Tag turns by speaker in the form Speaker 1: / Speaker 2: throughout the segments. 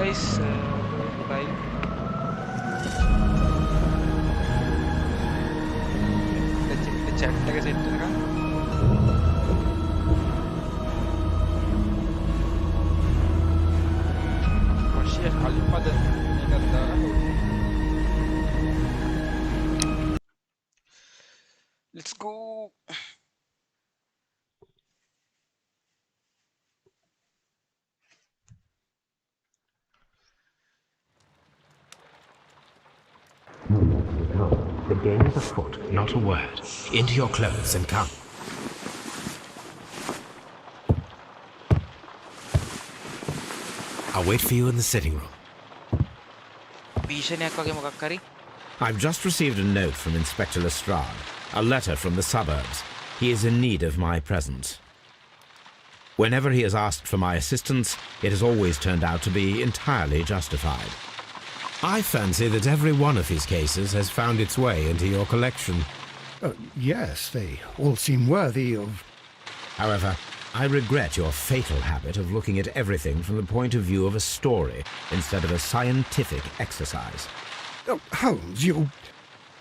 Speaker 1: guys. Bye. The chat එක set කරගන්න. Russia කලින් පද මේකත් දාලා. Let's go.
Speaker 2: The game is afoot, not a word. Into your clothes and come. I'll wait for you in the sitting room.
Speaker 1: භීෂණයක් වගේ මොකක් හරි.
Speaker 2: I've just received a note from Inspector Lestrade, a letter from the suburbs. He is in need of my presence. Whenever he has asked for my assistance, it has always turned out to be entirely justified. I fancy that every one of his cases has found its way into your collection.
Speaker 3: Yes, they all seem worthy of...
Speaker 2: However, I regret your fatal habit of looking at everything from the point of view of a story instead of a scientific exercise.
Speaker 3: Oh, Holmes, you...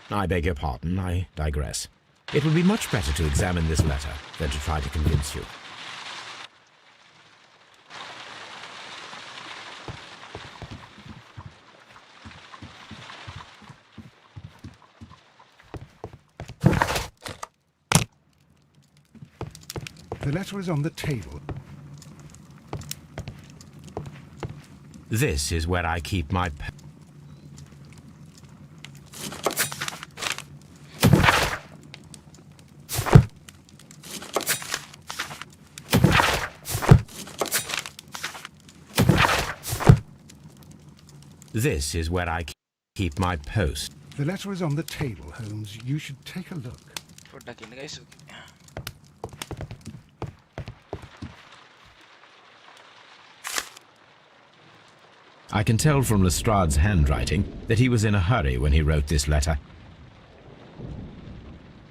Speaker 2: I beg your pardon, I digress. It would be much better to examine this letter than to try to convince you.
Speaker 3: The letter is on the table.
Speaker 2: This is where I keep my... This is where I keep my post.
Speaker 3: The letter is on the table, Holmes. You should take a look.
Speaker 1: පොඩ්ඩක් ඉන්න guys.
Speaker 2: I can tell from Lestrade's handwriting that he was in a hurry when he wrote this letter.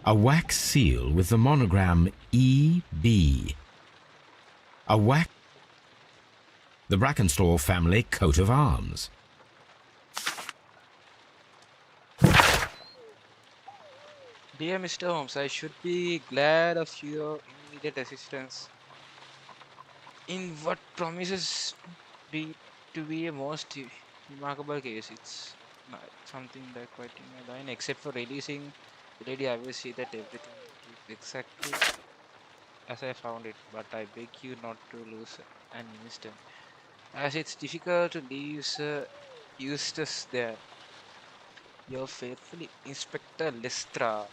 Speaker 2: A wax seal with the monogram E.B. A wax... The Brackenstall family coat of arms.
Speaker 1: Dear Mr. Holmes, I should be glad of your immediate assistance in what promises to be a most remarkable case. It's not something that quite in my line, except for releasing the lady. I will see that everything is exactly as I found it, but I beg you not to lose an instant, as it's difficult to leave Sir Eustace there. Your faithfully, Inspector Lestrade.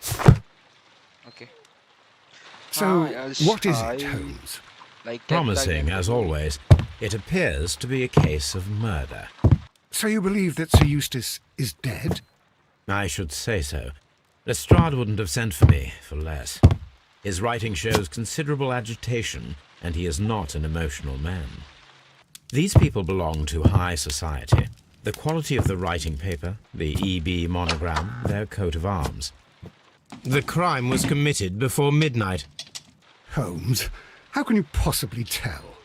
Speaker 1: Okay.
Speaker 3: So,
Speaker 1: yes,
Speaker 3: what is it, Holmes?
Speaker 1: Like
Speaker 2: Promising, as always, it appears to be a case of murder.
Speaker 3: So you believe that Sir Eustace is dead?
Speaker 2: I should say so. Lestrade wouldn't have sent for me for less. His writing shows considerable agitation, and he is not an emotional man. These people belong to high society. The quality of the writing paper, the E.B. monogram, their coat of arms. The crime was committed before midnight.
Speaker 3: Holmes, how can you possibly tell?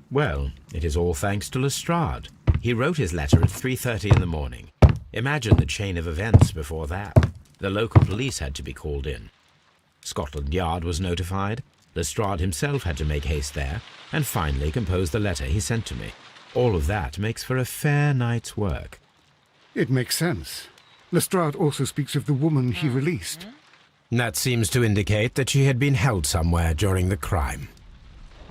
Speaker 2: Well, it is all thanks to Lestrade. He wrote his letter at 3:30 in the morning. Imagine the chain of events before that. The local police had to be called in. Scotland Yard was notified. Lestrade himself had to make haste there, and finally compose the letter he sent to me. All of that makes for a fair night's work.
Speaker 3: It makes sense. Lestrade also speaks of the woman he released.
Speaker 2: That seems to indicate that she had been held somewhere during the crime.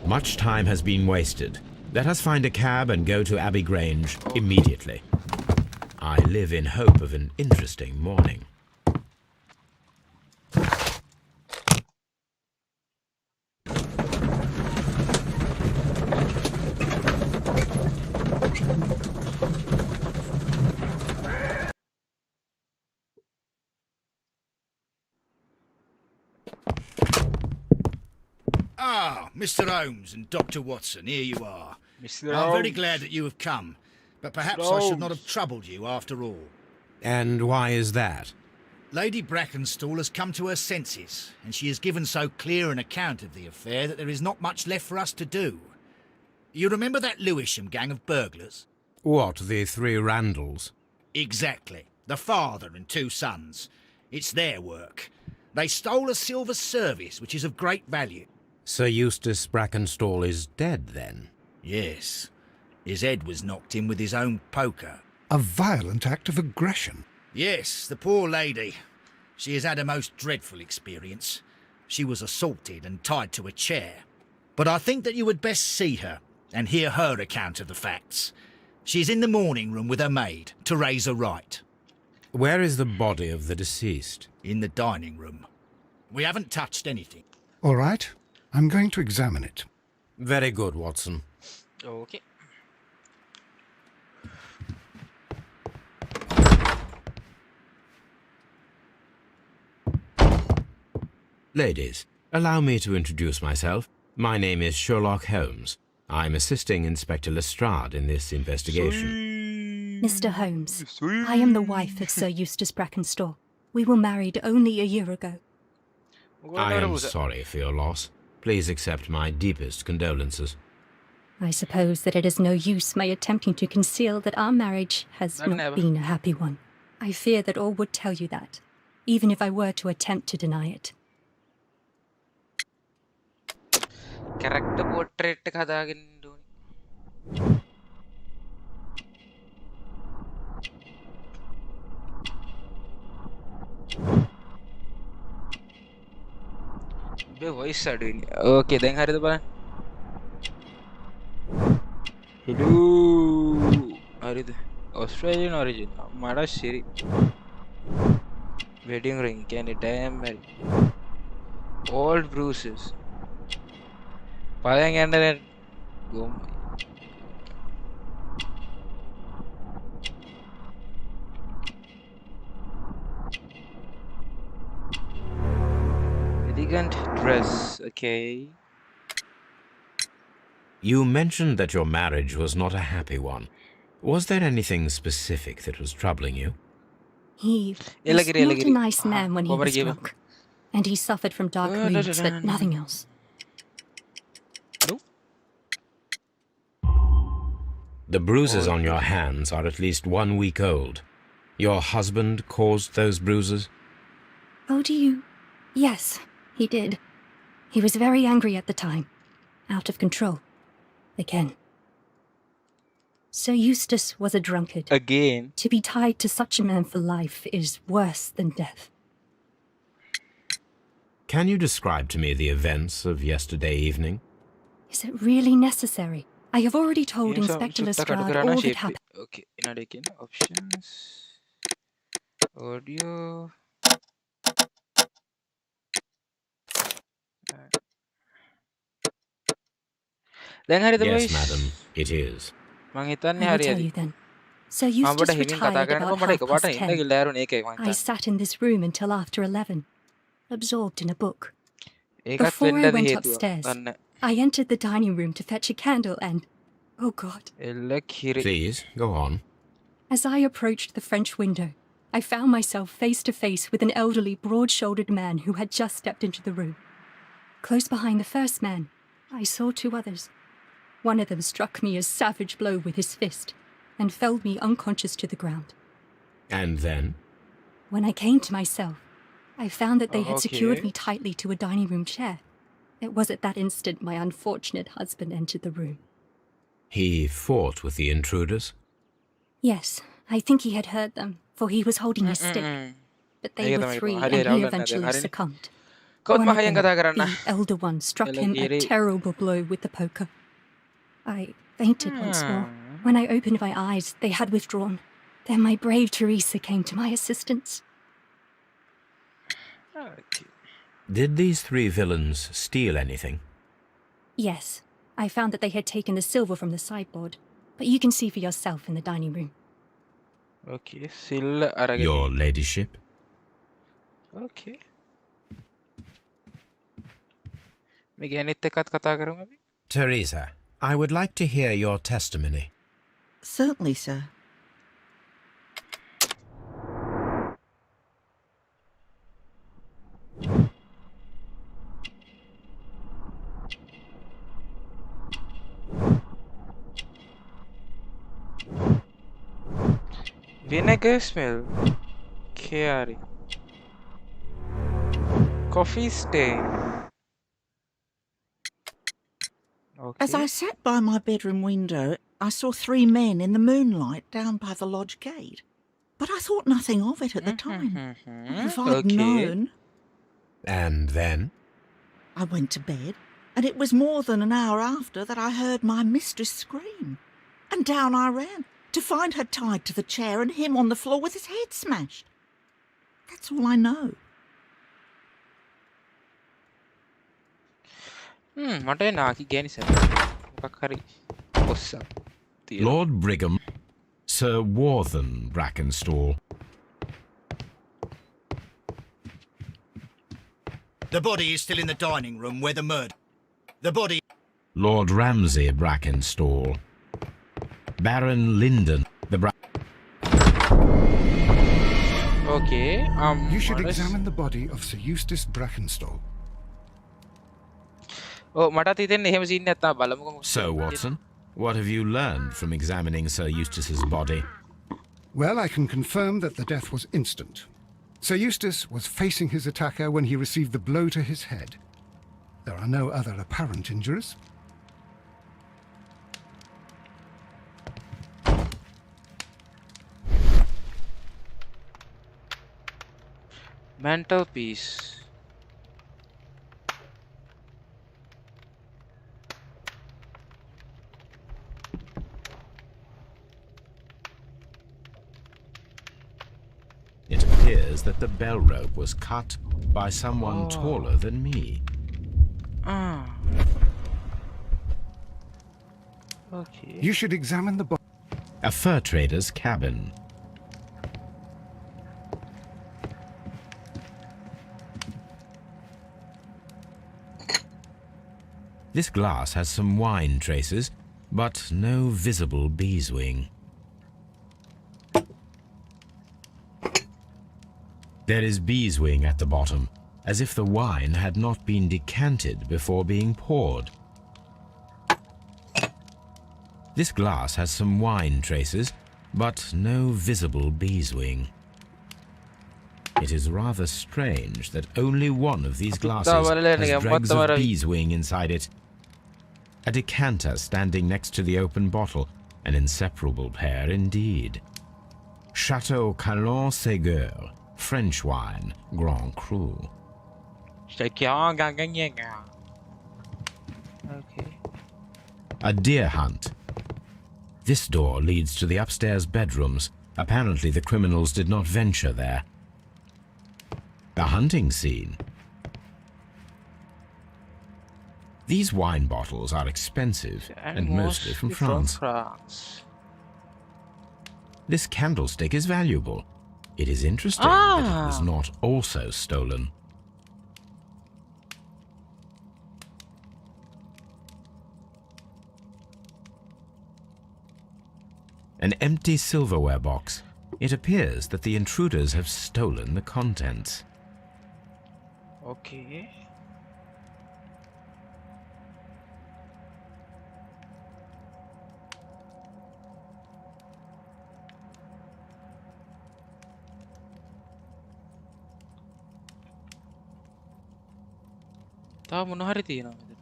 Speaker 2: Much time has been wasted. Let us find a cab and go to Abbey Grange immediately. I live in hope of an interesting morning.
Speaker 4: Ah, Mr. Holmes and Dr. Watson, here you are.
Speaker 1: Mr.
Speaker 4: I'm very
Speaker 1: Holmes.
Speaker 4: glad that you have come, but perhaps
Speaker 1: Mr.
Speaker 4: I should not
Speaker 1: Holmes.
Speaker 4: have troubled you after all.
Speaker 2: And why is that?
Speaker 4: Lady Brackenstall has come to her senses, and she has given so clear an account of the affair that there is not much left for us to do. You remember that Lewisham gang of burglars?
Speaker 2: What, the three Randalls?
Speaker 4: Exactly. The father and two sons. It's their work. They stole a silver service, which is of great value.
Speaker 2: Sir Eustace Brackenstall is dead, then?
Speaker 4: Yes. His head was knocked in with his own poker.
Speaker 3: A violent act of aggression.
Speaker 4: Yes, the poor lady. She has had a most dreadful experience. She was assaulted and tied to a chair. But I think that you would best see her and hear her account of the facts. She's in the morning room with her maid, Teresa Wright.
Speaker 2: Where is the body of the deceased?
Speaker 4: In the dining room. We haven't touched anything.
Speaker 3: All right, I'm going to examine it.
Speaker 2: Very good, Watson.
Speaker 1: Okay.
Speaker 2: Ladies, allow me to introduce myself. My name is Sherlock Holmes. I'm assisting Inspector Lestrade in this investigation.
Speaker 5: Mr. Holmes, I am the wife of Sir Eustace Brackenstall. We were married only a year ago.
Speaker 2: I am sorry for your loss. Please accept my deepest condolences.
Speaker 5: I suppose that it is no use my attempting to conceal that our marriage has
Speaker 1: Not
Speaker 5: not
Speaker 1: never.
Speaker 5: been a happy one. I fear that all would tell you that, even if I were to attempt to deny it.
Speaker 1: Character portrait හදාගෙන ඕනේ. බේ voice අඩුයිනේ. Okay දැන් හරියද බලන්න. Hello. හරියද? Australian origin. මට ශිරි. Wedding ring කියන්නේ damn married. Old bruises. පලයන් යන්න දැන්. ගොම්. Elegant dress, okay.
Speaker 2: You mentioned that your marriage was not a happy one. Was there anything specific that was troubling you?
Speaker 5: He was
Speaker 1: Elagiri,
Speaker 5: not
Speaker 1: elagiri.
Speaker 5: a nice man when he
Speaker 1: Over
Speaker 5: was
Speaker 1: here.
Speaker 5: drunk, and he suffered from dark moods, but nothing else.
Speaker 1: No.
Speaker 2: The bruises on your hands are at least 1 week old. Your husband caused those bruises?
Speaker 5: Oh, do you? Yes, he did. He was very angry at the time. Out of control. Again. Sir Eustace was a drunkard.
Speaker 1: Again.
Speaker 5: To be tied to such a man for life is worse than death.
Speaker 2: Can you describe to me the events of yesterday evening?
Speaker 5: Is it really necessary? I have already told Inspector Lestrade all that happened.
Speaker 1: Okay, in again options. Audio. දැන් හරියද
Speaker 2: Yes,
Speaker 1: boys?
Speaker 2: madam, it is.
Speaker 1: මං හිතන්නේ
Speaker 5: I will tell
Speaker 1: හරියද.
Speaker 5: you then. Sir
Speaker 1: මම
Speaker 5: Eustace
Speaker 1: බඩ හිමින් කතා
Speaker 5: retired
Speaker 1: කරනකොට
Speaker 5: about
Speaker 1: මට
Speaker 5: 10:30.
Speaker 1: එකපාරට ඉන්න ගිහලා ඇරුණේ ඒකයි මං
Speaker 5: I
Speaker 1: හිතන්නේ.
Speaker 5: sat in this room until after 11, absorbed in a book.
Speaker 1: ඒකත්
Speaker 5: Before
Speaker 1: වෙන්න
Speaker 5: I
Speaker 1: ඇති
Speaker 5: went
Speaker 1: හේතුව.
Speaker 5: upstairs,
Speaker 1: දන්නේ.
Speaker 5: I entered the dining room to fetch a candle and, oh God,
Speaker 1: එල්ල කිරි.
Speaker 2: Please, go on.
Speaker 5: as I approached the French window, I found myself face to face with an elderly, broad-shouldered man who had just stepped into the room. Close behind the first man, I saw two others. One of them struck me a savage blow with his fist and felled me unconscious to the ground.
Speaker 2: And then?
Speaker 5: When I came to myself, I found that they had secured
Speaker 1: Okay.
Speaker 5: me tightly to a dining room chair. It was at that instant my unfortunate husband entered the room.
Speaker 2: He fought with the intruders?
Speaker 5: Yes, I think he had heard them, for he was holding his stick. But they were three, and he eventually succumbed.
Speaker 1: කවුද
Speaker 5: One of
Speaker 1: මහයන්
Speaker 5: them,
Speaker 1: කතා කරන්න.
Speaker 5: the elder one, struck him a
Speaker 1: Elagiri.
Speaker 5: terrible blow with the poker. I fainted once more. When I opened my eyes, they had withdrawn. Then my brave Teresa came to my assistance.
Speaker 1: Okay.
Speaker 2: Did these three villains steal anything?
Speaker 5: Yes, I found that they had taken the silver from the sideboard, but you can see for yourself in the dining room.
Speaker 1: Okay, සිල්ල අරගෙන.
Speaker 2: Your ladyship?
Speaker 1: Okay. මේ ගැනෙත් එකත් කතා කරමු අපි.
Speaker 2: Teresa, I would like to hear your testimony.
Speaker 6: Certainly, sir.
Speaker 1: Vinegar smell. Carry. Coffee stain.
Speaker 6: As I
Speaker 1: Okay.
Speaker 6: sat by my bedroom window, I saw 3 men in the moonlight down by the lodge gate. But I thought nothing of it at the time. If I'd
Speaker 1: Okay.
Speaker 6: known,
Speaker 2: And then?
Speaker 6: I went to bed, and it was more than an hour after that I heard my mistress scream. And down I ran, to find her tied to the chair and him on the floor with his head smashed. That's all I know.
Speaker 1: මට නාකි ගෑනි සැර. මොකක් හරි පොස්සක් තියෙනවා.
Speaker 2: Lord Brigham, Sir Warthen Brackenstall.
Speaker 4: The body is still in the dining room where the murder. The body.
Speaker 2: Lord Ramsay Brackenstall. Baron Lyndon, the
Speaker 1: Okay.
Speaker 3: You should
Speaker 1: honest-
Speaker 3: examine the body of Sir Eustace Brackenstall.
Speaker 1: ඔව් මටත් හිතෙන්නේ එහෙම scene එකක් තමයි බලමුකෝ මොකද.
Speaker 2: So, Watson, what have you learned from examining Sir Eustace's body?
Speaker 3: Well, I can confirm that the death was instant. Sir Eustace was facing his attacker when he received the blow to his head. There are no other apparent injuries.
Speaker 1: Mantelpiece.
Speaker 2: It appears that the bell rope was cut by someone taller than me.
Speaker 1: Ah. Okay.
Speaker 3: You should examine the body.
Speaker 2: A fur trader's cabin. This glass has some wine traces, but no visible beeswing. There is beeswing at the bottom, as if the wine had not been decanted before being poured. This glass has some wine traces, but no visible beeswing. It is rather strange that only one of these glasses has dregs of beeswing inside it. A decanter standing next to the open bottle, an inseparable pair indeed. Chateau Calon Ségur, French wine, Grand Cru.
Speaker 1: Okay.
Speaker 2: A deer hunt. This door leads to the upstairs bedrooms. Apparently the criminals did not venture there. A hunting scene. These wine bottles are expensive and mostly from France. This candlestick is valuable. It is interesting that it was not also stolen. An empty silverware box. It appears that the intruders have stolen the contents.
Speaker 1: Okay. තව මොන හරි තියෙනවා මෙතන.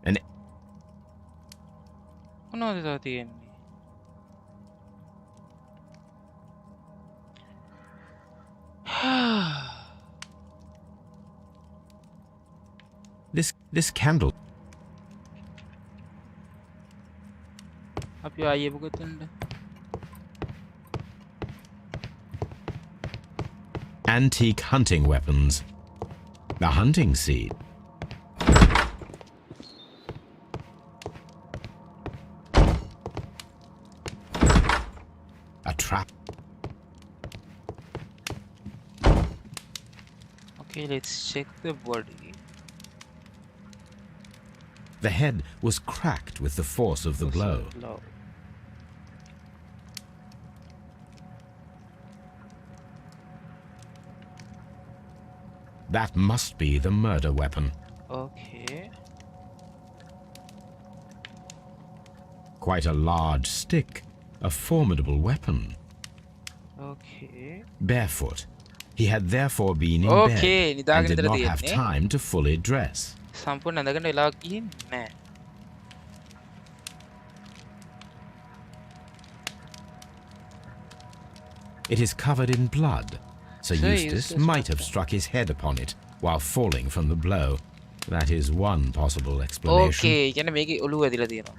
Speaker 2: An
Speaker 1: මොනවද තව තියෙන්නේ?
Speaker 2: this candle.
Speaker 1: අපි ආයේ මොකටද?
Speaker 2: Antique hunting weapons. The hunting seat. A trap.
Speaker 1: Okay, let's check the body.
Speaker 2: The head was cracked with the force of the blow. That must be the murder weapon.
Speaker 1: Okay.
Speaker 2: Quite a large stick, a formidable weapon.
Speaker 1: Okay.
Speaker 2: Barefoot, he had therefore been in
Speaker 1: Okay,
Speaker 2: bed and did not have
Speaker 1: තියෙන්නේ.
Speaker 2: time to fully dress.
Speaker 1: සම්පූර්ණ ඇඳගෙන වෙලාවක් ගිහින් නැහැ.
Speaker 2: It is covered in blood. Sir
Speaker 1: Sir
Speaker 2: Eustace
Speaker 1: Eustace
Speaker 2: might have
Speaker 1: weapon.
Speaker 2: struck his head upon it while falling from the blow. That is one possible explanation.
Speaker 1: Okay, කියන්නේ මේකේ ඔළුව ඇදිලා තියෙනවා.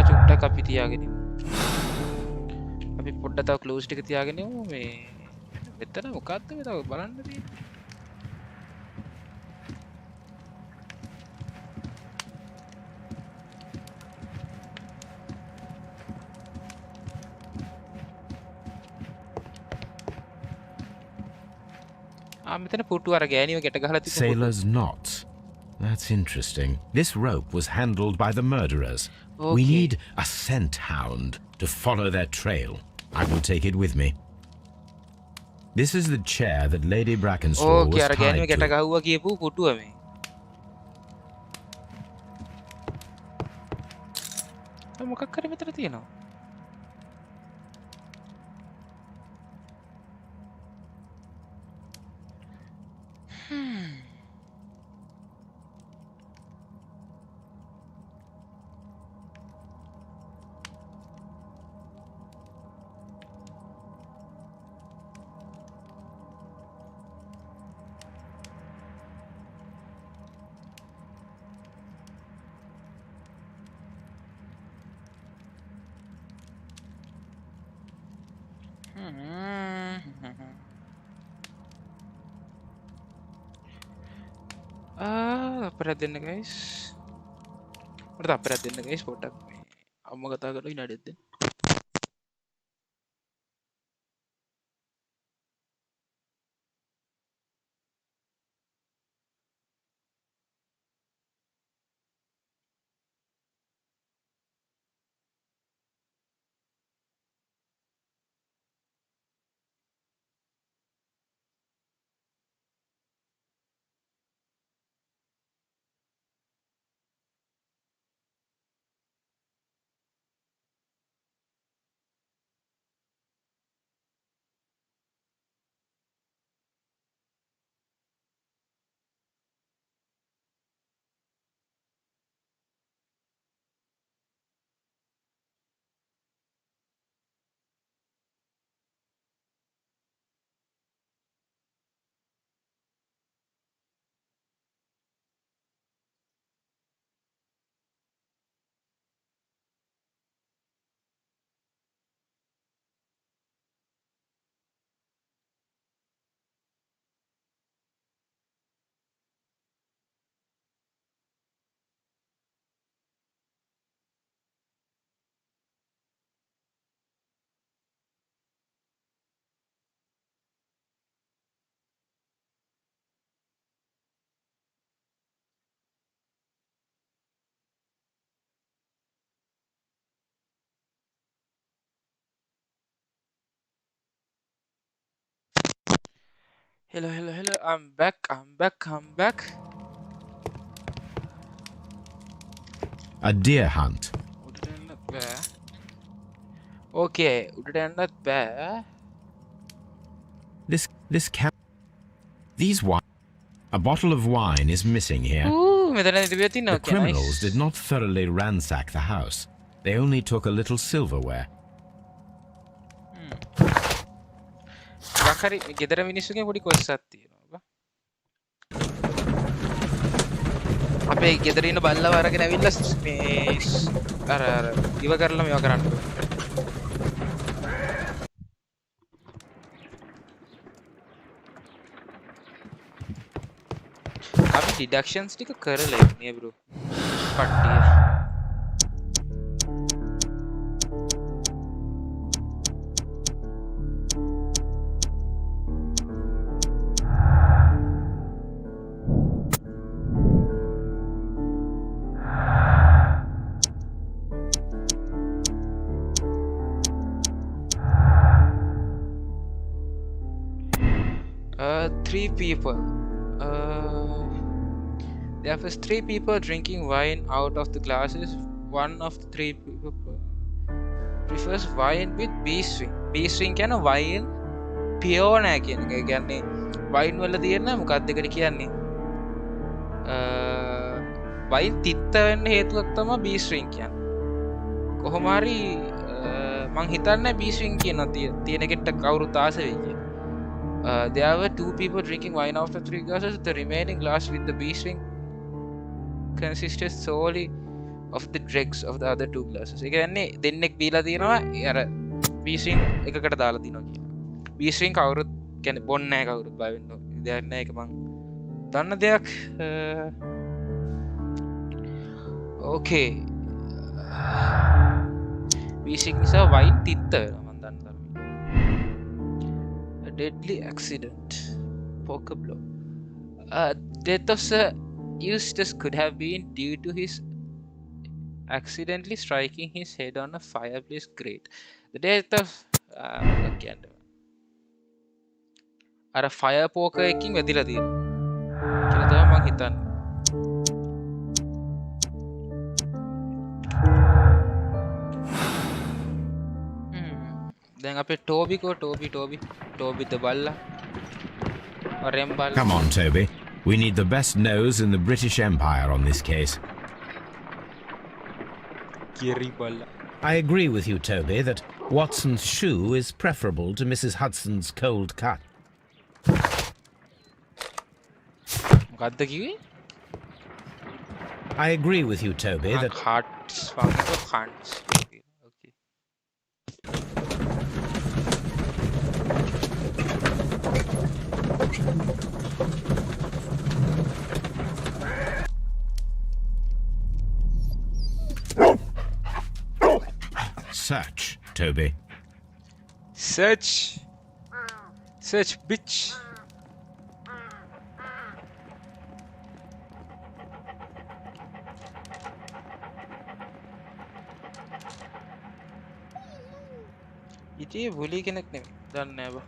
Speaker 1: චුට්ටක් අපි තියාගෙනමු. අපි පොඩ්ඩක් තව ක්ලෝස් ටික තියාගෙනමු මේ මෙතන මොකක්ද මේ තව බලන්න තියෙන්නේ. මෙතන පුටු අර ගෑණිව ගැට ගහලා තිබුණා.
Speaker 2: Sailor's knots. That's interesting. This rope was handled by the murderers. We
Speaker 1: Okay.
Speaker 2: need a scent hound to follow their trail. I will take it with me. This is the chair that Lady Brackenstall
Speaker 1: Okay,
Speaker 2: was
Speaker 1: අර ගෑණිව
Speaker 2: tied
Speaker 1: ගැට
Speaker 2: to.
Speaker 1: ගහුවා කියපු පුටුව මේ. මොකක් හරි මෙතන තියෙනවා. අපරත් දෙන්න ගයිස්. මට අපරත් දෙන්න ගයිස් පොඩ්ඩක් මේ අම්ම කතා කරලා විනාඩියක් දෙන්න. Hello, hello, hello. I'm back.
Speaker 2: A deer hunt.
Speaker 1: උඩට යන්නත් බෑ. Okay, උඩට යන්නත් බෑ.
Speaker 2: This can. These wine. A bottle of wine is missing here.
Speaker 1: මෙතන තිබිලා තියෙනවා.
Speaker 2: The criminals did not thoroughly ransack the house. They only took a little silverware.
Speaker 1: හරි ගෙදර මිනිස්සුගේ පොඩි කොස්සක් තියෙනවා. අපේ ගෙදර ඉන්න බල්ලව අරගෙන ඇවිල්ලා මේ අර ඉව කරලා මේවා කරන්න. අපි ඩිඩක්ෂන්ස් ටික කරලා ඉන්නේ bro. Pattiya. 3 people. There was 3 people drinking wine out of the glasses. One of the 3 people prefers wine with B string. B string කියන wine pure නෑ කියන එක. ඒ කියන්නේ wine වල තියෙන මොකක්ද ඒකට කියන්නේ? wine තිත්ත වෙන්න හේතුවක් තමයි B string කියන්නේ. කොහොම හරි මං හිතන්නේ B string කියන තියෙන එකට කවුරුත් ආස වෙයි කියලා. There were 2 people drinking wine out of 3 glasses. The remaining glass with the B string consisted solely of the dregs of the other 2 glasses. ඒ කියන්නේ දෙන්නෙක් බීලා තියෙනවා අර B string එකකට දාලා දිනවා කියලා. B string කවුරුත් කියන්නේ බොන්නේ නැහැ කවුරුත් බය වෙන්න දෙයක් නැහැ. ඒක මං දන්න දෙයක්. Okay. B string නිසා wine තිත්ත වෙනවා මං දන්න තරමේ. A deadly accident. Poker blow. Death of Sir Eustace could have been due to his accidentally striking his head on a fireplace grate. The death of අර ෆයර් පෝකර් එකකින් වැදිලා තියෙනවා කියලා තමයි මං හිතන්නේ. දැන් අපේ ටෝබි ද බල්ලා. රෙම් බල්ලා.
Speaker 2: Come on, Toby. We need the best nose in the British Empire on this case.
Speaker 1: කිරි බල්ලා.
Speaker 2: I agree with you, Toby, that Watson's shoe is preferable to Mrs. Hudson's cold cut.
Speaker 1: මොකද්ද කිව්වේ?
Speaker 2: I agree with you, Toby, that
Speaker 1: hearts fucking hearts. Okay.
Speaker 2: Search, Toby.
Speaker 1: Search, bitch. ඉතින් bully කෙනෙක් නෙමෙයි. දන්නේ නැහැ බා.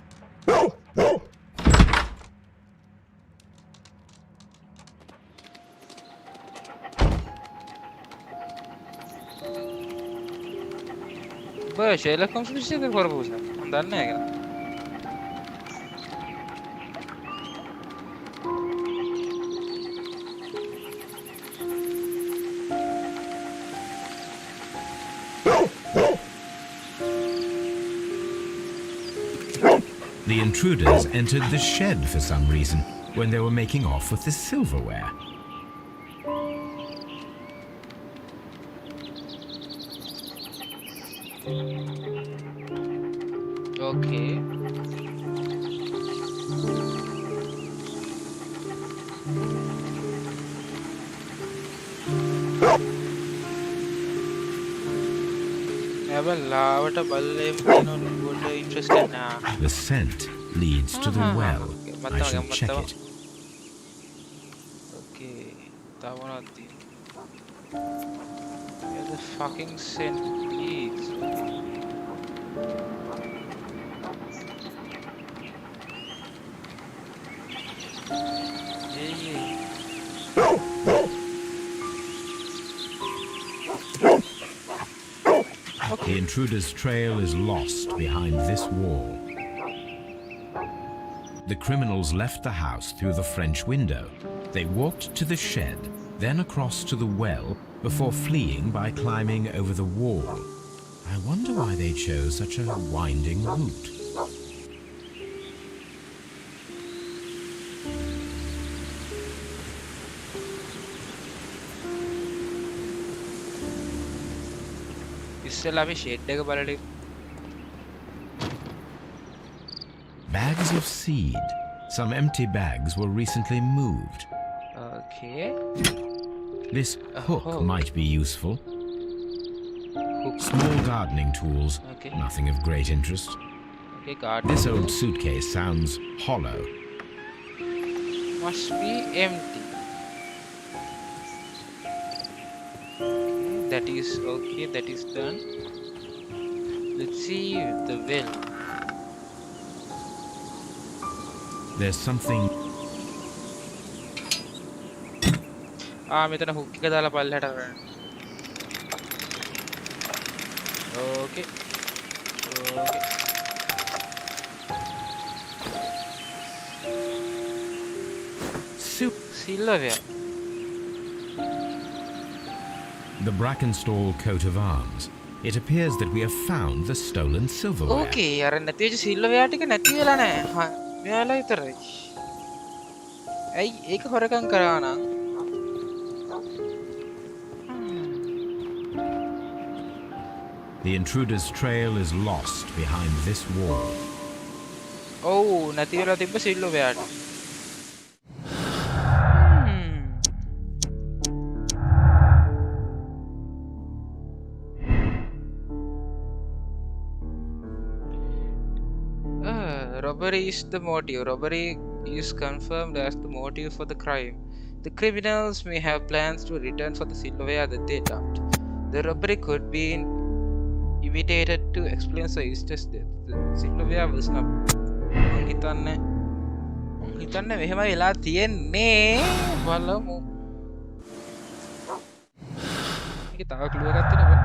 Speaker 1: බා Sherlock Holmes විශ්ේ කරපු උසම. මම දන්නේ නැහැ ඒක.
Speaker 2: The intruders entered the shed for some reason when they were making off with the silverware.
Speaker 1: Okay.
Speaker 2: The scent leads to the well. I should check it.
Speaker 1: Okay. That one on the. Where the fucking scent leads?
Speaker 2: The intruder's trail is lost behind this wall. The criminals left the house through the French window. They walked to the shed, then across to the well, before fleeing by climbing over the wall. I wonder why they chose such a winding route. Bags of seed. Some empty bags were recently moved.
Speaker 1: Okay.
Speaker 2: This hook might be useful.
Speaker 1: Hook.
Speaker 2: Small gardening tools.
Speaker 1: Okay.
Speaker 2: Nothing of great interest.
Speaker 1: Okay, garden.
Speaker 2: This old suitcase sounds hollow.
Speaker 1: Must be empty. Okay, that is okay. That is done. Let's see the well.
Speaker 2: there's something...
Speaker 1: මෙතන hook එක දාලා පල්ලෙහාට කරන්න. ඕකේ. ඕකේ. Silverware.
Speaker 2: The Brackenstall coat of arms. It appears that we have found the stolen silverware.
Speaker 1: Okay, අර නැති වෙච්ච silverware ටික නැති වෙලා නැහැ. මෙයාලා විතරයි. ඇයි ඒක හොරකම් කරා නම්?
Speaker 2: The intruder's trail is lost behind this wall.
Speaker 1: ඔව් නැති වෙලා තිබ්බ silverware ටික. Robbery is the motive. Robbery is confirmed as the motive for the crime. The criminals may have plans to return for the silverware that they dumped. The robbery could be imitated to explain the Eustace's death. The silverware was not. හිතන්නේ මෙහෙම වෙලා තියෙන්නේ බලමු. මේක තව clue එකක් තියෙනවා.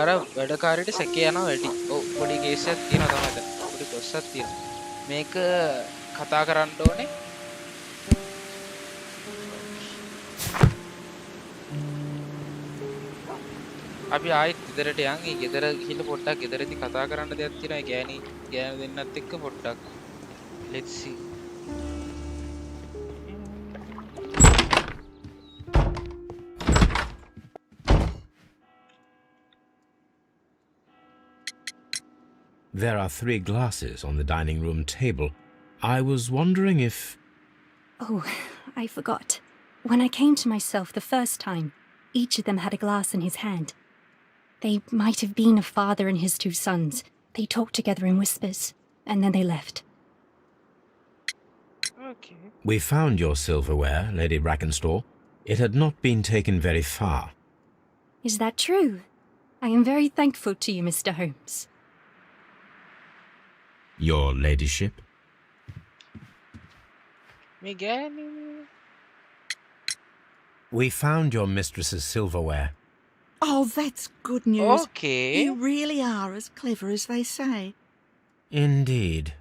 Speaker 1: අර වැඩකාරයට සැකේ යනවා වැඩි. ඔව් පොඩි කේස් එකක් තියෙනවා තමයි දැන්. පොඩි කොස්සක් තියෙනවා. මේක කතා කරන්න ඕනේ. අපි ආයෙත් ගෙදරට යන්. ඒ ගෙදර ගිහිල්ලා පොඩ්ඩක් ගෙදරදී කතා කරන්න දෙයක් තියෙනවා. ඒ ගෑනු දෙන්නත් එක්ක පොඩ්ඩක්. Let's see.
Speaker 2: There are 3 glasses on the dining room table. I was wondering if...
Speaker 5: Oh, I forgot. When I came to myself the first time, each of them had a glass in his hand. They might have been a father and his 2 sons. They talked together in whispers, and then they left.
Speaker 1: Okay.
Speaker 2: We found your silverware, Lady Brackenstall. It had not been taken very far.
Speaker 5: Is that true? I am very thankful to you, Mr. Holmes.
Speaker 2: Your ladyship?
Speaker 1: මේ ගෑනු.
Speaker 2: We found your mistress's silverware.
Speaker 6: Oh, that's good news.
Speaker 1: Okay.
Speaker 6: You really are as clever as they say.
Speaker 2: Indeed.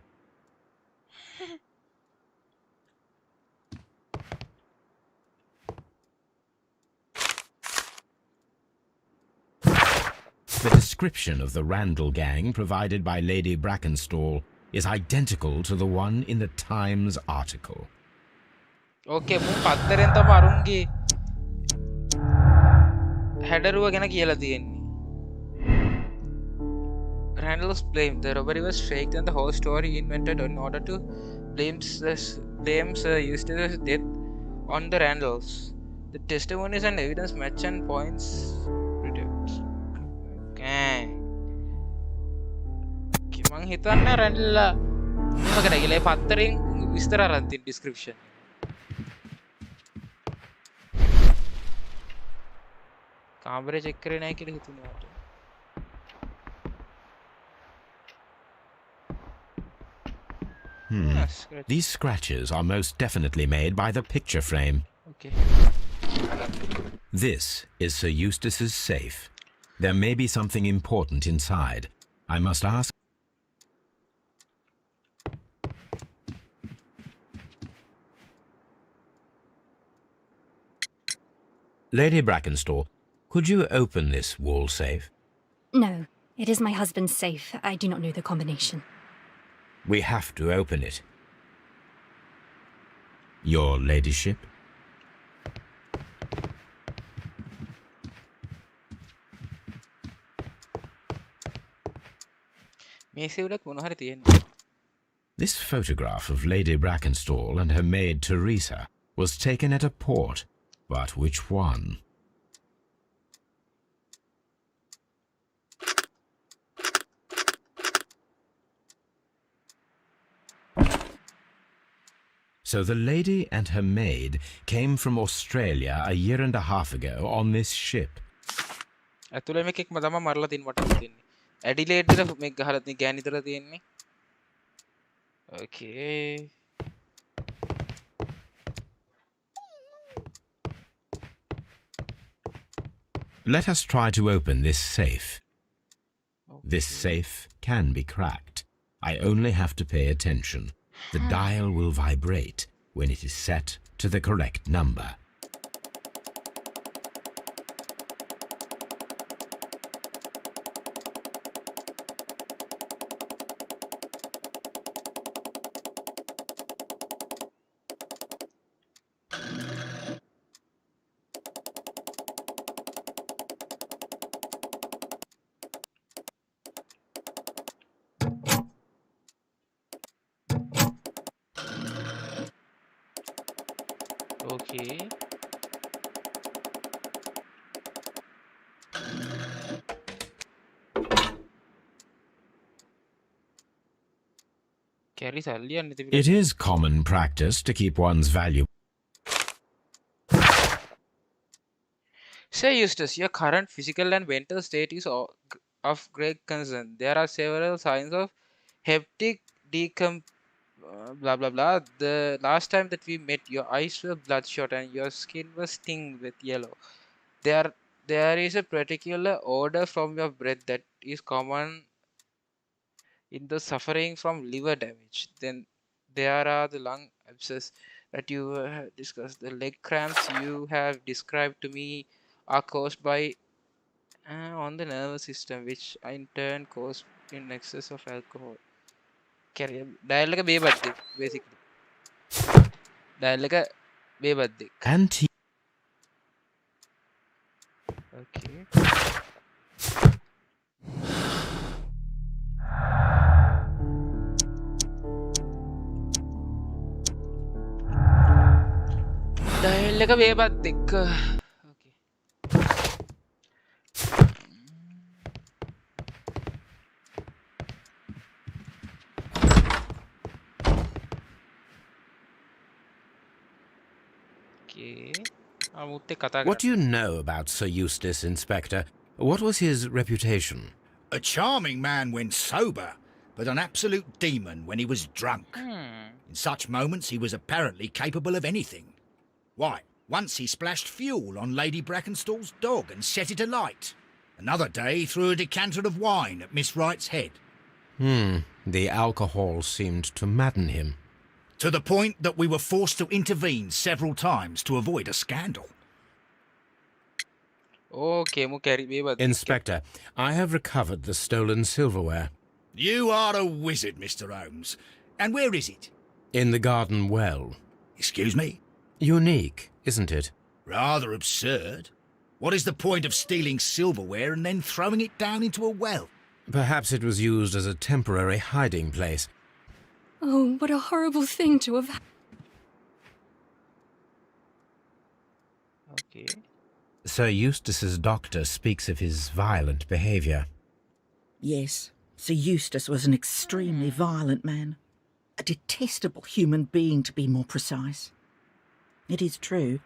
Speaker 2: The description of the Randall gang provided by Lady Brackenstall is identical to the one in the Times article.
Speaker 1: Okay, මම පත්තරෙන් තමයි අරුන්ගේ හැඩරුව ගැන කියලා තියෙන්නේ. Randall's blame. The robbery was faked and the whole story invented in order to blame Eustace's death on the Randalls. The testimonies and evidence match and points. Okay. මං හිතන්නේ රැන්ඩල්ලා මේක කරගිලා ඒ පත්තරෙන් විස්තර අරන් තියෙන description. කාමරේ චෙක් කරේ නැහැ කියලා හිතුණා මට.
Speaker 2: These scratches are most definitely made by the picture frame.
Speaker 1: Okay.
Speaker 2: This is Sir Eustace's safe. There may be something important inside. I must ask. Lady Brackenstall, could you open this wall safe?
Speaker 5: No, it is my husband's safe. I do not know the combination.
Speaker 2: We have to open it. Your ladyship? This photograph of Lady Brackenstall and her maid Teresa was taken at a port. But which one? So the lady and her maid came from Australia a year and a half ago on this ship.
Speaker 1: ඇතුළේ මේකෙක්ම තමයි මරලා තින් මට හිතෙන්නේ. ඇඩිලේඩ්ද මේක ගහලා තියෙන ගෑණි විතර තියෙන්නේ. Okay.
Speaker 2: Let us try to open this safe. This
Speaker 1: Okay.
Speaker 2: safe can be cracked. I only have to pay attention. The dial will vibrate when it is set to the correct number.
Speaker 1: Okay. කැරි සල්ලි යන්න තිබිලා.
Speaker 2: It is common practice to keep one's value.
Speaker 1: Say, Eustace, your current physical and mental state is of great concern. There are several signs of heptic blah blah blah. The last time that we met, your eyes were bloodshot and your skin was tinged with yellow. There is a particular odor from your breath that is common in the suffering from liver damage. Then there are the lung abscess that you have discussed. The leg cramps you have described to me are caused by on the nervous system, which in turn caused in excess of alcohol. Dial එක බේබද්දෙක් basically. Dial එක බේබද්දෙක්.
Speaker 2: Anti
Speaker 1: Okay. Dial එක බේබද්දෙක්. Okay. Okay. අමුත් එක්ක කතා
Speaker 2: What
Speaker 1: කරන්න.
Speaker 2: do you know about Sir Eustace, Inspector? What was his reputation?
Speaker 4: A charming man when sober, but an absolute demon when he was drunk. In such moments, he was apparently capable of anything. Why, once he splashed fuel on Lady Brackenstall's dog and set it alight. Another day, he threw a decanter of wine at Miss Wright's head.
Speaker 2: The alcohol seemed to madden him.
Speaker 4: To the point that we were forced to intervene several times to avoid a scandal.
Speaker 1: Okay, මු කැරි බේබද්දෙක්.
Speaker 2: Inspector, I have recovered the stolen silverware
Speaker 4: You are a wizard, Mr. Holmes. And where is it?
Speaker 2: in the garden well.
Speaker 4: Excuse me?
Speaker 2: Unique, isn't it?
Speaker 4: Rather absurd. What is the point of stealing silverware and then throwing it down into a well?
Speaker 2: Perhaps it was used as a temporary hiding place.
Speaker 5: Oh, what a horrible thing to have.
Speaker 1: Okay.
Speaker 2: Sir Eustace's doctor speaks of his violent behaviour.
Speaker 6: Yes, Sir Eustace was an extremely violent man. A detestable human being, to be more precise. It is true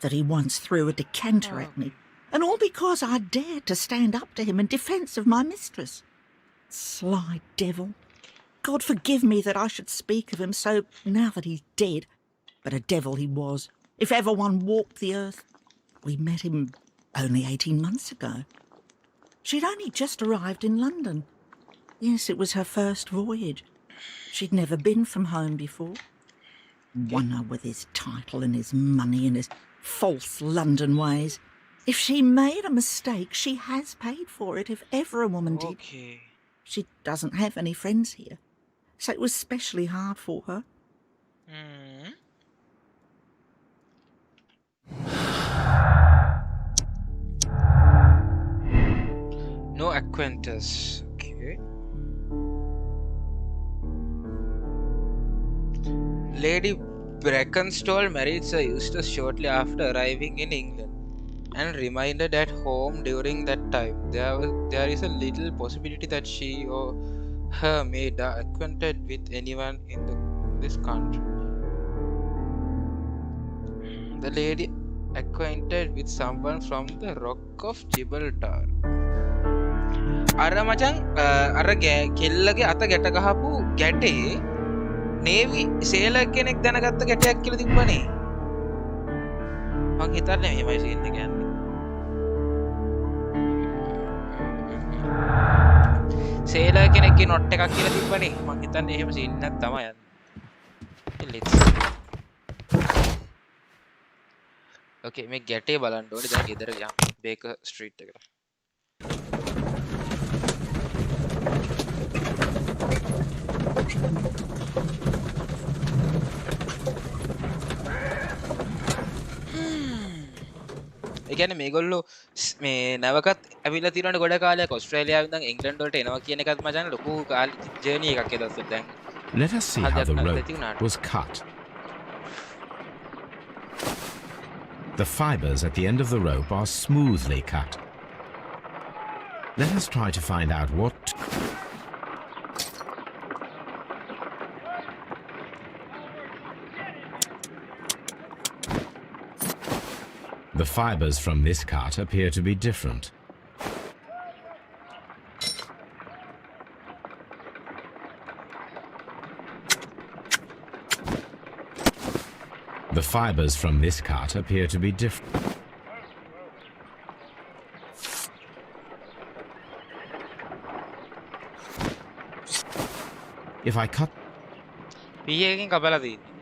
Speaker 6: that he once threw a decanter at me, and all because I dared to stand up to him in defence of my mistress. Sly devil. God forgive me that I should speak of him so now that he's dead, but a devil he was, if ever one walked the earth. We met him only 18 months ago. She'd only just arrived in London. Yes, it was her first voyage. She'd never been from home before. Wonder with his title and his money and his false London ways. If she made a mistake, she has paid for it, if ever a woman did.
Speaker 1: Okay.
Speaker 6: She doesn't have any friends here, so it was especially hard for her.
Speaker 1: No acquaintance. Okay. Lady Brackenstall married Sir Eustace shortly after arriving in England and remained at home during that time. There is a little possibility that she or her maid are acquainted with anyone in this country. The lady acquainted with someone from the Rock of Gibraltar. අර මචං අර කෙල්ලගේ අත ගැට ගහපු ගැටේ නේවි සේලර් කෙනෙක් දැනගත්ත ගැටයක් කියලා තිබ්බනේ. මං හිතන්නේ මෙහෙමයි සීන් එක යන්නේ. සේලර් කෙනෙක්ගේ නොට් එකක් කියලා තිබ්බනේ. මං හිතන්නේ එහෙම සීන් එකක් තමයි යන්නේ. let's okay මේ ගැටේ බලන්න ඕනේ. දැන් ගෙදර ගියා බේකර් ස්ට්‍රීට් එකට. ඒ කියන්නේ මේගොල්ලෝ මේ නැවකත් ඇවිල්ලා තියෙනවනේ ගොඩ කාලයක් ඕස්ට්‍රේලියාවෙන් ඉඳන් ඉංග්ලන්ඩ් වලට එනවා කියන එකත් මචං ලොකු ජර්නි එකක් ඒ දවස්වල දැන්.
Speaker 2: Let us see how the rope was cut. The fibers at the end of the rope are smoothly cut. Let us try to find out what... The fibers from this cut appear to be different. The fibers from this cut appear to be different. If I cut...
Speaker 1: පීයකින් කපලා තියෙන්නේ.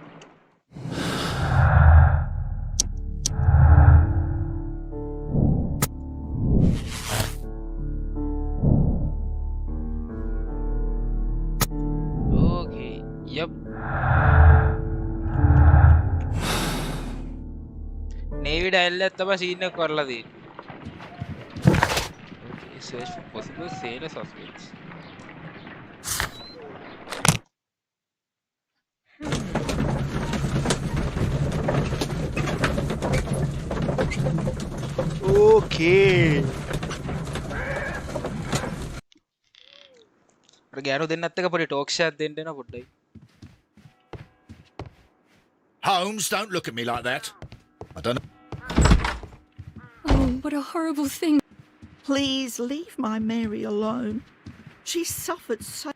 Speaker 1: Okay, yep. Navy dial එක තමයි scene එක කරලා තියෙන්නේ. Okay, search for possible sailor suspects. Okay. අර ගෑනු දෙන්නත් එක පොඩි ටෝක් ෂාට් දෙන්න එන පොඩ්ඩයි.
Speaker 4: Holmes, don't look at me like that. I don't know.
Speaker 5: Oh, what a horrible thing.
Speaker 6: Please leave my Mary alone. She suffered so.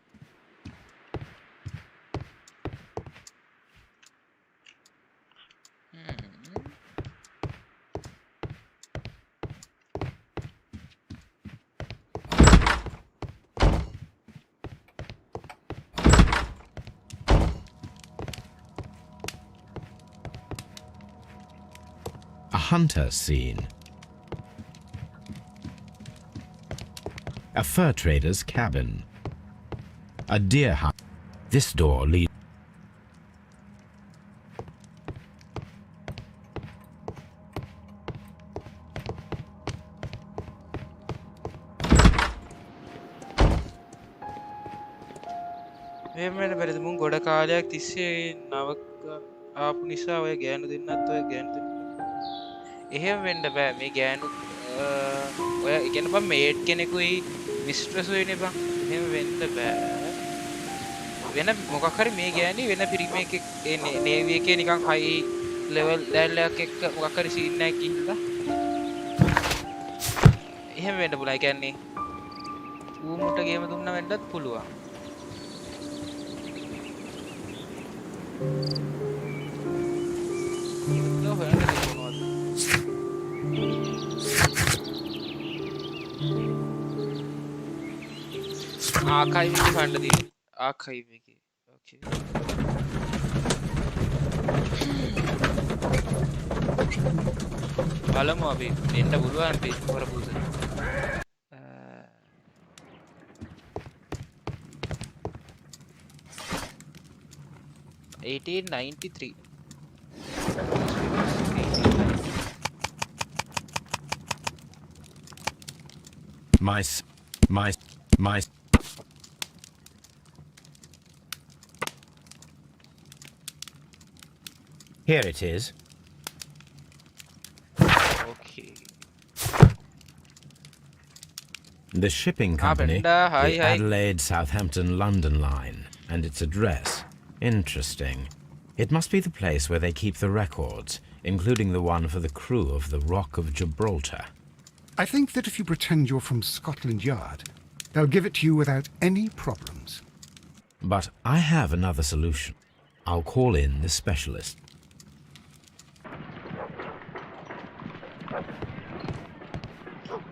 Speaker 2: A hunter scene. A fur trader's cabin. A deer hunt. This door leads...
Speaker 1: එහෙම වෙන බැරිද මුන් ගොඩ කාලයක් තිස්සේ නවක ආපු නිසා ඔය ගෑනු දෙන්නත් ඔය ගෑනු දෙන්න. එහෙම වෙන්න බෑ මේ ගෑනු ඔය කියන්නේ බං මේට් කෙනෙකුයි මිස්ට්‍රස් වෙන්නේ බං. එහෙම වෙන්න බෑ. වෙන මොකක් හරි මේ ගෑණි වෙන පිරිමේක නේවි එකේ නිකන් හයි ලෙවල් ලෑල් එකක් එක්ක මොකක් හරි සීන් එකක් ගිහිල්ලා එහෙම වෙන්න පුළුවන්. ඒ කියන්නේ ඌමුට ගේම දුන්නා වෙන්නත් පුළුවන්. ආකයිව් එකේ ෆන්ඩ් තියෙන්නේ. ආකයිව් එකේ. ඕකේ. බලමු අපි දෙන්න පුළුවන් page කරපුවද. 1893.
Speaker 2: My... Here it is.
Speaker 1: Okay.
Speaker 2: The shipping company,
Speaker 1: Brenda, hi,
Speaker 2: the
Speaker 1: hi.
Speaker 2: Adelaide, Southampton, London line, and its address. Interesting. It must be the place where they keep the records. including the one for the crew of the Rock of Gibraltar.
Speaker 3: I think that if you pretend you're from Scotland Yard, they'll give it to you without any problems.
Speaker 2: But I have another solution. I'll call in the specialist.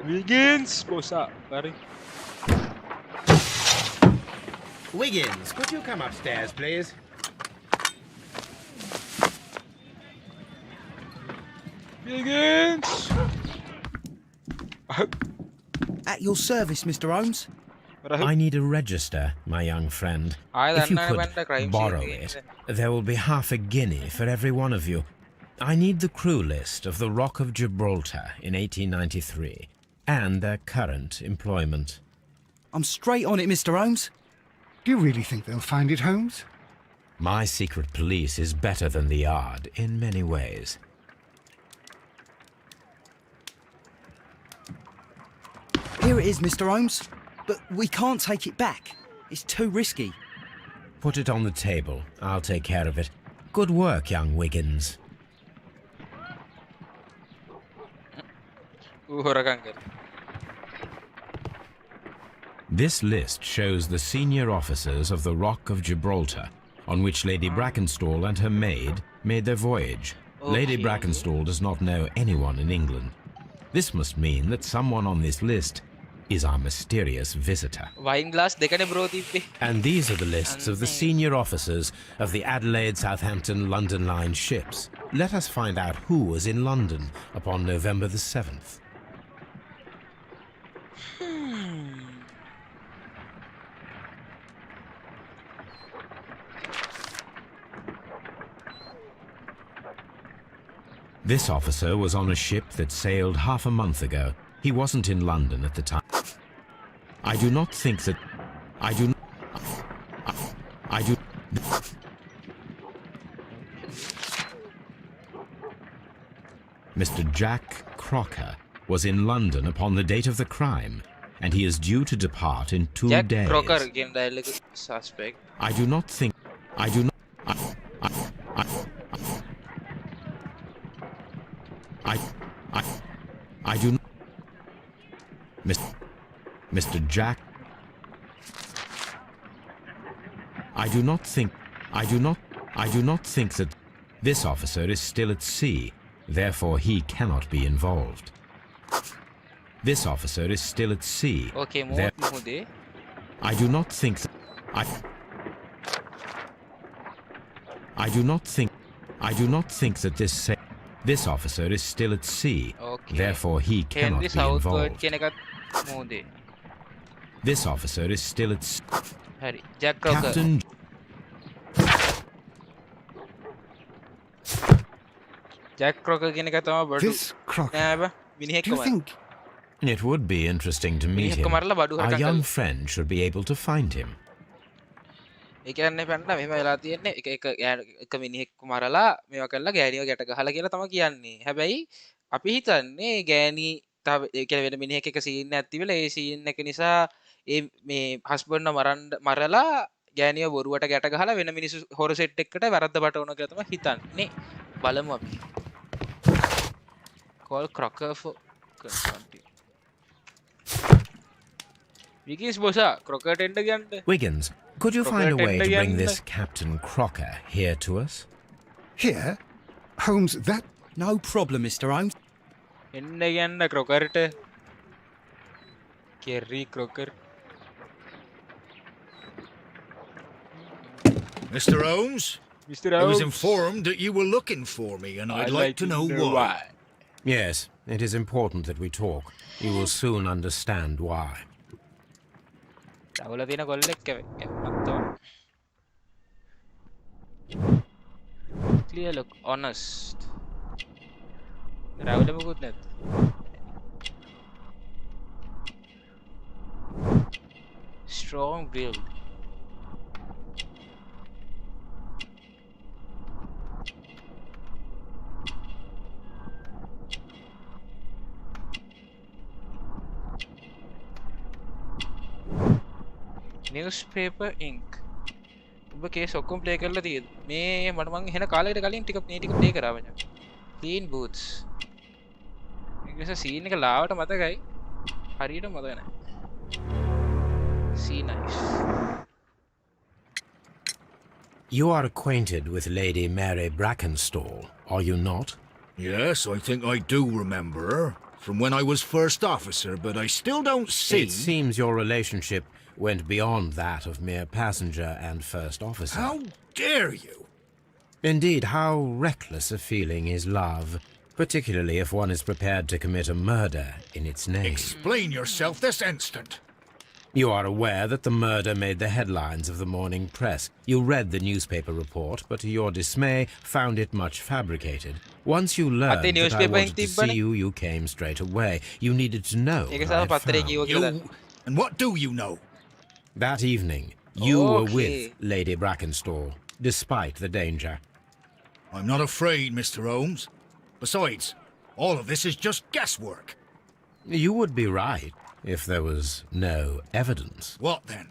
Speaker 1: Wiggins, bosa, mari.
Speaker 7: Wiggins, could you come upstairs, please?
Speaker 1: Wiggins.
Speaker 8: At your service, Mr. Holmes.
Speaker 2: I need a register, my young friend.
Speaker 1: I
Speaker 2: If you
Speaker 1: don't know when the
Speaker 2: could
Speaker 1: crime
Speaker 2: borrow
Speaker 1: scene
Speaker 2: it,
Speaker 1: is.
Speaker 2: there will be half a guinea for every one of you. I need the crew list of the Rock of Gibraltar in 1893 and their current employment.
Speaker 8: I'm straight on it, Mr. Holmes.
Speaker 3: Do you really think they'll find it, Holmes?
Speaker 2: My secret police is better than the Yard in many ways.
Speaker 8: Here it is, Mr. Holmes. But we can't take it back. It's too risky.
Speaker 2: Put it on the table. I'll take care of it. Good work, young Wiggins.
Speaker 1: Hurakan kar.
Speaker 2: This list shows the senior officers of the Rock of Gibraltar, on which Lady Brackenstall and her maid made their voyage. Lady
Speaker 1: Okay.
Speaker 2: Brackenstall does not know anyone in England. This must mean that someone on this list is our mysterious visitor.
Speaker 1: Wine glass dekane bro tippe.
Speaker 2: And these are the lists of the senior officers of the Adelaide, Southampton, London Line ships. Let us find out who was in London upon November the 7th. This officer was on a ship that sailed half a month ago. He wasn't in London at the time. I do not think that... I do... Mr. Jack Crocker was in London upon the date of the crime, and he is due to depart in 2
Speaker 1: Jack
Speaker 2: days.
Speaker 1: Crocker again dialogue suspect.
Speaker 2: I do not think... I do not... I do not... Mr. Jack... I do not think that this officer is still at sea, therefore he cannot be involved. This officer is still at sea.
Speaker 1: Okay,
Speaker 2: there-
Speaker 1: mude.
Speaker 2: I do not think that I do not think that this officer is still at sea.
Speaker 1: Okay.
Speaker 2: Therefore he cannot
Speaker 1: Henry
Speaker 2: be
Speaker 1: Southward
Speaker 2: involved.
Speaker 1: kenekat mude.
Speaker 2: This officer is still at sea.
Speaker 1: Hari. Jack Crocker.
Speaker 2: Captain
Speaker 1: Jack Crocker kenekat tama badu.
Speaker 3: This Crocker.
Speaker 1: Nෑ බ. මිනිහෙක්
Speaker 3: Do you
Speaker 1: කොමද?
Speaker 3: think...
Speaker 2: It would be interesting to meet
Speaker 1: මිනිහෙක්
Speaker 2: him.
Speaker 1: කොමරලා බඩු
Speaker 2: Our
Speaker 1: හරකම්
Speaker 2: young
Speaker 1: කළා.
Speaker 2: friend should be able to find him.
Speaker 1: ඒ කියන්නේ පැන්න මෙහෙම වෙලා තියෙන්නේ එක මිනිහෙක් මරලා මේවා කරලා ගෑණිව ගැට ගහලා කියලා තමයි කියන්නේ. හැබැයි අපි හිතන්නේ ගෑණි තව ඒ කියන්නේ වෙන මිනිහෙක් එක සීන් එකක් තිබිලා ඒ සීන් එක නිසා ඒ මේ හස්බන්ඩ් මරලා ගෑණිව බොරුවට ගැට ගහලා වෙන මිනිස්සු හොර සෙට් එකකට වැරද්ද බටවනවා කියලා තමයි හිතන්නේ. බලමු අපි. Call Crocker for confronting. Wiggins bossa Crocker එන්න ගන්න.
Speaker 2: Wiggins, could you find a
Speaker 1: Crocker
Speaker 2: way to bring
Speaker 1: again.
Speaker 2: this Captain Crocker here to us?
Speaker 3: Here? Holmes, that...
Speaker 8: No problem, Mr. Holmes.
Speaker 1: එන්න ගන්න Crockerට. Kerry Crocker.
Speaker 4: Mr. Holmes,
Speaker 1: Mr.
Speaker 4: I was
Speaker 1: Holmes.
Speaker 4: informed that you were looking for me, and I'd like to know why.
Speaker 2: Yes, it is important that we talk. You will soon understand why.
Speaker 1: රවුල තියෙන කොල්ලෙක් කැමත්තෝ. Clear look, honest. රවුල මොකුත් නැත්. Strong build. Newspaper ink. ඔබ case ඔක්කොම play කරලා තියෙද? මේ මට මං එහෙන කාලයකට කලින් ටික මේ ටික ප්ලේ කරා මචං. Clean boots. ඒක සීන් එක ලාවට මතකයි. හරියට මතක නැහැ. Sea knife.
Speaker 2: You are acquainted with Lady Mary Brackenstall, are you not?
Speaker 4: Yes, I think I do remember her. From when I was first officer, but I still don't see...
Speaker 2: It seems your relationship went beyond that of mere passenger and first officer.
Speaker 4: How dare you?
Speaker 2: Indeed, how reckless a feeling is love, particularly if one is prepared to commit a murder in its name.
Speaker 4: Explain yourself this instant.
Speaker 2: You are aware that the murder made the headlines of the morning press. You read the newspaper report, but to your dismay, found it much fabricated. Once you learned that I wanted to see you, you came straight away. You needed to know what I had found.
Speaker 4: You... And what do you know?
Speaker 2: That evening, you were with Lady Brackenstall, despite the danger.
Speaker 4: I'm not afraid, Mr. Holmes. Besides, all of this is just guesswork.
Speaker 2: You would be right if there was no evidence.
Speaker 4: What then?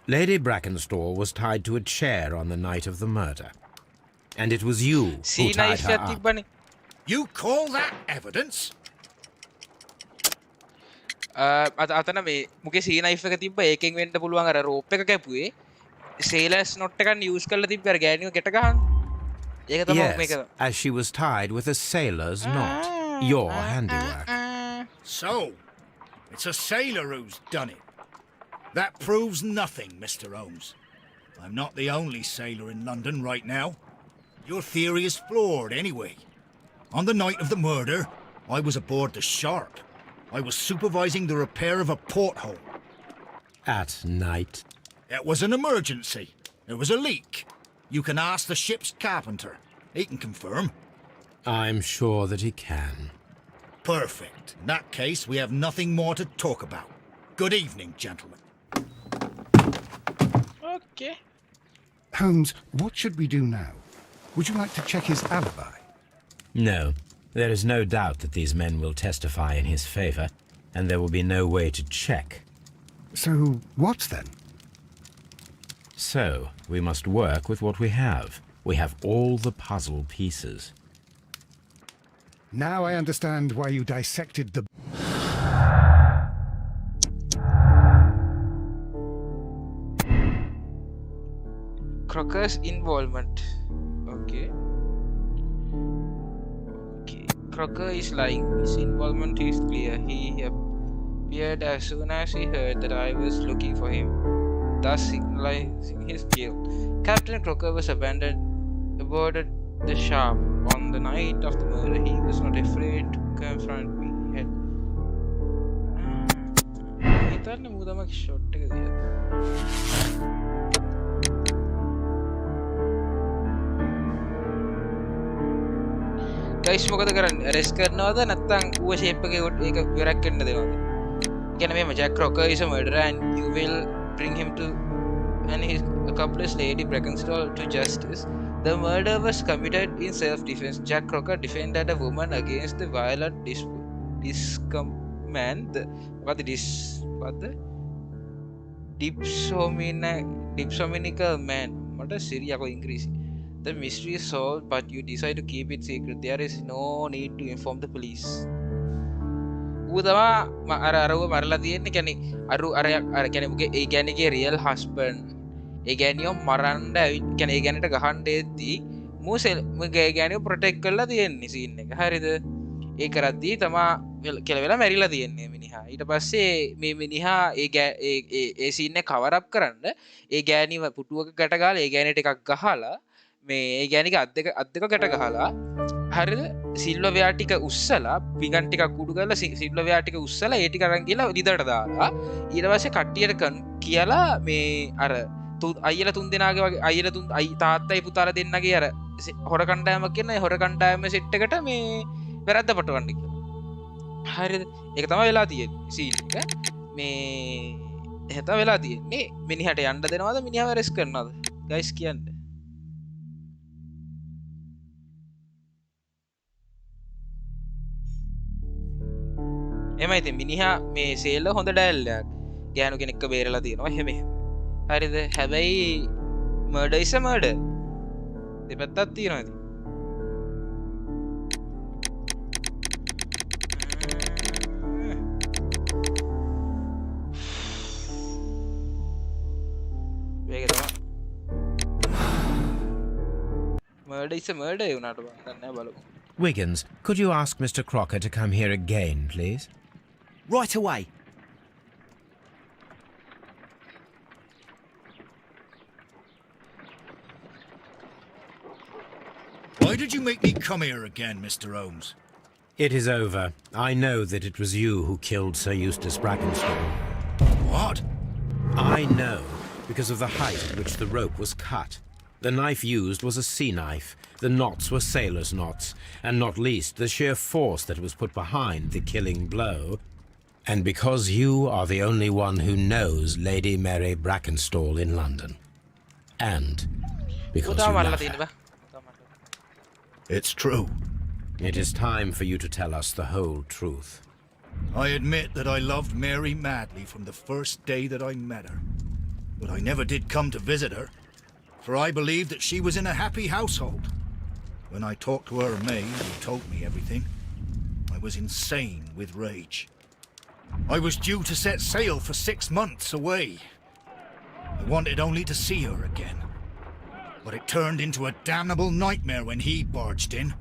Speaker 2: Lady Brackenstall was tied to a chair on the night of the murder. And it was you who tied her up.
Speaker 4: You call that evidence?
Speaker 1: අතන මේ මුගේ සී knife එක තිබ්බ ඒකෙන් වෙන්න පුළුවන් අර rope එක කැපුවේ සේලර්ස් note එකක් යූස් කරලා තිබ්බ අර ගෑනියෝ ගෙට ගහන්න. ඒක තමයි මේක.
Speaker 2: Yes, as she was tied with a sailor's knot. Your handiwork.
Speaker 4: So, it's a sailor who's done it. That proves nothing, Mr. Holmes. I'm not the only sailor in London right now. Your theory is flawed anyway. On the night of the murder, I was aboard the Sharp. I was supervising the repair of a porthole.
Speaker 2: At night?
Speaker 4: It was an emergency. There was a leak. You can ask the ship's carpenter. He can confirm.
Speaker 2: I'm sure that he can.
Speaker 4: Perfect. In that case, we have nothing more to talk about. Good evening, gentlemen.
Speaker 1: Okay.
Speaker 3: Holmes, what should we do now? Would you like to check his alibi?
Speaker 2: No. There is no doubt that these men will testify in his favor, and there will be no way to check.
Speaker 3: So, what then?
Speaker 2: So, we must work with what we have. We have all the puzzle pieces.
Speaker 3: Now I understand why you dissected the...
Speaker 1: Crocker's involvement. Okay. Crocker is lying. His involvement is clear. He appeared as soon as he heard that I was looking for him, thus signalizing his guilt. Captain Crocker was aboarded the Sharp on the night of the murder. He was not afraid to confront me. හිතන්න මුදමක් shot එක දිහා. Guys මොකද කරන්නේ? අරෙස්ට් කරනවද නැත්නම් ඌව shape එකේ ඒක ඉවරක් වෙන්න දෙනවද? කියන්නේ මෙහෙම Jack Crocker is a murderer and you will bring him to and his accomplice Lady Brackenstall to justice. The murder was committed in self-defense. Jack Crocker defended a woman against the violent dipsomaniacal man. What a Syria English. The mystery is solved, but you decide to keep it secret. There is no need to inform the police. ඌතම අරව මරලා තියෙන්නේ කියන්නේ අර කියන්නේ මුගේ ඒ ගෑණිගේ real husband ඒ ගෑණියෝ මරන්න කියන්නේ ඒ ගෑණිට ගහන්න එද්දී මුගේ ගෑණියෝ protect කරලා තියෙන්නේ සීන් එක. හරිද? ඒ කරද්දී තමා කියලා වෙලා මැරිලා තියෙන්නේ මිනිහා. ඊට පස්සේ මේ මිනිහා ඒ සීන් එක කවර් අප් කරන්න ඒ ගෑණිව පුටුවක ගැට ගහලා ඒ ගෑණිට එකක් ගහලා මේ ඒ ගෑණිගේ අත් දෙක ගැට ගහලා හරිද? සිල්වරයා ටික උස්සලා පිගන් ටිකක් කුඩු කරලා සිල්වරයා ටික උස්සලා ඒ ටික අරන් ගිහලා ලිදරට දාලා ඊට පස්සේ කට්ටියට කියලා මේ අර අයියලා තුන් දෙනාගේ වගේ අයියලා තුන් තාත්තයි පුතාලා දෙන්නගේ අර හොර කණ්ඩායමක් කියන ඒ හොර කණ්ඩායම සෙට් එකට මේ වැරද්ද පටවන්න කියලා. හරිද? ඒක තමයි වෙලා තියෙන්නේ සීන් එක. මේ එහෙම තමයි වෙලා තියෙන්නේ. මිනිහට යන්න දෙනවද මිනිහව රෙස් කරනවද? ගයිස් කියන්න. එමයිති මිනිහා මේ සේල්ල හොඳ ඩැල්ලයක් ගෑනු කෙනෙක්ව බේරලා තියෙනවා එහෙම. හරිද? හැබැයි murder is a murder. දෙපැත්තක් තියෙනවා ඉතින්. මේක තමයි. Murder is a murder වුණාට මම දන්නේ නැහැ බලමු.
Speaker 2: Wiggins, could you ask Mr. Crocker to come here again, please?
Speaker 8: Right away.
Speaker 4: Why did you make me come here again, Mr. Holmes?
Speaker 2: It is over. I know that it was you who killed Sir Eustace Brackenstall.
Speaker 4: What?
Speaker 2: I know because of the height at which the rope was cut. The knife used was a sea knife. The knots were sailor's knots, and not least the sheer force that was put behind the killing blow. And because you are the only one who knows Lady Mary Brackenstall in London. And because
Speaker 1: උදා
Speaker 2: you
Speaker 1: මරලා
Speaker 2: love
Speaker 1: තියෙන
Speaker 2: her.
Speaker 1: බා.
Speaker 4: It's true.
Speaker 2: It is time for you to tell us the whole truth.
Speaker 4: I admit that I loved Mary madly from the first day that I met her. But I never did come to visit her, for I believed that she was in a happy household. When I talked to her maid, who told me everything, I was insane with rage. I was due to set sail for 6 months away. I wanted only to see her again. But it turned into a damnable nightmare when he barged in.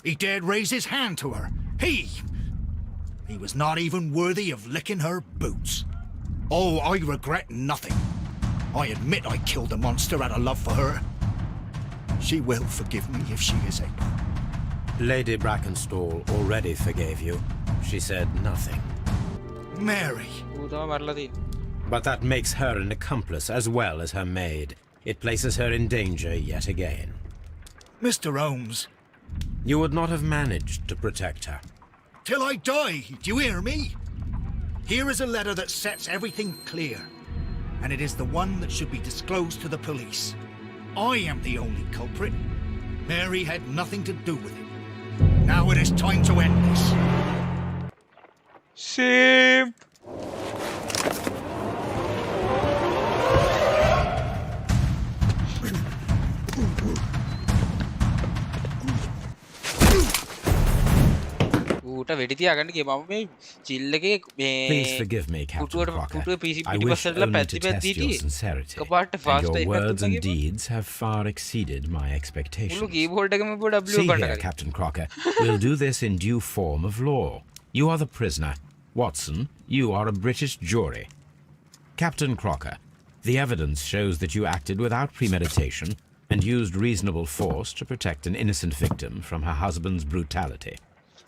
Speaker 4: He dared raise his hand to her. He was not even worthy of licking her boots. Oh, I regret nothing. I admit I killed the monster out of love for her. She will forgive me if she is able.
Speaker 2: Lady Brackenstall already forgave you. She said nothing.
Speaker 4: Mary.
Speaker 1: ඌ තමයි මරලා තියෙන්නේ.
Speaker 2: But that makes her an accomplice as well as her maid. It places her in danger yet again.
Speaker 4: Mr. Holmes.
Speaker 2: You would not have managed to protect her.
Speaker 4: Till I die, do you hear me? Here is a letter that sets everything clear, and it is the one that should be disclosed to the police. I am the only culprit. Mary had nothing to do with it. Now it is time to end this.
Speaker 1: Simp. ඌට වෙඩි තියාගන්න කිය මම මේ chill එකේ
Speaker 2: Please
Speaker 1: මේ
Speaker 2: forgive me, Captain
Speaker 1: පුටුවට
Speaker 2: Crocker.
Speaker 1: පුටුවේ පිසි
Speaker 2: I wish
Speaker 1: පිටිපස්සටලා
Speaker 2: only to
Speaker 1: පැද්දි
Speaker 2: test
Speaker 1: පැද්දි
Speaker 2: your
Speaker 1: හිටියේ.
Speaker 2: sincerity,
Speaker 1: කපාට
Speaker 2: and
Speaker 1: fast
Speaker 2: your
Speaker 1: එකක්
Speaker 2: words and
Speaker 1: නැතුව
Speaker 2: deeds have far exceeded my
Speaker 1: මුළු
Speaker 2: expectations.
Speaker 1: කීබෝඩ් එකම පොඩ W
Speaker 2: See
Speaker 1: බටන්
Speaker 2: here,
Speaker 1: කරේ.
Speaker 2: Captain Crocker, we'll do this in due form of law. You are the prisoner. Watson, you are a British jury. Captain Crocker, the evidence shows that you acted without premeditation and used reasonable force to protect an innocent victim from her husband's brutality.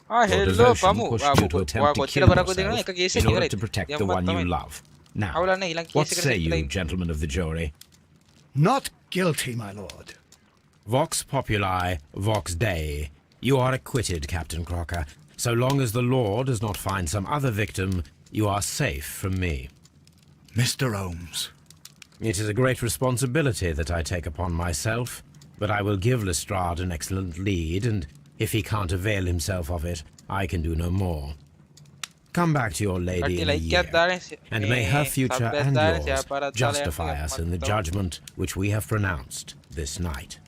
Speaker 1: ආ
Speaker 2: Your
Speaker 1: හෙල්ලෝ
Speaker 2: devotion
Speaker 1: පමු.
Speaker 2: pushed you to
Speaker 1: ඔයා
Speaker 2: attempt to
Speaker 1: කොච්චර
Speaker 2: kill
Speaker 1: බරක් දෙනවද
Speaker 2: yourself
Speaker 1: එක case
Speaker 2: in
Speaker 1: එක
Speaker 2: order
Speaker 1: ඉවරයි.
Speaker 2: to protect the
Speaker 1: යම්මත්
Speaker 2: one you
Speaker 1: තමයි.
Speaker 2: love. Now,
Speaker 1: අවුලන්නේ ඊළඟ
Speaker 2: what
Speaker 1: කේස් එකට
Speaker 2: say
Speaker 1: සෙට්
Speaker 2: you,
Speaker 1: කරලා
Speaker 2: gentlemen of the jury?
Speaker 3: Not guilty, my lord.
Speaker 2: Vox populi, vox dei. You are acquitted, Captain Crocker. So long as the law does not find some other victim, you are safe from me.
Speaker 4: Mr. Holmes.
Speaker 2: It is a great responsibility that I take upon myself, but I will give Lestrade an excellent lead, and if he can't avail himself of it, I can do no more. Come back to your lady in a year, and may her future and yours justify us in the judgment which we have pronounced this night.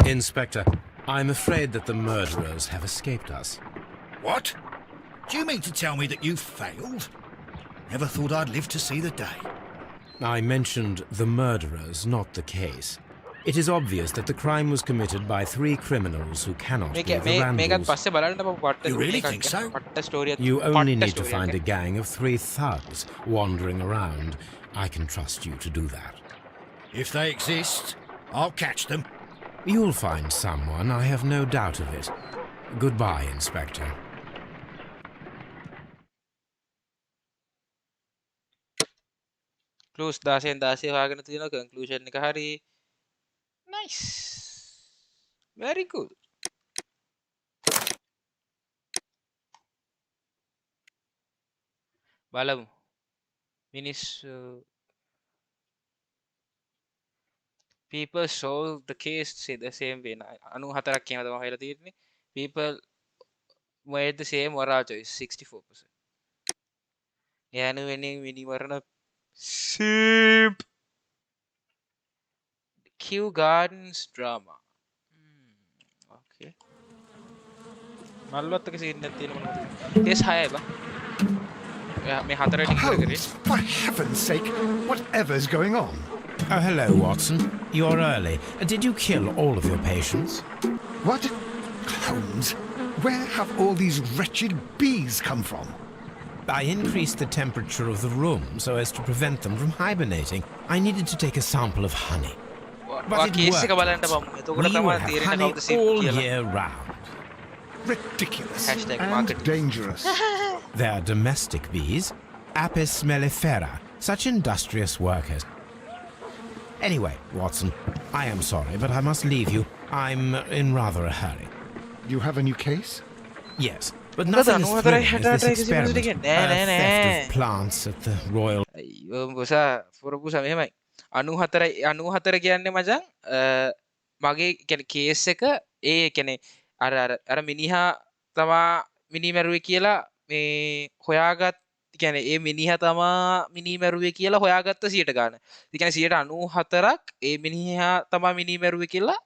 Speaker 2: Inspector, I'm afraid that the murderers have escaped us.
Speaker 4: What? Do you mean to tell me that you failed? Never thought I'd live to see the day.
Speaker 2: I mentioned the murderers, not the case. It is obvious that the crime was committed by 3 criminals who cannot be the
Speaker 1: මේකත්
Speaker 2: Randalls.
Speaker 1: පස්සේ බලන්න බා පට්ට
Speaker 4: You really
Speaker 1: එකක්
Speaker 4: think
Speaker 1: ගැන.
Speaker 4: so?
Speaker 1: පට්ට ස්ටෝරියක්.
Speaker 2: You only
Speaker 1: පට්ට
Speaker 2: need to
Speaker 1: ස්ටෝරියක්
Speaker 2: find a
Speaker 1: ගැන.
Speaker 2: gang of 3 thugs wandering around. I can trust you to do that.
Speaker 4: If they exist, I'll catch them.
Speaker 2: You'll find someone, I have no doubt of it. Goodbye, Inspector.
Speaker 1: ක්ලූස් 10න් 16 හොයාගෙන තියෙනවා conclusion එක හරි. Nice. very good. බලමු. මිනිස්සු people solve the case say the same way. 94ක් කියනවා තමයි හොයලා තියෙන්නේ. people made the same oral choice 64%. යනු වෙනින් මිනිමරණ සීප් Kew Gardens drama. Okay. මල්ලොත් එක සීන් එකක් තියෙනවා මට. කේස් 6යි බා. මේ 4 ටික ඉවර කරේ.
Speaker 3: Holmes, for heaven's sake, whatever's going on?
Speaker 2: Oh, hello, Watson. You're early. Did you kill all of your patients?
Speaker 3: What? Holmes, where have all these wretched bees come from?
Speaker 2: I increased the temperature of the room so as to prevent them from hibernating. I needed to take a sample of honey. But it
Speaker 1: case එක
Speaker 2: worked.
Speaker 1: බලන්න බමු. එතකොට
Speaker 2: We will
Speaker 1: තමයි
Speaker 2: have
Speaker 1: තීරණය
Speaker 2: honey
Speaker 1: කවුද සීප්
Speaker 2: all
Speaker 1: කියලා.
Speaker 2: year round.
Speaker 3: Ridiculous
Speaker 1: Hashtag
Speaker 3: and
Speaker 1: marketing.
Speaker 3: dangerous.
Speaker 2: They're domestic bees, Apis mellifera, such industrious workers. Anyway, Watson, I am sorry, but I must leave you. I'm in rather a hurry.
Speaker 3: You have a new case?
Speaker 2: Yes, but nothing as thrilling as this
Speaker 1: හතරයි
Speaker 2: experiment.
Speaker 1: එකසිය
Speaker 2: Theft of plants at the Royal...
Speaker 1: අයියෝ බොසා පුරපුසා මෙහෙමයි 94 කියන්නේ මචං මගේ කියන්නේ case එක ඒ කියන්නේ අර මිනිහා තමා මිනි මැරුවේ කියලා මේ හොයාගත් කියන්නේ ඒ මිනිහා තමා මිනි මැරුවේ කියලා හොයාගත්ත 100ට ගන්න. ඒ කියන්නේ 94ක් ඒ මිනිහා තමා මිනි මැරුවේ කියලා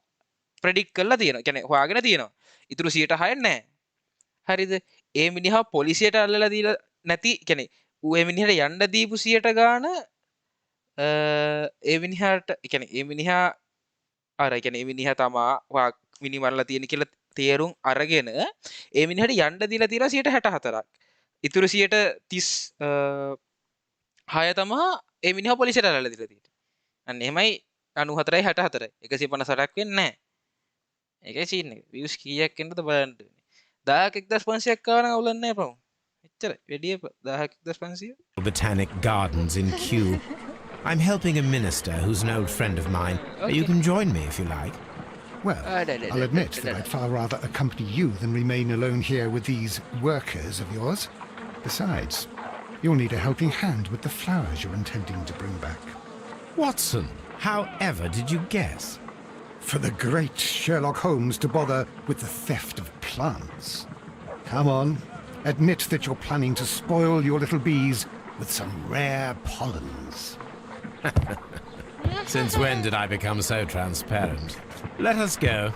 Speaker 1: ප්‍රෙඩික්ට් කරලා තියෙනවා. කියන්නේ හොයාගෙන තියෙනවා. ඉතුරු 106 නැහැ. හරිද? ඒ මිනිහා පොලිසියට අල්ලලා දීලා නැති කියන්නේ ඌ ඒ මිනිහට යන්න දීපු 100ට ගාන ඒ මිනිහාට කියන්නේ ඒ මිනිහා අර කියන්නේ ඒ මිනිහා තමා මිනි මරලා තියෙන කියලා තේරුම් අරගෙන ඒ මිනිහට යන්න දීලා තියෙනවා 164ක්. ඉතුරු 136 තමා ඒ මිනිහා පොලිසියට අල්ලලා දීලා තියෙන්නේ. අන්න එහෙමයි 94යි 64යි 158ක් වෙන්නේ නැහැ. ඒකයි සීන් එක. views කීයක් එන්නද බලන්න ඕනේ. 10,500ක් ආව නම් අවුලක් නැහැ ප්‍රෝ. එච්චර වැඩි 10,500.
Speaker 2: Botanic Gardens in Kew. I'm helping a minister who's an old friend of mine.
Speaker 1: Okay.
Speaker 2: You can join me if you like.
Speaker 3: Well, I'll admit that I'd far rather accompany you than remain alone here with these workers of yours. Besides, you'll need a helping hand with the flowers you're intending to bring back.
Speaker 2: Watson, however did you guess?
Speaker 3: For the great Sherlock Holmes to bother with the theft of plants. Come on, admit that you're planning to spoil your little bees with some rare pollens.
Speaker 2: Since when did I become so transparent? Let us go.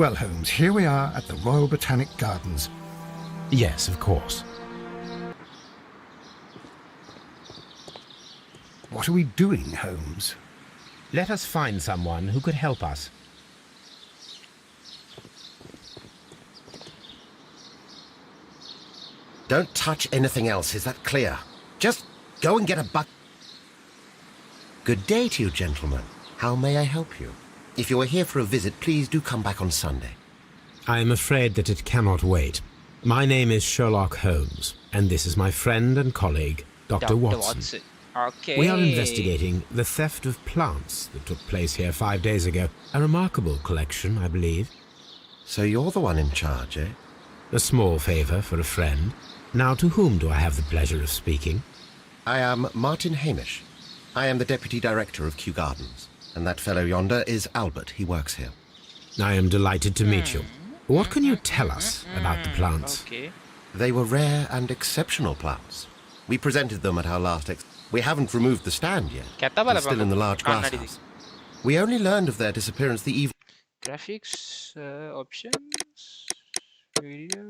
Speaker 3: Well, Holmes, here we are at the Royal Botanic Gardens.
Speaker 2: Yes, of course.
Speaker 3: What are we doing, Holmes?
Speaker 2: Let us find someone who could help us.
Speaker 7: Don't touch anything else, is that clear? Just go and get a bucket. Good day to you, gentlemen. How may I help you? If you are here for a visit, please do come back on Sunday.
Speaker 2: I am afraid that it cannot wait. My name is Sherlock Holmes, and this is my friend and colleague, Dr. Watson.
Speaker 1: Okay.
Speaker 2: We are investigating the theft of plants that took place here 5 days ago. A remarkable collection, I believe.
Speaker 7: So you're the one in charge, eh?
Speaker 2: A small favour for a friend. Now, to whom do I have the pleasure of speaking?
Speaker 7: I am Martin Hamish. I am the Deputy Director of Kew Gardens. And that fellow yonder is Albert. He works here.
Speaker 2: I am delighted to meet you. What can you tell us about the plants?
Speaker 1: Okay.
Speaker 7: They were rare and exceptional plants. We presented them at our last We haven't removed the stand yet. They're still in the large glass house. We only learned of their disappearance the evening.
Speaker 1: Graphics options video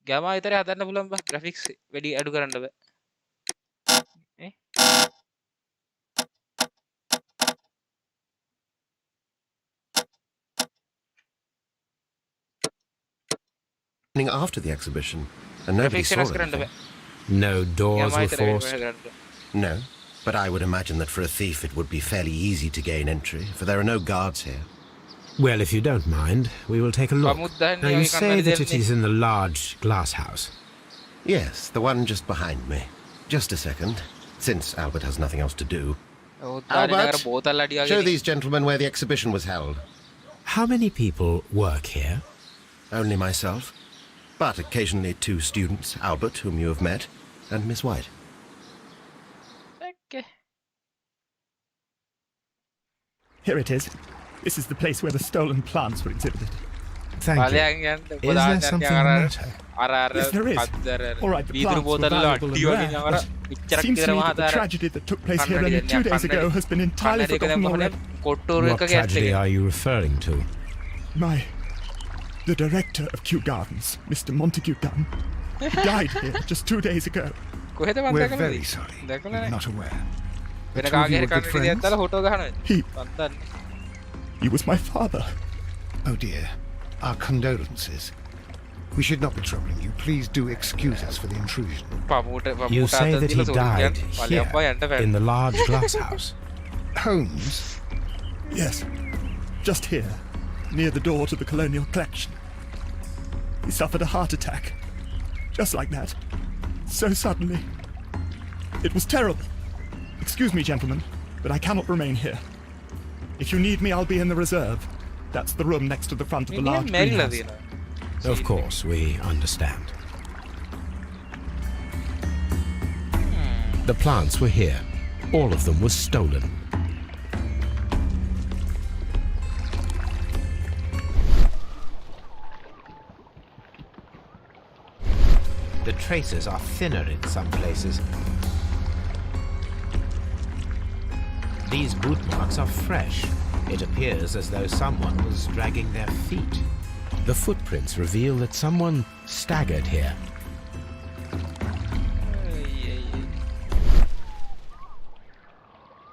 Speaker 1: gamma විතරේ හදන්න පුළුවන් බා graphics වැඩි අඩු කරන්න බෑ ඈ
Speaker 7: After the exhibition, and nobody
Speaker 1: graphics
Speaker 7: saw
Speaker 1: වෙනස් කරන්න
Speaker 7: anything.
Speaker 1: බෑ
Speaker 2: No doors
Speaker 1: gamma
Speaker 2: were
Speaker 1: විතරේ
Speaker 2: forced.
Speaker 1: වැඩ කරන්න
Speaker 7: No, but I would imagine that for a thief it would be fairly easy to gain entry, for there are no guards here.
Speaker 2: Well, if you don't mind, we will take a look. Now, you say that it is in the large glass house.
Speaker 7: Yes, the one just behind me. Just a second, since Albert has nothing else to do.
Speaker 1: Albert,
Speaker 7: Show these gentlemen where the exhibition was held.
Speaker 2: How many people work here?
Speaker 7: Only myself, but occasionally 2 students, Albert, whom you have met, and Miss White.
Speaker 1: Okay.
Speaker 9: Here it is. This is the place where the stolen plants were exhibited.
Speaker 2: Thank you. Is there something the matter?
Speaker 9: Yes, there is. All right, the plants were valuable and rare, but seems to me that the tragedy that took place here only 2 days ago has been entirely forgotten already.
Speaker 2: What tragedy are you referring to?
Speaker 9: The director of Kew Gardens, Mr. Montague Dunn, he died here just 2 days ago.
Speaker 3: We're very sorry. We're not aware. The two of you were good friends?
Speaker 9: He was my father.
Speaker 3: Oh dear. Our condolences. We should not be troubling you. Please do excuse us for the intrusion.
Speaker 2: You say that he died here, in the large glass house?
Speaker 3: Holmes?
Speaker 9: Yes, just here, near the door to the Colonial Collection. He suffered a heart attack, just like that, so suddenly. It was terrible. Excuse me, gentlemen, but I cannot remain here. If you need me, I'll be in the reserve. That's the room next to the front of the large greenhouse.
Speaker 2: Of course, we understand. The plants were here. All of them were stolen. The traces are thinner in some places. These boot marks are fresh. It appears as though someone was dragging their feet. The footprints reveal that someone staggered here.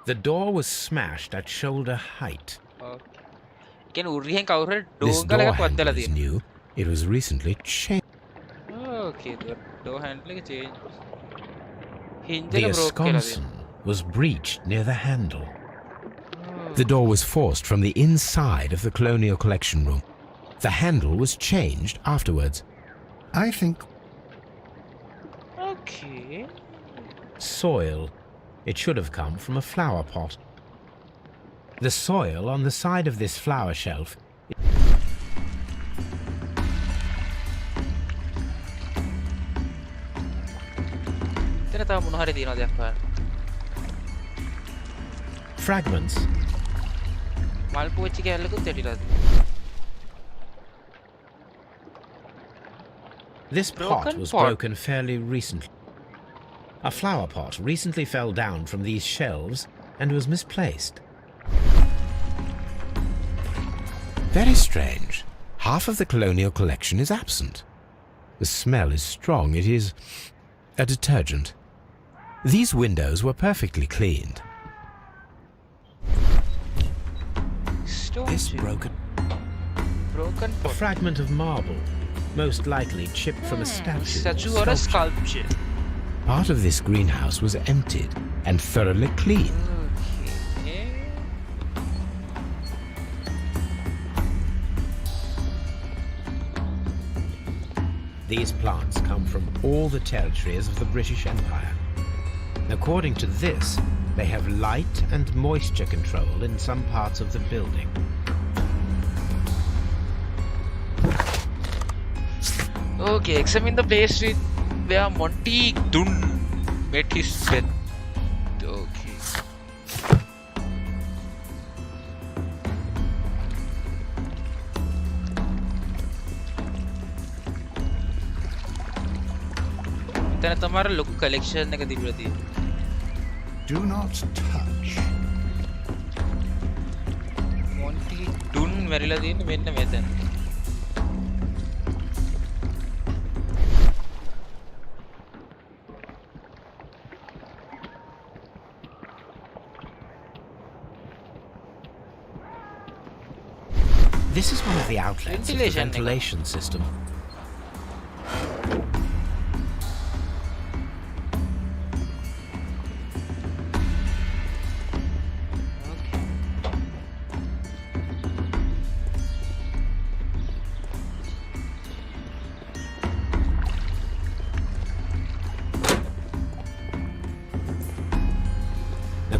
Speaker 2: The door was smashed at shoulder height. This door handle is new. It was recently changed.
Speaker 1: Okay, the door handling changed.
Speaker 2: The ensconson was breached near the handle. The door was forced from the inside of the Colonial Collection room. The handle was changed afterwards.
Speaker 3: I think...
Speaker 1: Okay.
Speaker 2: Soil. It should have come from a flower pot. The soil on the side of this flower shelf fragments. This pot was broken fairly recently. A flower pot recently fell down from these shelves and was misplaced. Very strange. Half of the Colonial Collection is absent. The smell is strong. It is a detergent. These windows were perfectly cleaned. This broken a fragment of marble, most likely chipped from a statue
Speaker 1: or a sculpture.
Speaker 2: Part of this greenhouse was emptied and thoroughly cleaned.
Speaker 1: Okay.
Speaker 2: These plants come from all the territories of the British Empire. According to this, they have light and moisture control in some parts of the building.
Speaker 1: Okay, examine the place where Monty Dunn met his death. Okay. Then तुम्हारा local collection ने कदी बिरती.
Speaker 3: Do not touch.
Speaker 1: Monty Dunn मेरे लिए दिन मैंने मैंने.
Speaker 2: This is one of the outlets of the ventilation system.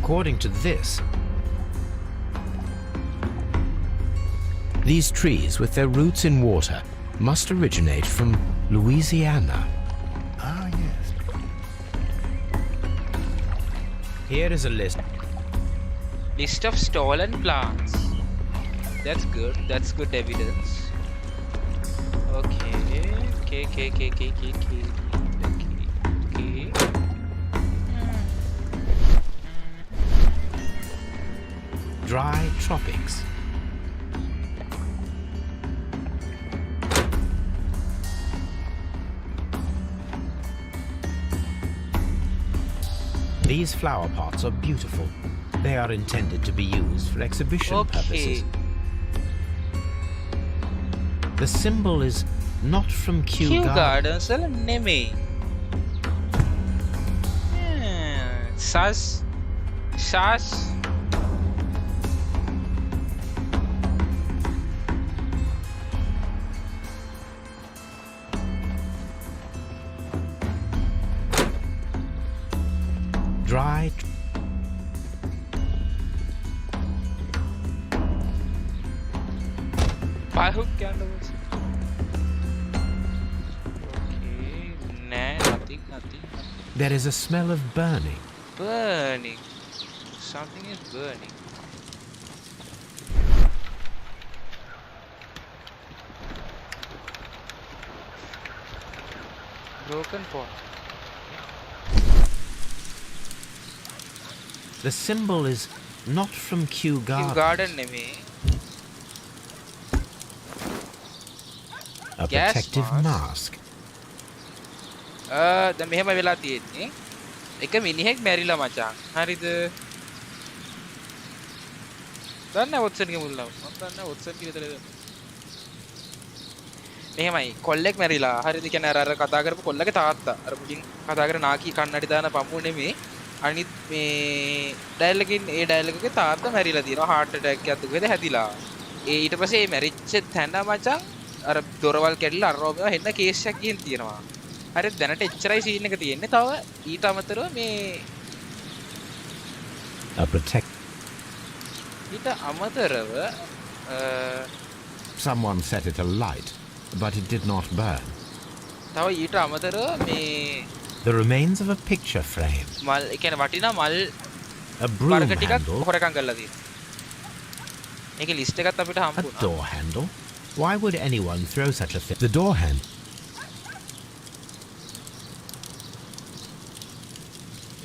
Speaker 2: According to this, these trees with their roots in water must originate from Louisiana.
Speaker 3: Ah, yes.
Speaker 2: Here is a list.
Speaker 1: List of stolen plants. That's good. That's good evidence. Okay.
Speaker 2: Dry tropics. These flower pots are beautiful. They are intended to be used for exhibition purposes. The symbol is not from Kew Gardens.
Speaker 1: නෙමෙයි. Sas.
Speaker 2: Dry.
Speaker 1: Firehook candles. Okay. Nah, nothing.
Speaker 2: There is a smell of burning.
Speaker 1: Burning. Something is burning. Broken pot.
Speaker 2: The symbol is not from Kew Gardens.
Speaker 1: Garden නෙමෙයි.
Speaker 2: A
Speaker 1: Gas
Speaker 2: protective
Speaker 1: mask.
Speaker 2: mask.
Speaker 1: දැන් මෙහෙම වෙලා තියෙන්නේ. එක මිනිහෙක් මැරිලා මචං. හරිද? දන්නේ වොට්සන්ගේ මුල් නම. මම දන්නේ වොට්සන්ගේ විතරද? මෙහෙමයි. කොල්ලෙක් මැරිලා. හරිද? කියන්නේ අර කතා කරපු කොල්ලගේ තාත්තා. අර මුලින් කතා කරන නාකි කන්නඩි දාන පම්මු නෙමෙයි. අනිත් මේ ඩයලොග් එකේ තාත්තා මැරිලා තියෙනවා. heart attack එකක් දුකේද හැදිලා. ඊට පස්සේ මේ මැරිච්ච තැන මචං අර දොරවල් කැඩිලා අර රෝබේව හෙන්න කේස් එකක් ගිහින් තියෙනවා. හරි දැනට එච්චරයි සීන් එක තියෙන්නේ. තව ඊට අමතරව මේ ඊට අමතරව
Speaker 2: Someone set it alight, but it did not burn.
Speaker 1: තව ඊට අමතරව මේ
Speaker 2: The remains of a picture frame.
Speaker 1: මල් ඒ කියන්නේ වටිනා මල්
Speaker 2: A broom
Speaker 1: වර්ග ටිකක්
Speaker 2: handle.
Speaker 1: හොරකම් කරලා තියෙනවා. මේකේ ලිස්ට් එකක් අපිට
Speaker 2: A
Speaker 1: හම්බුණා.
Speaker 2: door handle. Why would anyone throw such a thing? The door handle.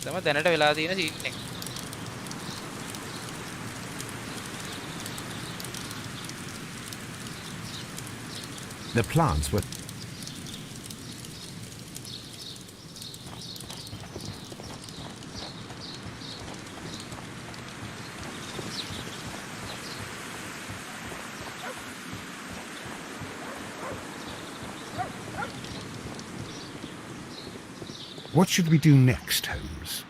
Speaker 1: තමයි දැනට වෙලා තියෙන සීන් එක.
Speaker 2: The plants were.
Speaker 3: What should we do next, Holmes?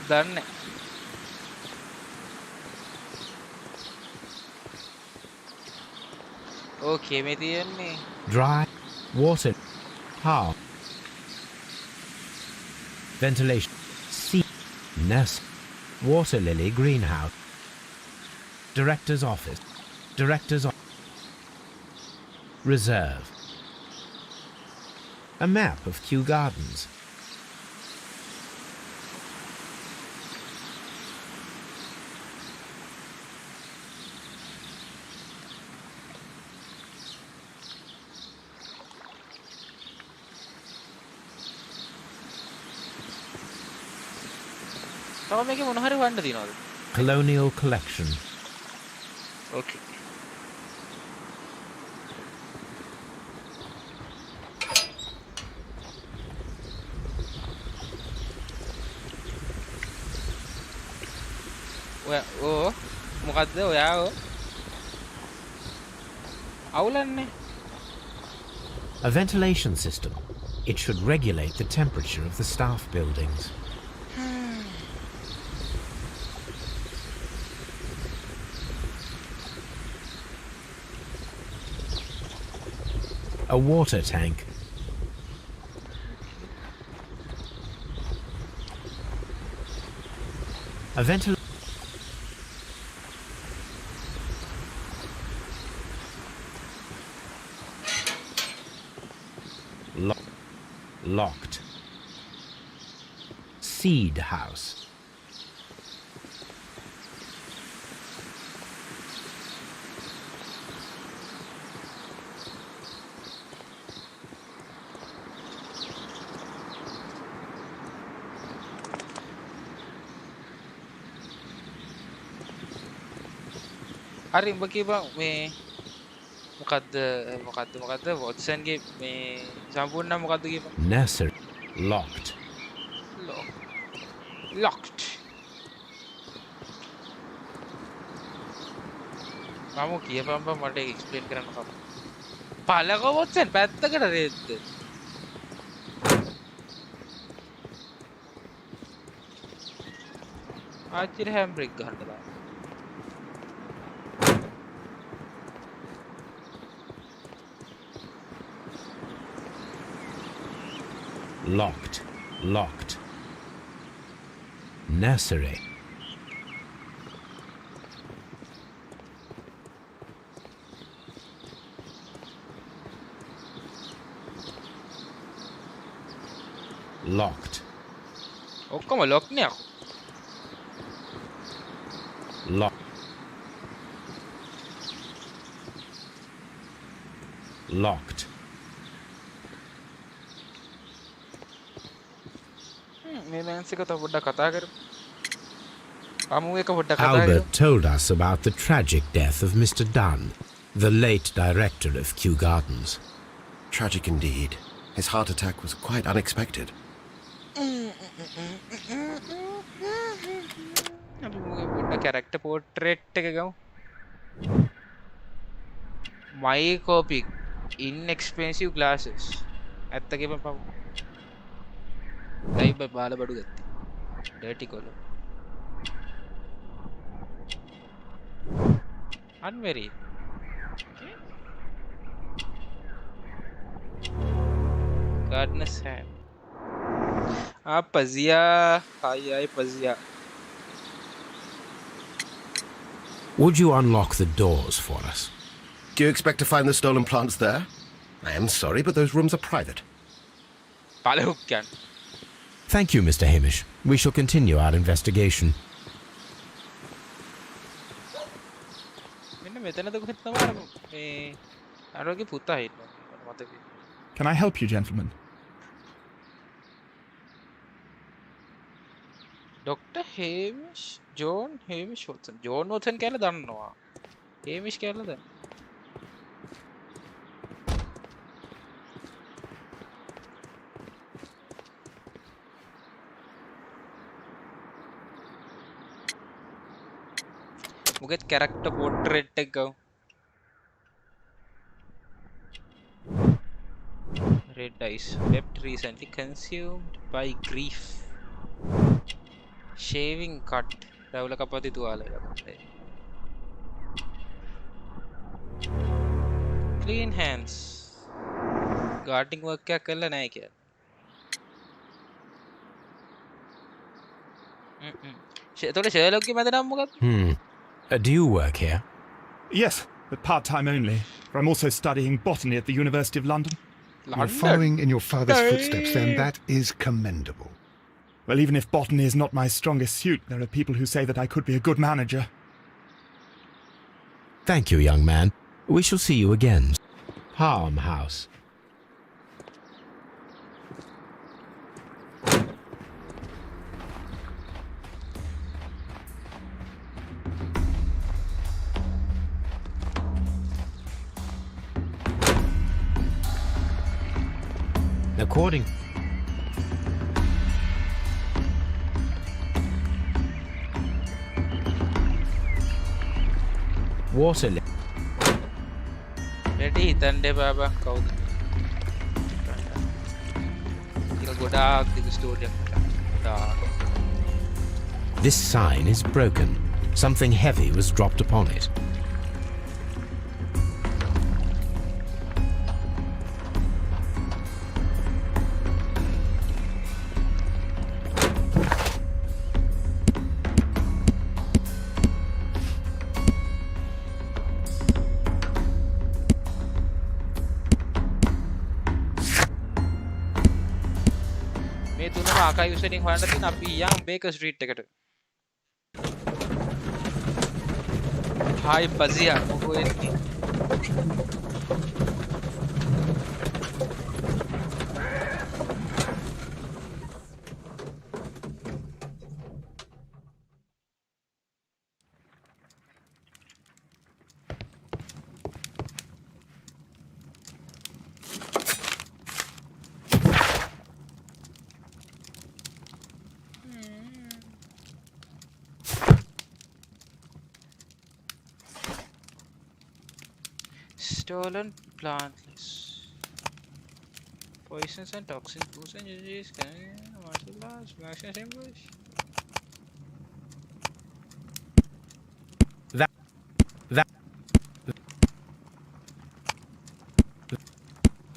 Speaker 1: දන්නේ. ඕකේ මේ තියෙන්නේ
Speaker 2: Dry. Water. How? Ventilation. Sea. Nest. Water lily greenhouse. Director's office. Director's office. Reserve. A map of Kew Gardens.
Speaker 1: තව මේකේ මොන හරි වන්න තියනවද?
Speaker 2: Colonial collection.
Speaker 1: ඕකේ. මොකද්ද ඔයා අවුලන්නේ?
Speaker 2: A ventilation system. It should regulate the temperature of the staff buildings. A water tank. A ventilator. Locked. Seed house.
Speaker 1: හරි උඹ කියපන් මේ මොකද්ද වොට්සන්ගේ මේ සම්පූර්ණ නම මොකද්ද කියපන්.
Speaker 2: Nursery. Locked.
Speaker 1: locked මම කියපන් බං මට එක්ස්ප්ලেইন කරන්න කම. පළක වොට්සන් පැත්තකට රෙද්ද. ආච්චිට හැම් බ්‍රේක් ගහන්න දාන්න.
Speaker 2: Locked. Locked. Nursery. Locked.
Speaker 1: ඔක්කොම ලොක් නේ අකෝ.
Speaker 2: Locked.
Speaker 1: මේ මෑන්ස් එක තව පොඩ්ඩක් කතා කරමු. අමු එක පොඩ්ඩක් කතා කරමු.
Speaker 2: Albert told us about the tragic death of Mr. Dunn, the late director of Kew Gardens.
Speaker 7: Tragic indeed. His heart attack was quite unexpected.
Speaker 1: අපි මුගේ පොඩ්ඩක් කැරක්ටර් පෝර්ට්‍රේට් එක ගමු. මයිකෝපික් inexpensive glasses. ඇත්ත කියපන් පමු. ලයිබ් බාල බඩු ගත්තා. Dirty කොලෝ. unmarried. Okay. Gardener's hand. Pazia. Hi, Pazia.
Speaker 2: Would you unlock the doors for us?
Speaker 7: Do you expect to find the stolen plants there? I am sorry, but those rooms are private.
Speaker 1: Palehukkan.
Speaker 2: Thank you, Mr. Hamish. We shall continue our investigation.
Speaker 1: මෙන්න මෙතනද කොහෙද තමයි මේ අරෝගේ පුතා හිටනවා මතකයි.
Speaker 9: Can I help you, gentlemen?
Speaker 1: Dr. Hamish, John Hamish Watson. John Watson කියලා දන්නවා. Hamish කියලා දන්නවා. Muget character portrait එක ගමු. Red eyes, wept recently, consumed by grief. Shaving cut. රැවුල කපති තුවාල ලබන්නේ. Clean hands. Gardening work එකක් කළා නැහැ කියලා. එතකොට ෂර්ලොක්ගේ මැද නම් මොකක්ද?
Speaker 2: Do you work here?
Speaker 9: Yes, but part-time only. For I'm also studying botany at the University of London.
Speaker 3: You're following in your father's footsteps, then. That is commendable.
Speaker 9: Well, even if botany is not my strongest suit, there are people who say that I could be a good manager.
Speaker 2: Thank you, young man. We shall see you again. Palm House. According water
Speaker 1: ready හිතන්න බාබා කවුද ඒක ගොඩාක් දිග story එකක් ගොඩාක්.
Speaker 2: This sign is broken. Something heavy was dropped upon it.
Speaker 1: ආකයිව්ස් වලින් හොයන්න තියෙන අපි යම් බේකර් ස්ට්‍රීට් එකට. හායි බසියා මොකෝ එන්නේ? Stolen plant list. Poisons and toxins, boosts and injuries, martial arts, maximum ambush.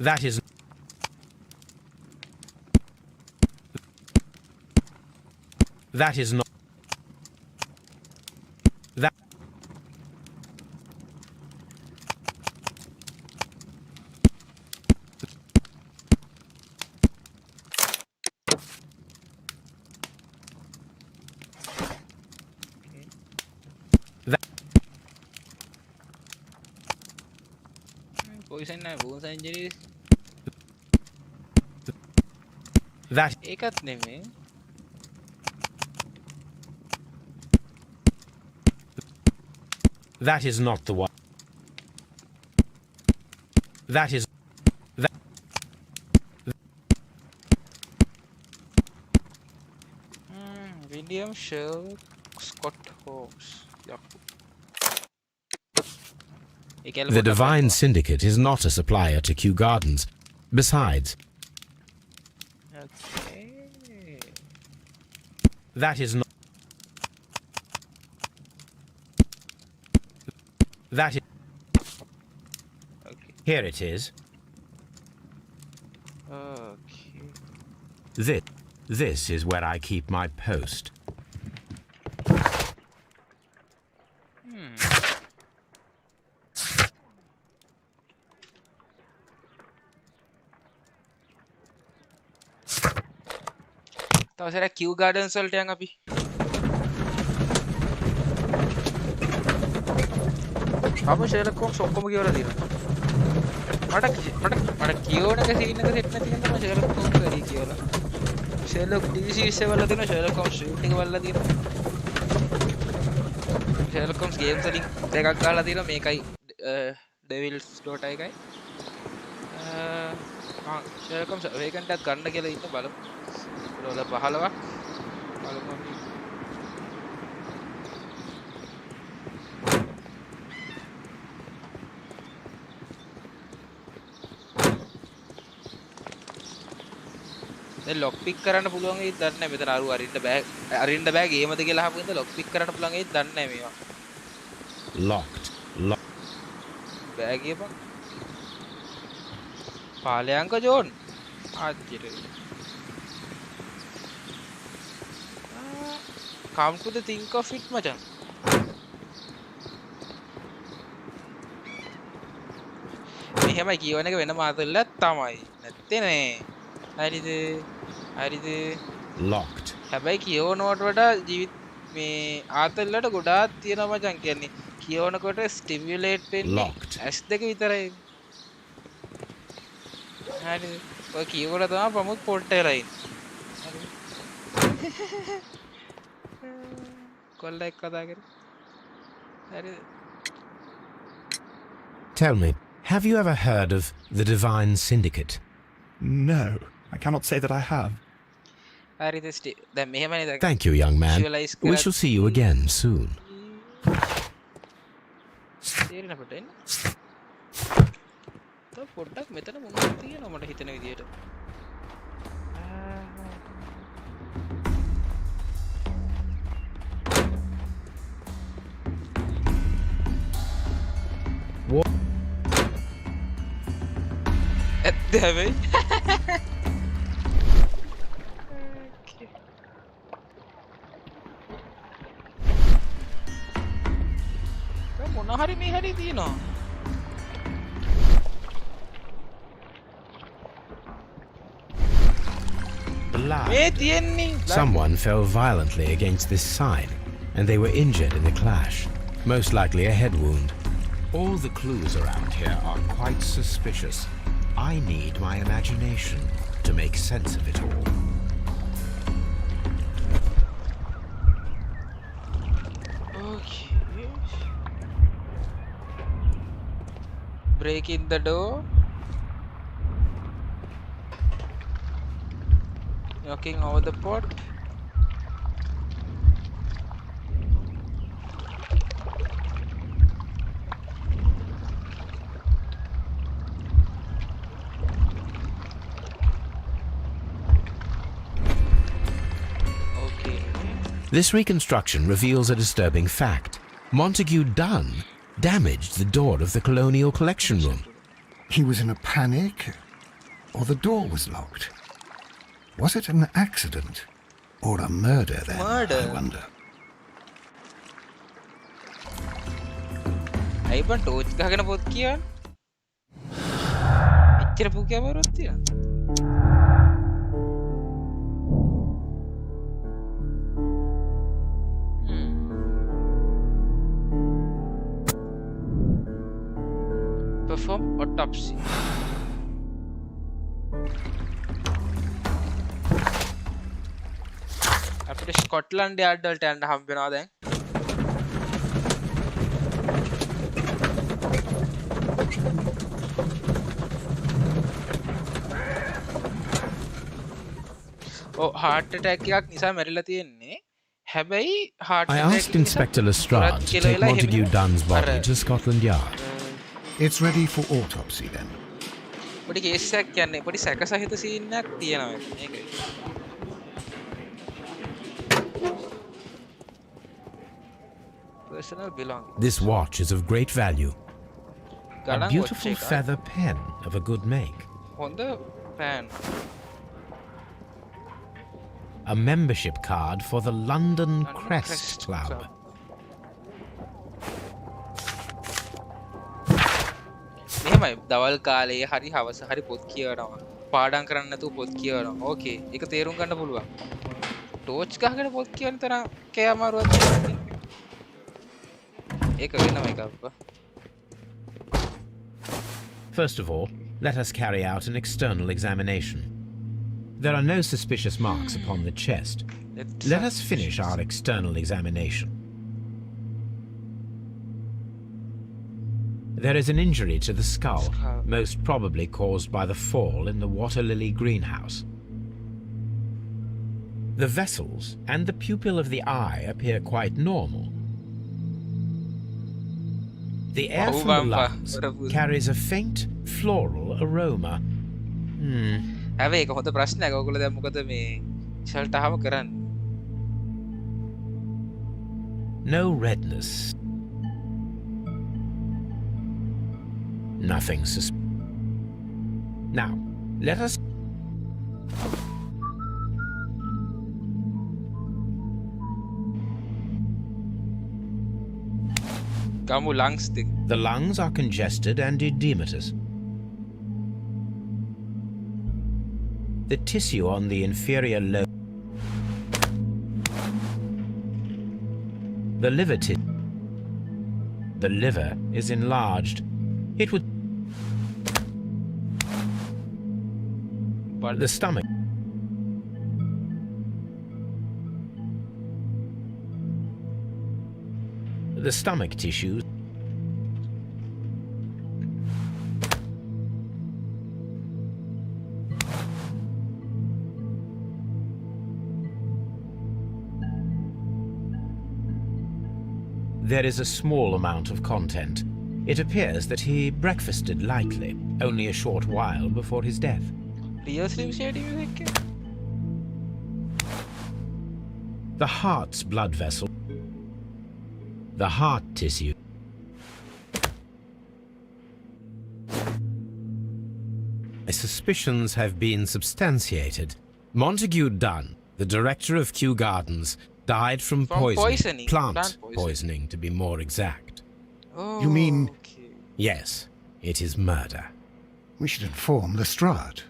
Speaker 2: That is not that
Speaker 1: Poison and wounds and injuries.
Speaker 2: that
Speaker 1: ඒකත් නෙමෙයි.
Speaker 2: that is not the one. That is that
Speaker 1: William Sherlock Scott Holmes.
Speaker 2: the Divine Syndicate is not a supplier to Kew Gardens. Besides,
Speaker 1: Okay.
Speaker 2: that is not that is
Speaker 1: Okay.
Speaker 2: here it is.
Speaker 1: Okay.
Speaker 2: This is where I keep my post.
Speaker 1: තව සැරයක් Kew Gardens වලට යන් අපි. අප Sherlock Holmes ඔක්කොම කියවලා තියෙනවා. මට කියවන එක සීන් එක සෙට් නැති හින්දා මම Sherlock Holmes වැඩි කියවලා. Sherlock TV series වල තියෙනවා, Sherlock Holmes shooting වල තියෙනවා. Sherlock Holmes games වලින් දෙකක් ගහලා තියෙනවා. මේකයි Devil's Daughter එකයි. Sherlock Holmes Awakened එකත් ගන්න කියලා ඉන්න බලමු. रोला 15ක් බලමු අපි. දැන් ලොක් පික් කරන්න පුළුවන් වෙයිද දන්නේ නැහැ. මෙතන අරු අරින්න බෑ ගේමද කියලා අහපු ඉඳ ලොක් පික් කරන්න පුළුවන් වෙයිද දන්නේ නැහැ මේවා.
Speaker 2: Locked.
Speaker 1: බෑ කියපන්. පාලයන්ක John. ආච්චිට. Come to the think of it මචං. මෙහෙමයි කියවන එක වෙනම අතල්ලක් තමයි. නැත්තේ නේ. හරිද?
Speaker 2: Locked.
Speaker 1: හැබැයි කියවනවට වඩා ජීවිත මේ ආතල්ලට ගොඩාක් තියෙනවා මචං. කියන්නේ කියවනකොට ස්ටිමියුලේට් වෙන්නේ S2 විතරයි. හරිද? ඔය කියවලා තමයි ප්‍රමුඛ පොට් එක ලයින්. කොල්ලෙක් කතා කරේ. හරිද?
Speaker 2: Tell me, have you ever heard of the Divine Syndicate?
Speaker 9: No, I cannot say that I have.
Speaker 1: හරිද? දැන් මෙහෙමනේ දැන්.
Speaker 2: Thank you, young man. We shall see you again soon.
Speaker 1: තේරෙනකොට එන්න. තව පොඩ්ඩක් මෙතන මොනවද තියෙනව මට හිතෙන විදියට. ඇත්ත හැබැයි. මොන හරි මේ හරි තියෙනවා.
Speaker 2: Blood.
Speaker 1: මේ තියෙන්නේ
Speaker 2: Someone fell violently against this sign, and they were injured in the clash, most likely a head wound. All the clues around here are quite suspicious. I need my imagination to make sense of it all.
Speaker 1: Okay. Break in the door. Knocking over the pot. Okay.
Speaker 2: This reconstruction reveals a disturbing fact. Montague Dunn damaged the door of the Colonial Collection Room.
Speaker 3: He was in a panic, or the door was locked? Was it an accident, or a murder then,
Speaker 1: Murder?
Speaker 3: I wonder?
Speaker 1: අයිබන් torch ගහගෙන පොත් කියවන්න. එච්චර පුකිය වරුත් තියනවා. Perform autopsy. අපිට Scotland yard වලට යන්න හම්බ වෙනවා දැන්. heart attack එකක් නිසා මැරිලා තියෙන්නේ. හැබැයි heart
Speaker 2: I
Speaker 1: attack
Speaker 2: asked Inspector Lestrade to take Montague Dunn's body to Scotland Yard.
Speaker 3: It's ready for autopsy then.
Speaker 1: පොඩි කේස් එකක් කියන්නේ පොඩි සැක සහිත සීන් එකක් තියෙනවා මේකේ. Personal belongings.
Speaker 2: This watch is of great value. A
Speaker 1: ගණන්
Speaker 2: beautiful
Speaker 1: watch එකක්.
Speaker 2: feather pen of a good make.
Speaker 1: හොඳ pan.
Speaker 2: A membership card for the London Crest Club.
Speaker 1: මෙහෙමයි දවල් කාලේ හරි හවස හරි පොත් කියවනවා. පාඩම් කරන්න නැතුව පොත් කියවනවා. ඕකේ. ඒක තේරුම් ගන්න පුළුවන්. ටෝච් ගහගෙන පොත් කියවන තරම් කෑ අමාරුවක් නැහැ. ඒක වෙනම එකක් අප්පා.
Speaker 2: First of all, let us carry out an external examination. There are no suspicious marks upon the chest. Let us finish our external examination. There is an injury to the skull, most probably caused by the fall in the water lily greenhouse. The vessels and the pupil of the eye appear quite normal. The air from the lungs carries a faint floral aroma.
Speaker 1: හැබැයි ඒක හොඳ ප්‍රශ්නයක්. ඔයගොල්ලෝ දැන් මොකද මේ ෂල්ට් අහම කරන්නේ?
Speaker 2: No redness. Nothing Now, let us...
Speaker 1: ගමු lungs දෙක.
Speaker 2: The lungs are congested and edematous. The tissue on the inferior lobe... The liver The liver is enlarged. It would... The stomach... The stomach tissues... There is a small amount of content. It appears that he breakfasted lightly, only a short while before his death.
Speaker 1: Real Slim Shady music.
Speaker 2: The heart's blood vessel, the heart tissue, my suspicions have been substantiated. Montague Dunn, the director of Kew Gardens, died from poisoning. Plant poisoning, to be more exact.
Speaker 1: Oh,
Speaker 3: You mean-
Speaker 1: okay.
Speaker 2: Yes, it is murder.
Speaker 3: We should inform Lestrade.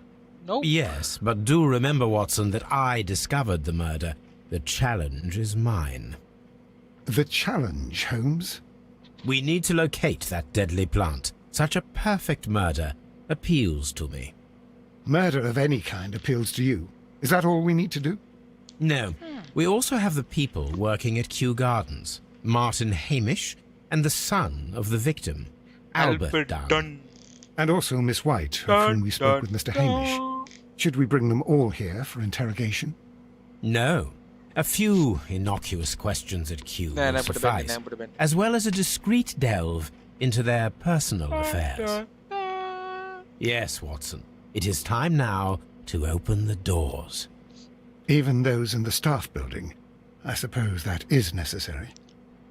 Speaker 1: No.
Speaker 2: Yes, but do remember, Watson, that I discovered the murder. The challenge is mine.
Speaker 3: The challenge, Holmes?
Speaker 2: We need to locate that deadly plant. Such a perfect murder appeals to me.
Speaker 3: Murder of any kind appeals to you. Is that all we need to do?
Speaker 2: No, we also have the people working at Kew Gardens. Martin Hamish and the son of the victim, Albert Dunn.
Speaker 3: And also Miss White, of whom we spoke with Mr. Hamish. Should we bring them all here for interrogation?
Speaker 2: No. A few innocuous questions at Kew will suffice, as well as a discreet delve into their personal affairs. Yes, Watson. It is time now to open the doors.
Speaker 3: Even those in the staff building. I suppose that is necessary.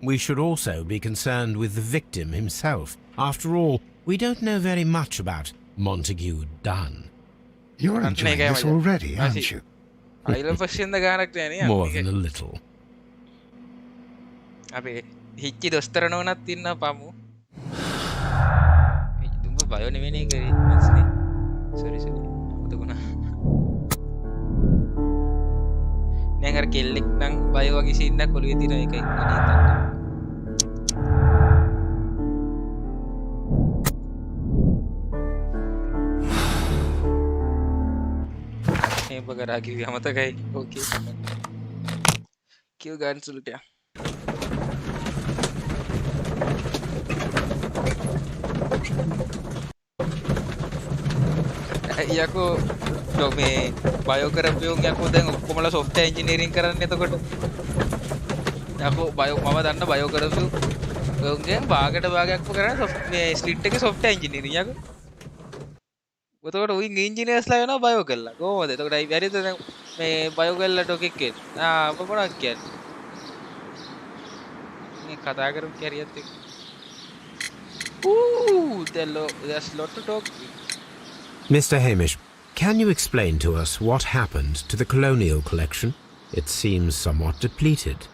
Speaker 2: We should also be concerned with the victim himself. After all, we don't know very much about Montague Dunn.
Speaker 3: You're enjoying this already, aren't you?
Speaker 2: More than a little.
Speaker 1: අපි හිච්චි දොස්තර නෝනත් ඉන්න පමු. දුඹ bio නෙවෙයි කරේ මස්නේ. Sorry sorry. අමතකුණා. දැන් අර කෙල්ලෙක් නම් bio වගේ සීන් එකක් ඔළුවේ තියෙන එකයි අනේ තන්න. මේ බගරා කිව්වේ අමතකයි. ඕකේ. Kew Gardens වලට යන්න. යකෝ මේ බයෝ කරපියුන් යකෝ දැන් ඔක්කොමලා software engineering කරන්නේ එතකොට යකෝ බයෝ මම දන්න බයෝ කරපියු ඔයන්ගේ භාගයට භාගයක්ම කරන්නේ මේ ස්ලිට් එකේ software engineering යකෝ එතකොට උන් engineersලා වෙනවා බයෝ කරලා කොහොමද එතකොට අයි වැරිද දැන් මේ බයෝ කරලා ටොපික් එක ඔබ මොනවද කියන්නේ මේ කතා කරමු කැරියත් එක්ක there's a lot to talk.
Speaker 2: Mr. Hamish, can you explain to us what happened to the colonial collection? It seems somewhat depleted.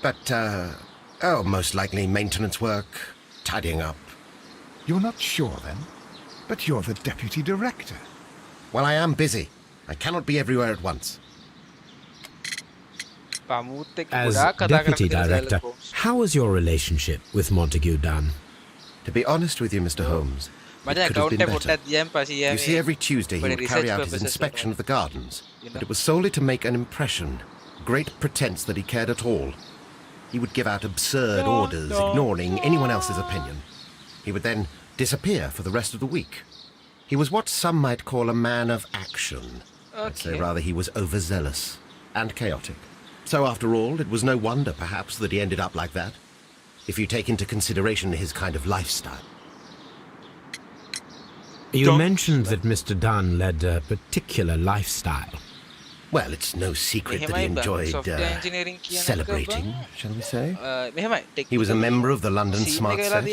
Speaker 7: But, most likely maintenance work, tidying up.
Speaker 3: You're not sure, then? But you're the deputy director.
Speaker 7: Well, I am busy. I cannot be everywhere at once.
Speaker 2: As deputy director, how was your relationship with Montague Dunn?
Speaker 7: To be honest with you, Mr. Holmes, it could have been better. You see, every Tuesday he would carry out his inspection of the gardens, but it was solely to make an impression, great pretense that he cared at all. He would give out absurd orders, ignoring anyone else's opinion. He would then disappear for the rest of the week. He was what some might call a man of action. I'd say rather he was overzealous and chaotic. So after all, it was no wonder, perhaps, that he ended up like that, if you take into consideration his kind of lifestyle.
Speaker 2: You mentioned that Mr. Dunn led a particular lifestyle.
Speaker 7: Well, it's no secret that he enjoyed celebrating, shall we say? He was a member of the London Smart Set.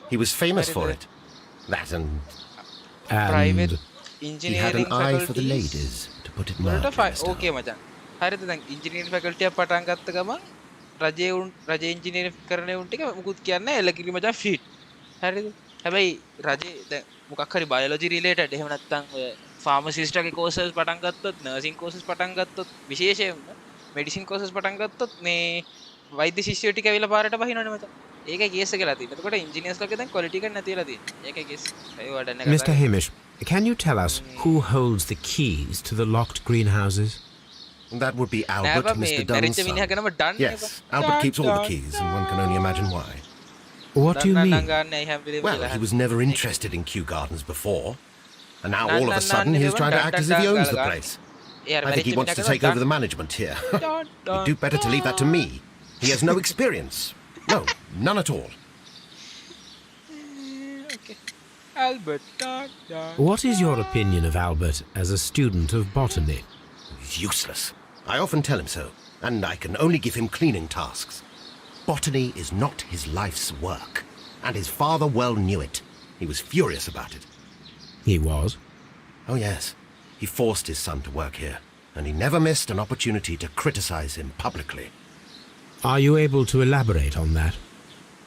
Speaker 7: He was famous for it. That and he had an eye for the ladies, to put it mildly.
Speaker 1: Okay, මචං. හරිද දැන් engineering faculty එක පටන් ගත්ත ගමන් රජේ engineering කරන උන් ටික මුකුත් කියන්නේ එලකිරි මචං ෆීට්. හරිද? හැබැයි රජේ දැන් මොකක් හරි බයොලොජි රිලේටඩ් එහෙම නැත්නම් ඔය ෆාමසිස්ට් වගේ කෝසස් පටන් ගත්තොත් නර්සින් කෝසස් පටන් ගත්තොත් විශේෂයෙන්ම මෙඩිසින් කෝසස් පටන් ගත්තොත් මේ වෛද්‍ය ශිෂ්‍යයෝ ටික ඇවිල්ලා පාරට බහිනවනේ මචං. ඒකයි කේස් එක කියලා තියෙන්නේ. එතකොට ඉංජිනේර්ස් ලගේ දැන් ක්වොලිටි එක නැතිලා තියෙන්නේ. ඒකයි කේස්. ඒ වඩන්න කතා.
Speaker 2: Mr. Hamish, can you tell us who holds the keys to the locked greenhouses?
Speaker 7: That would be Albert, Mr. Dunn's son. Yes, Albert keeps all the keys, and one can only imagine why.
Speaker 2: What do you mean?
Speaker 7: Well, he was never interested in Kew Gardens before, and now all of a sudden he's trying to act as if he owns the place. I think he wants to take over the management here. You'd do better to leave that to me. He has no experience. No, none at all.
Speaker 1: Albert.
Speaker 2: What is your opinion of Albert as a student of botany?
Speaker 7: He's useless. I often tell him so, and I can only give him cleaning tasks. Botany is not his life's work, and his father well knew it. He was furious about it.
Speaker 2: He was?
Speaker 7: Oh, yes. He forced his son to work here, and he never missed an opportunity to criticize him publicly.
Speaker 2: Are you able to elaborate on that?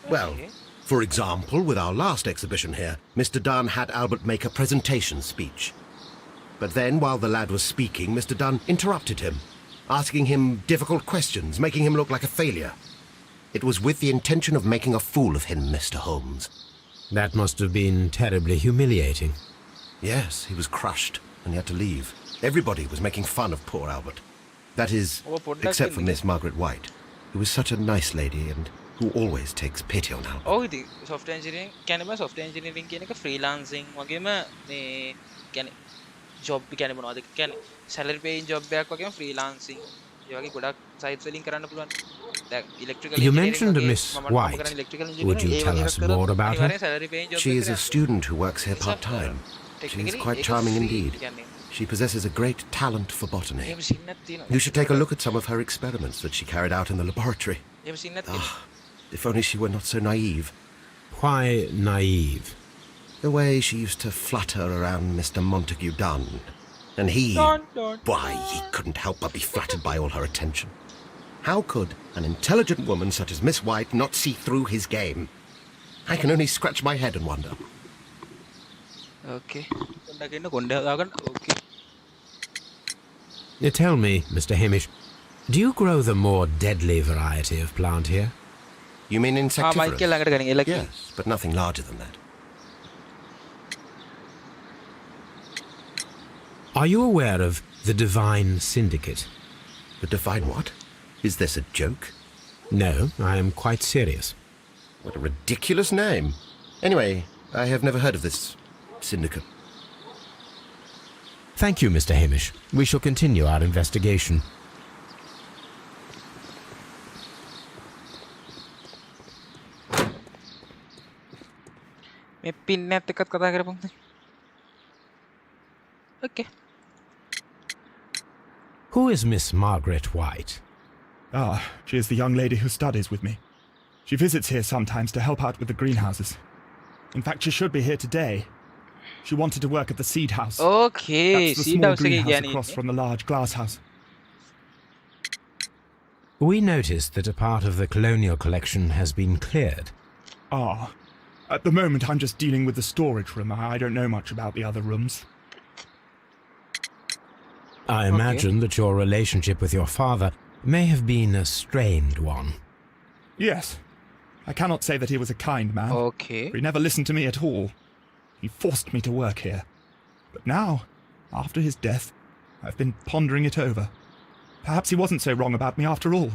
Speaker 7: Well, for example, with our last exhibition here, Mr. Dunn had Albert make a presentation speech. But then, while the lad was speaking, Mr. Dunn interrupted him, asking him difficult questions, making him look like a failure. It was with the intention of making a fool of him, Mr. Holmes.
Speaker 2: That must have been terribly humiliating.
Speaker 7: Yes, he was crushed, and he had to leave. Everybody was making fun of poor Albert. That is, except for Miss Margaret White, who was such a nice lady and who always takes pity on Albert.
Speaker 1: Oh, the software engineering කියන්නේ software engineering කියන එක freelancing වගේම මේ කියන්නේ job කියන්නේ මොනවද කියන්නේ salary paying job එකක් වගේම freelancing ඒ වගේ ගොඩක් sites වලින් කරන්න පුළුවන්. දැන් electrical
Speaker 2: You
Speaker 1: engineering
Speaker 2: mentioned a
Speaker 1: වගේ
Speaker 2: Miss
Speaker 1: මම
Speaker 2: White.
Speaker 1: කරන්නේ electrical
Speaker 2: Would you
Speaker 1: engineering
Speaker 2: tell us more about her?
Speaker 1: salary paying job
Speaker 7: She is a
Speaker 1: එකක්
Speaker 7: student who works here part-time. She is quite charming indeed.
Speaker 1: කියන්නේ
Speaker 7: She possesses a great talent for botany.
Speaker 1: එහෙම සින්නක් තියෙනවා.
Speaker 7: You should take a look at some of her experiments that she carried out in the laboratory.
Speaker 1: එහෙම සින්නක් තියෙනවා.
Speaker 7: If only she were not so naive.
Speaker 2: Why naive?
Speaker 7: The way she used to flutter around Mr. Montague Dunn. And he... Why, he couldn't help but be flattered by all her attention. How could an intelligent woman such as Miss White not see through his game? I can only scratch my head and wonder.
Speaker 1: Okay. පොඩ්ඩක් ඉන්න කොණ්ඩේ හදාගන්න. Okay.
Speaker 2: Tell me, Mr. Hamish, do you grow the more deadly variety of plant here?
Speaker 7: You mean insectivorous?
Speaker 1: Michael ළඟට ගනින් එලක්.
Speaker 7: Yes, but nothing larger than that.
Speaker 2: Are you aware of the Divine Syndicate?
Speaker 7: The divine what? Is this a joke?
Speaker 2: No, I am quite serious.
Speaker 7: What a ridiculous name. Anyway, I have never heard of this syndicate.
Speaker 2: Thank you, Mr. Hamish. We shall continue our investigation.
Speaker 1: මේ පින්නත් එක්කත් කතා කරපොන්ද? Okay.
Speaker 2: Who is Miss Margaret White?
Speaker 9: Ah, she is the young lady who studies with me. She visits here sometimes to help out with the greenhouses. In fact, she should be here today. She wanted to work at the seed house.
Speaker 1: Okay,
Speaker 9: That's the
Speaker 1: seed
Speaker 9: small
Speaker 1: house එකේ
Speaker 9: greenhouse
Speaker 1: කියන්නේ.
Speaker 9: across from the large glass house.
Speaker 2: We noticed that a part of the colonial collection has been cleared.
Speaker 9: Ah, at the moment I'm just dealing with the storage room. I don't know much about the other rooms.
Speaker 2: I imagine that your relationship with your father may have been a strained one.
Speaker 9: Yes, I cannot say that he was a kind man.
Speaker 1: Okay.
Speaker 9: He never listened to me at all. He forced me to work here. But now, after his death, I've been pondering it over. Perhaps he wasn't so wrong about me after all.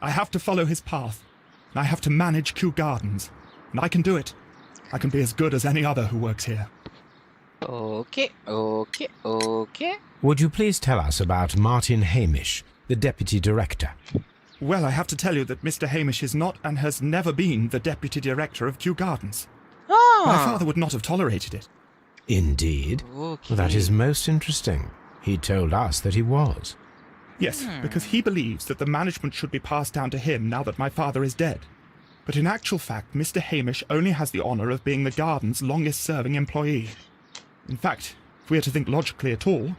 Speaker 9: I have to follow his path, and I have to manage Kew Gardens, and I can do it. I can be as good as any other who works here.
Speaker 1: Okay.
Speaker 2: Would you please tell us about Martin Hamish, the Deputy Director?
Speaker 9: Well, I have to tell you that Mr. Hamish is not and has never been the Deputy Director of Kew Gardens. My father would not have tolerated it.
Speaker 2: Indeed.
Speaker 1: Okay.
Speaker 2: That is most interesting. He told us that he was.
Speaker 9: Yes, because he believes that the management should be passed down to him now that my father is dead. But in actual fact, Mr. Hamish only has the honour of being the garden's longest-serving employee. In fact, if we are to think logically at all, it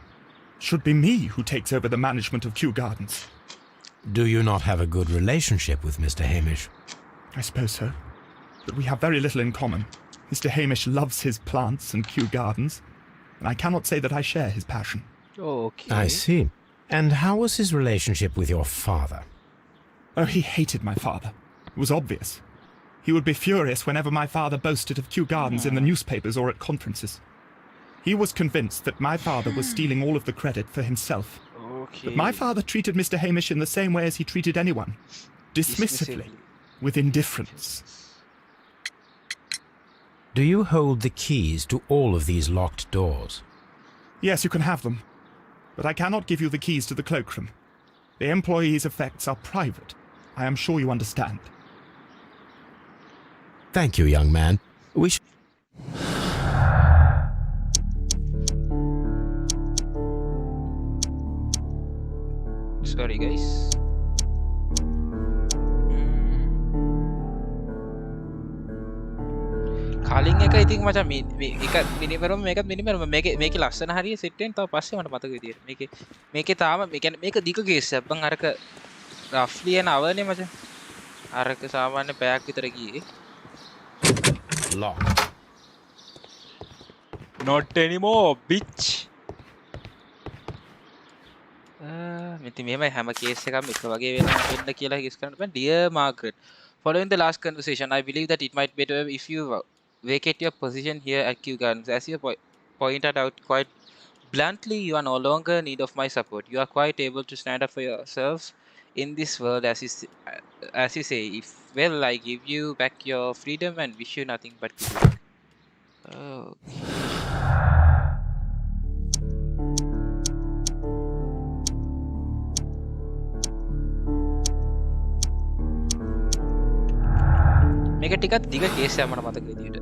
Speaker 9: should be me who takes over the management of Kew Gardens.
Speaker 2: Do you not have a good relationship with Mr. Hamish?
Speaker 9: I suppose so. But we have very little in common. Mr. Hamish loves his plants and Kew Gardens, and I cannot say that I share his passion.
Speaker 1: Okay.
Speaker 2: I see. And how was his relationship with your father?
Speaker 9: Oh, he hated my father. It was obvious. He would be furious whenever my father boasted of Kew Gardens in the newspapers or at conferences. He was convinced that my father was stealing all of the credit for himself.
Speaker 1: Okay.
Speaker 9: But my father treated Mr. Hamish in the same way as he treated anyone. Dismissively. With indifference.
Speaker 2: Do you hold the keys to all of these locked doors?
Speaker 9: Yes, you can have them. But I cannot give you the keys to the cloakroom. The employees' effects are private. I am sure you understand.
Speaker 2: Thank you, young man. We sh-
Speaker 1: Sorry guys. කලින් එක ඉතින් මචං මේ එක මිනිමරම මේකත් මිනිමරම මේකේ ලස්සන හරිය සෙට් වෙන තව පස්සේ මට මතක විදියට මේකේ තාම මේ කියන්නේ මේක දිග කේස් එකක් බං අරක රෆ්ලි එන අවනේ මචං අරක සාමාන්‍ය පැයක් විතර ගියේ
Speaker 2: Locked.
Speaker 1: not anymore bitch ඉතින් මෙහෙමයි හැම කේස් එකක්ම එක වගේ වෙන්න කියලා guess කරන්න බෑ. Dear Margaret, following the last conversation, I believe that it might be better if you vacate your position here at Kew Gardens. As you pointed out quite bluntly, you are no longer in need of my support. You are quite able to stand up for yourselves in this world, as you say. If well, I give you back your freedom and wish you nothing but good luck. Oh. මේක ටිකක් දිග case එකක් මට මතක විදියට.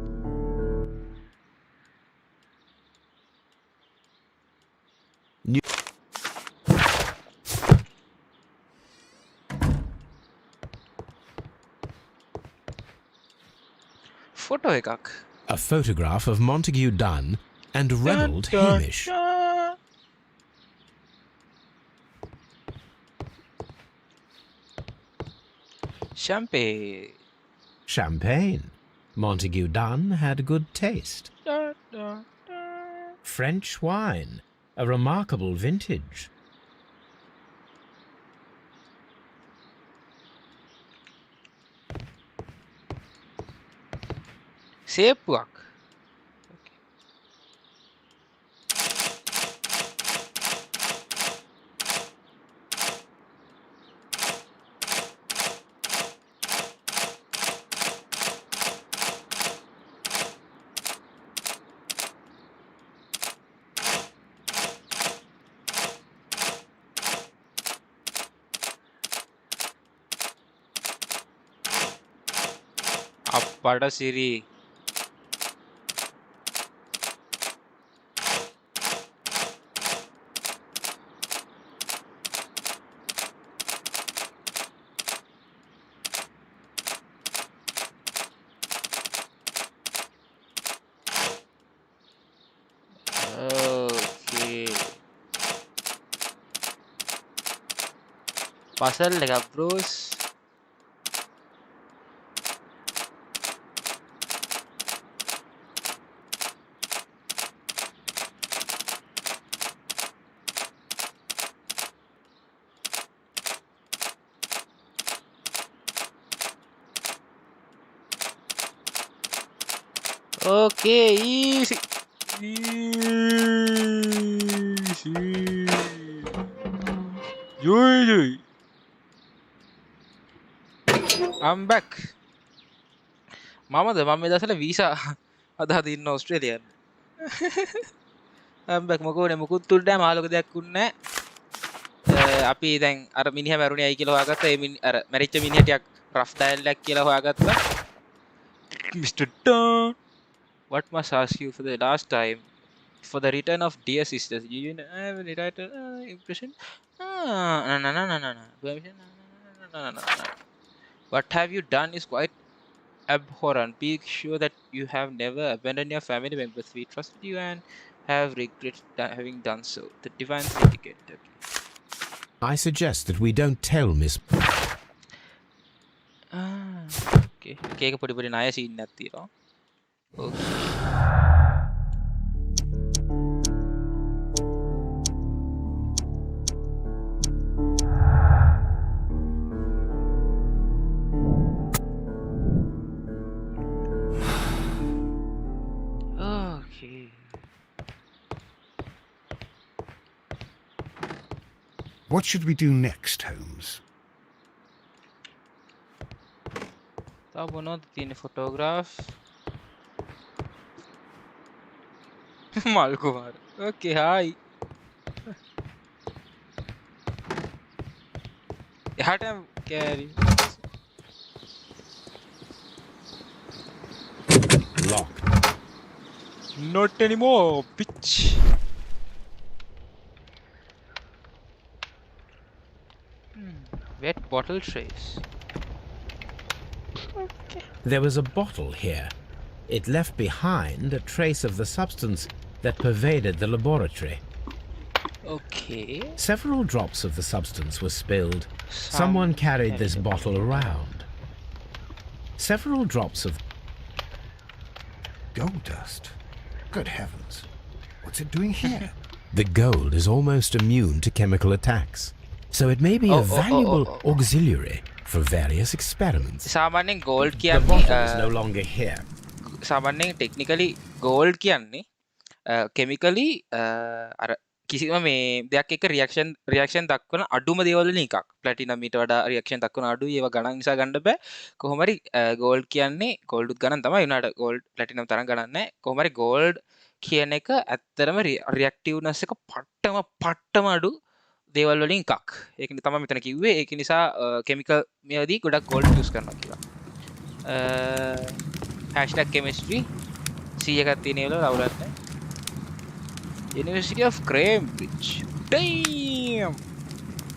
Speaker 1: Photo එකක්.
Speaker 2: A photograph of Montague Dunn and Reynold Hamish.
Speaker 1: Champagne.
Speaker 2: Champagne. Montague Dunn had good taste. French wine. A remarkable vintage.
Speaker 1: සේප්පුවක්. අප්පට Siri. Puzzle එකක් Bruce. Okay, easy. Easy. Joy. I'm back. මමද මම මේ දවස්වල visa අදහද ඉන්න ඕස්ට්‍රේලියාවේ. I'm back මොකෝනේ මුකුත් තුල්ඩෑ මාළක දෙයක් උන්නේ නැහැ. අපි දැන් අර මිනිහා මැරුණේයි කියලා හොයාගත්තා. ඒ අර මැරිච්ච මිනිහා ටිකක් රෆ් ඩයල් එකක් කියලා හොයාගත්තා. Mr. Don, what must ask you for the last time for the return of dear sisters? You have any right impression? No. What have you done is quite abhorrent. Be sure that you have never abandoned your family members. We trusted you and have regretted having done so. The divine syndicate. Okay.
Speaker 2: I suggest that we don't tell Miss...
Speaker 1: Okay. Cake put in nice in that theater. Okay.
Speaker 3: What should we do next, Holmes?
Speaker 1: Tabo no tiene photograph. Malkumar. Okay, hi. එහාට carry.
Speaker 2: Locked.
Speaker 1: Not anymore, bitch. Wet bottle trays. Okay.
Speaker 2: There was a bottle here. It left behind a trace of the substance that pervaded the laboratory.
Speaker 1: Okay.
Speaker 2: Several drops of the substance were spilled. Someone carried this bottle around. Several drops of
Speaker 3: Gold dust? Good heavens. What's it doing here?
Speaker 2: the gold is almost immune to chemical attacks. so it may be a valuable
Speaker 1: ඔව්.
Speaker 2: auxiliary for various experiments.
Speaker 1: සාමාන්‍යයෙන් gold
Speaker 2: The
Speaker 1: කියන්නේ
Speaker 2: bottle is no longer here.
Speaker 1: සාමාන්‍යයෙන් technically gold කියන්නේ chemically අර කිසිම මේ දෙයක් එක්ක reaction දක්වන අඩුම දේවල් වලින් එකක්. platinum ඊට වඩා reaction දක්වන අඩුයි. ඒවා ගණන් නිසා ගන්න බෑ. කොහොම හරි gold කියන්නේ gold උත් ගණන් තමයි. උනාට gold platinum තරම් ගණන් නැහැ. කොහොම හරි gold කියන එක ඇත්තටම reactiveness එක පට්ටම අඩු දේවල් වලින් එකක්. ඒක තමයි මෙතන කිව්වේ. ඒක නිසා chemical මේවදී ගොඩක් gold use කරනවා කියලා. #chemistry 100ක් තියෙන ඒවල අවුලක් නැහැ. University of Cambridge. Damn!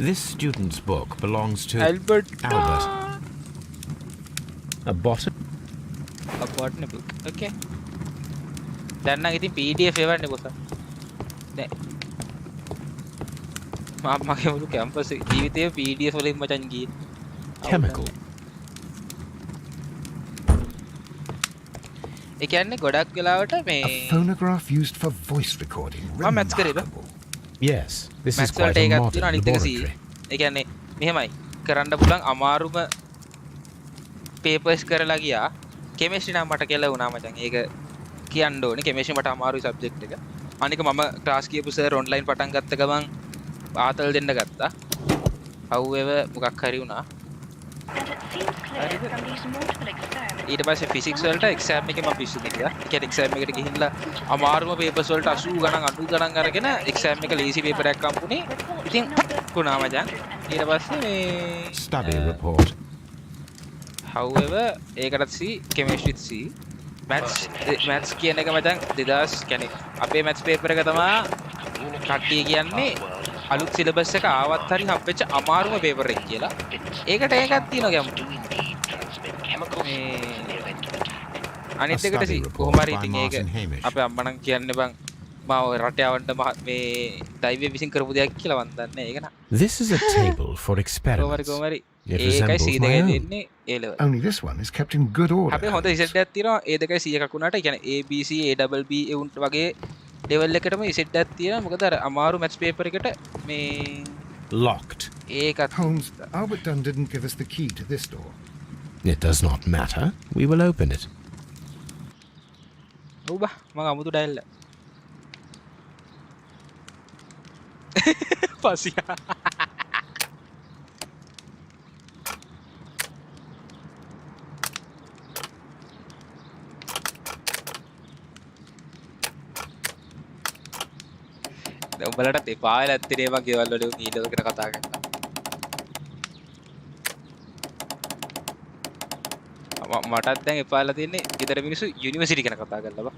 Speaker 2: This student's book belongs to
Speaker 1: Albert.
Speaker 2: A bottle.
Speaker 1: A botany book. Okay. දැන් නම් ඉතින් PDF එවන්නේ කොහොමද? නෑ. මගේ මුළු කැම්පස් ජීවිතේ PDF වලින් මචං ගියේ.
Speaker 2: Chemical.
Speaker 1: ඒ කියන්නේ ගොඩක් වෙලාවට මේ
Speaker 3: A phonograph used for voice recording.
Speaker 1: maths කරේ බා.
Speaker 3: Remarkable.
Speaker 2: Yes, this is
Speaker 1: maths
Speaker 2: quite
Speaker 1: වලට
Speaker 2: a
Speaker 1: ඒකක්
Speaker 2: modern
Speaker 1: තියෙනවා අනිත් එක C.
Speaker 2: laboratory.
Speaker 1: ඒ කියන්නේ මෙහෙමයි කරන්න පුළුවන් අමාරුම පේපර්ස් කරලා ගියා. කෙමිස්ට්‍රි නම් මට කියලා වුණා මචං. ඒක කියන්න ඕනේ. කෙමිස්ට්‍රි මට අමාරුයි සබ්ජෙක්ට් එක. අනික මම ක්ලාස් කියපු සර් ඔන්ලයින් පටන් ගත්ත ගමන් ආතල් දෙන්න ගත්තා. however මොකක් හරි වුණා. ඊට පස්සේ ෆිසික්ස් වලට එක්සෑම් එකේ මම පිස්සු ගියා. ඒ කියන්නේ එක්සෑම් එකට ගිහිල්ලා අමාරුම පේපර්ස් වලට 80 ගණන් 90 ගණන් අරගෙන එක්සෑම් එක ලීසි පේපර් එකක් හම්බුනේ. ඉතින් කුණා මචං. ඊට පස්සේ මේ
Speaker 2: Study report.
Speaker 1: however ඒකටත් C chemistry C maths කියන එක මචං 2000 කියන්නේ අපේ maths paper එක තමයි කට්ටිය කියන්නේ අලුත් සිලබස් එක ආවත් හරි හම්බෙච්ච අමාරුම paper එක කියලා. ඒකට ඒකක් තියෙනවා ගැම්මු. අනිත් එකට C කොහොම හරි ඉතින් ඒක අපේ අම්මා නම් කියන්නේ බං මාව රට යවන්න මේ දෛවය විසින් කරපු දෙයක් කියලා මන් දන්නේ. ඒක නා.
Speaker 2: This is a table for experiments.
Speaker 1: කොහොම හරි
Speaker 2: It
Speaker 1: ඒකයි
Speaker 2: resembles
Speaker 1: C
Speaker 2: my
Speaker 1: දෙකයි
Speaker 2: own.
Speaker 1: දෙන්නේ A level.
Speaker 3: Only this one is kept in good order.
Speaker 1: අපේ හොඳ ඉසෙට් එකක් තියෙනවා A දෙකයි C එකක් වුණාට. ඒ කියන්නේ A B C A double B ඒ උන්ට වගේ ලෙවල් එකටම ඉසෙට් එකක් තියෙනවා. මොකද අර අමාරු මැත්ස් පේපර් එකට මේ
Speaker 2: Locked.
Speaker 1: ඒකත්
Speaker 3: Holmes, Albert Dunn didn't give us the key to this door.
Speaker 2: It does not matter. We will open it.
Speaker 1: ඔව් බා මම අමුතු ඩයල් පසියා දැන් උඹලට එපා වෙලා ඇත්තේ මං ගෙවල් වල ඊළඟ ගැන කතා කරනවා. මටත් දැන් එපාලා තියන්නේ ගෙදර මිනිස්සු යුනිවර්සිටි ගැන කතා කරලා බා.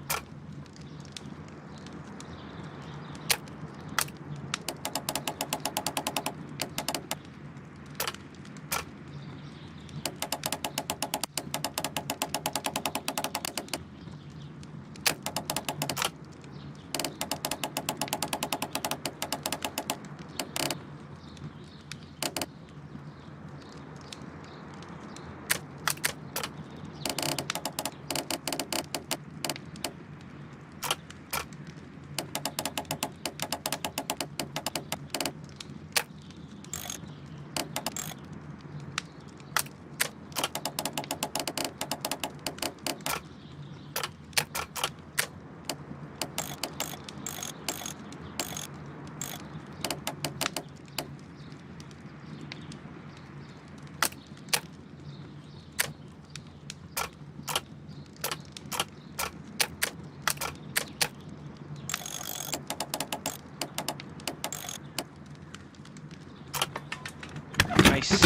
Speaker 1: nice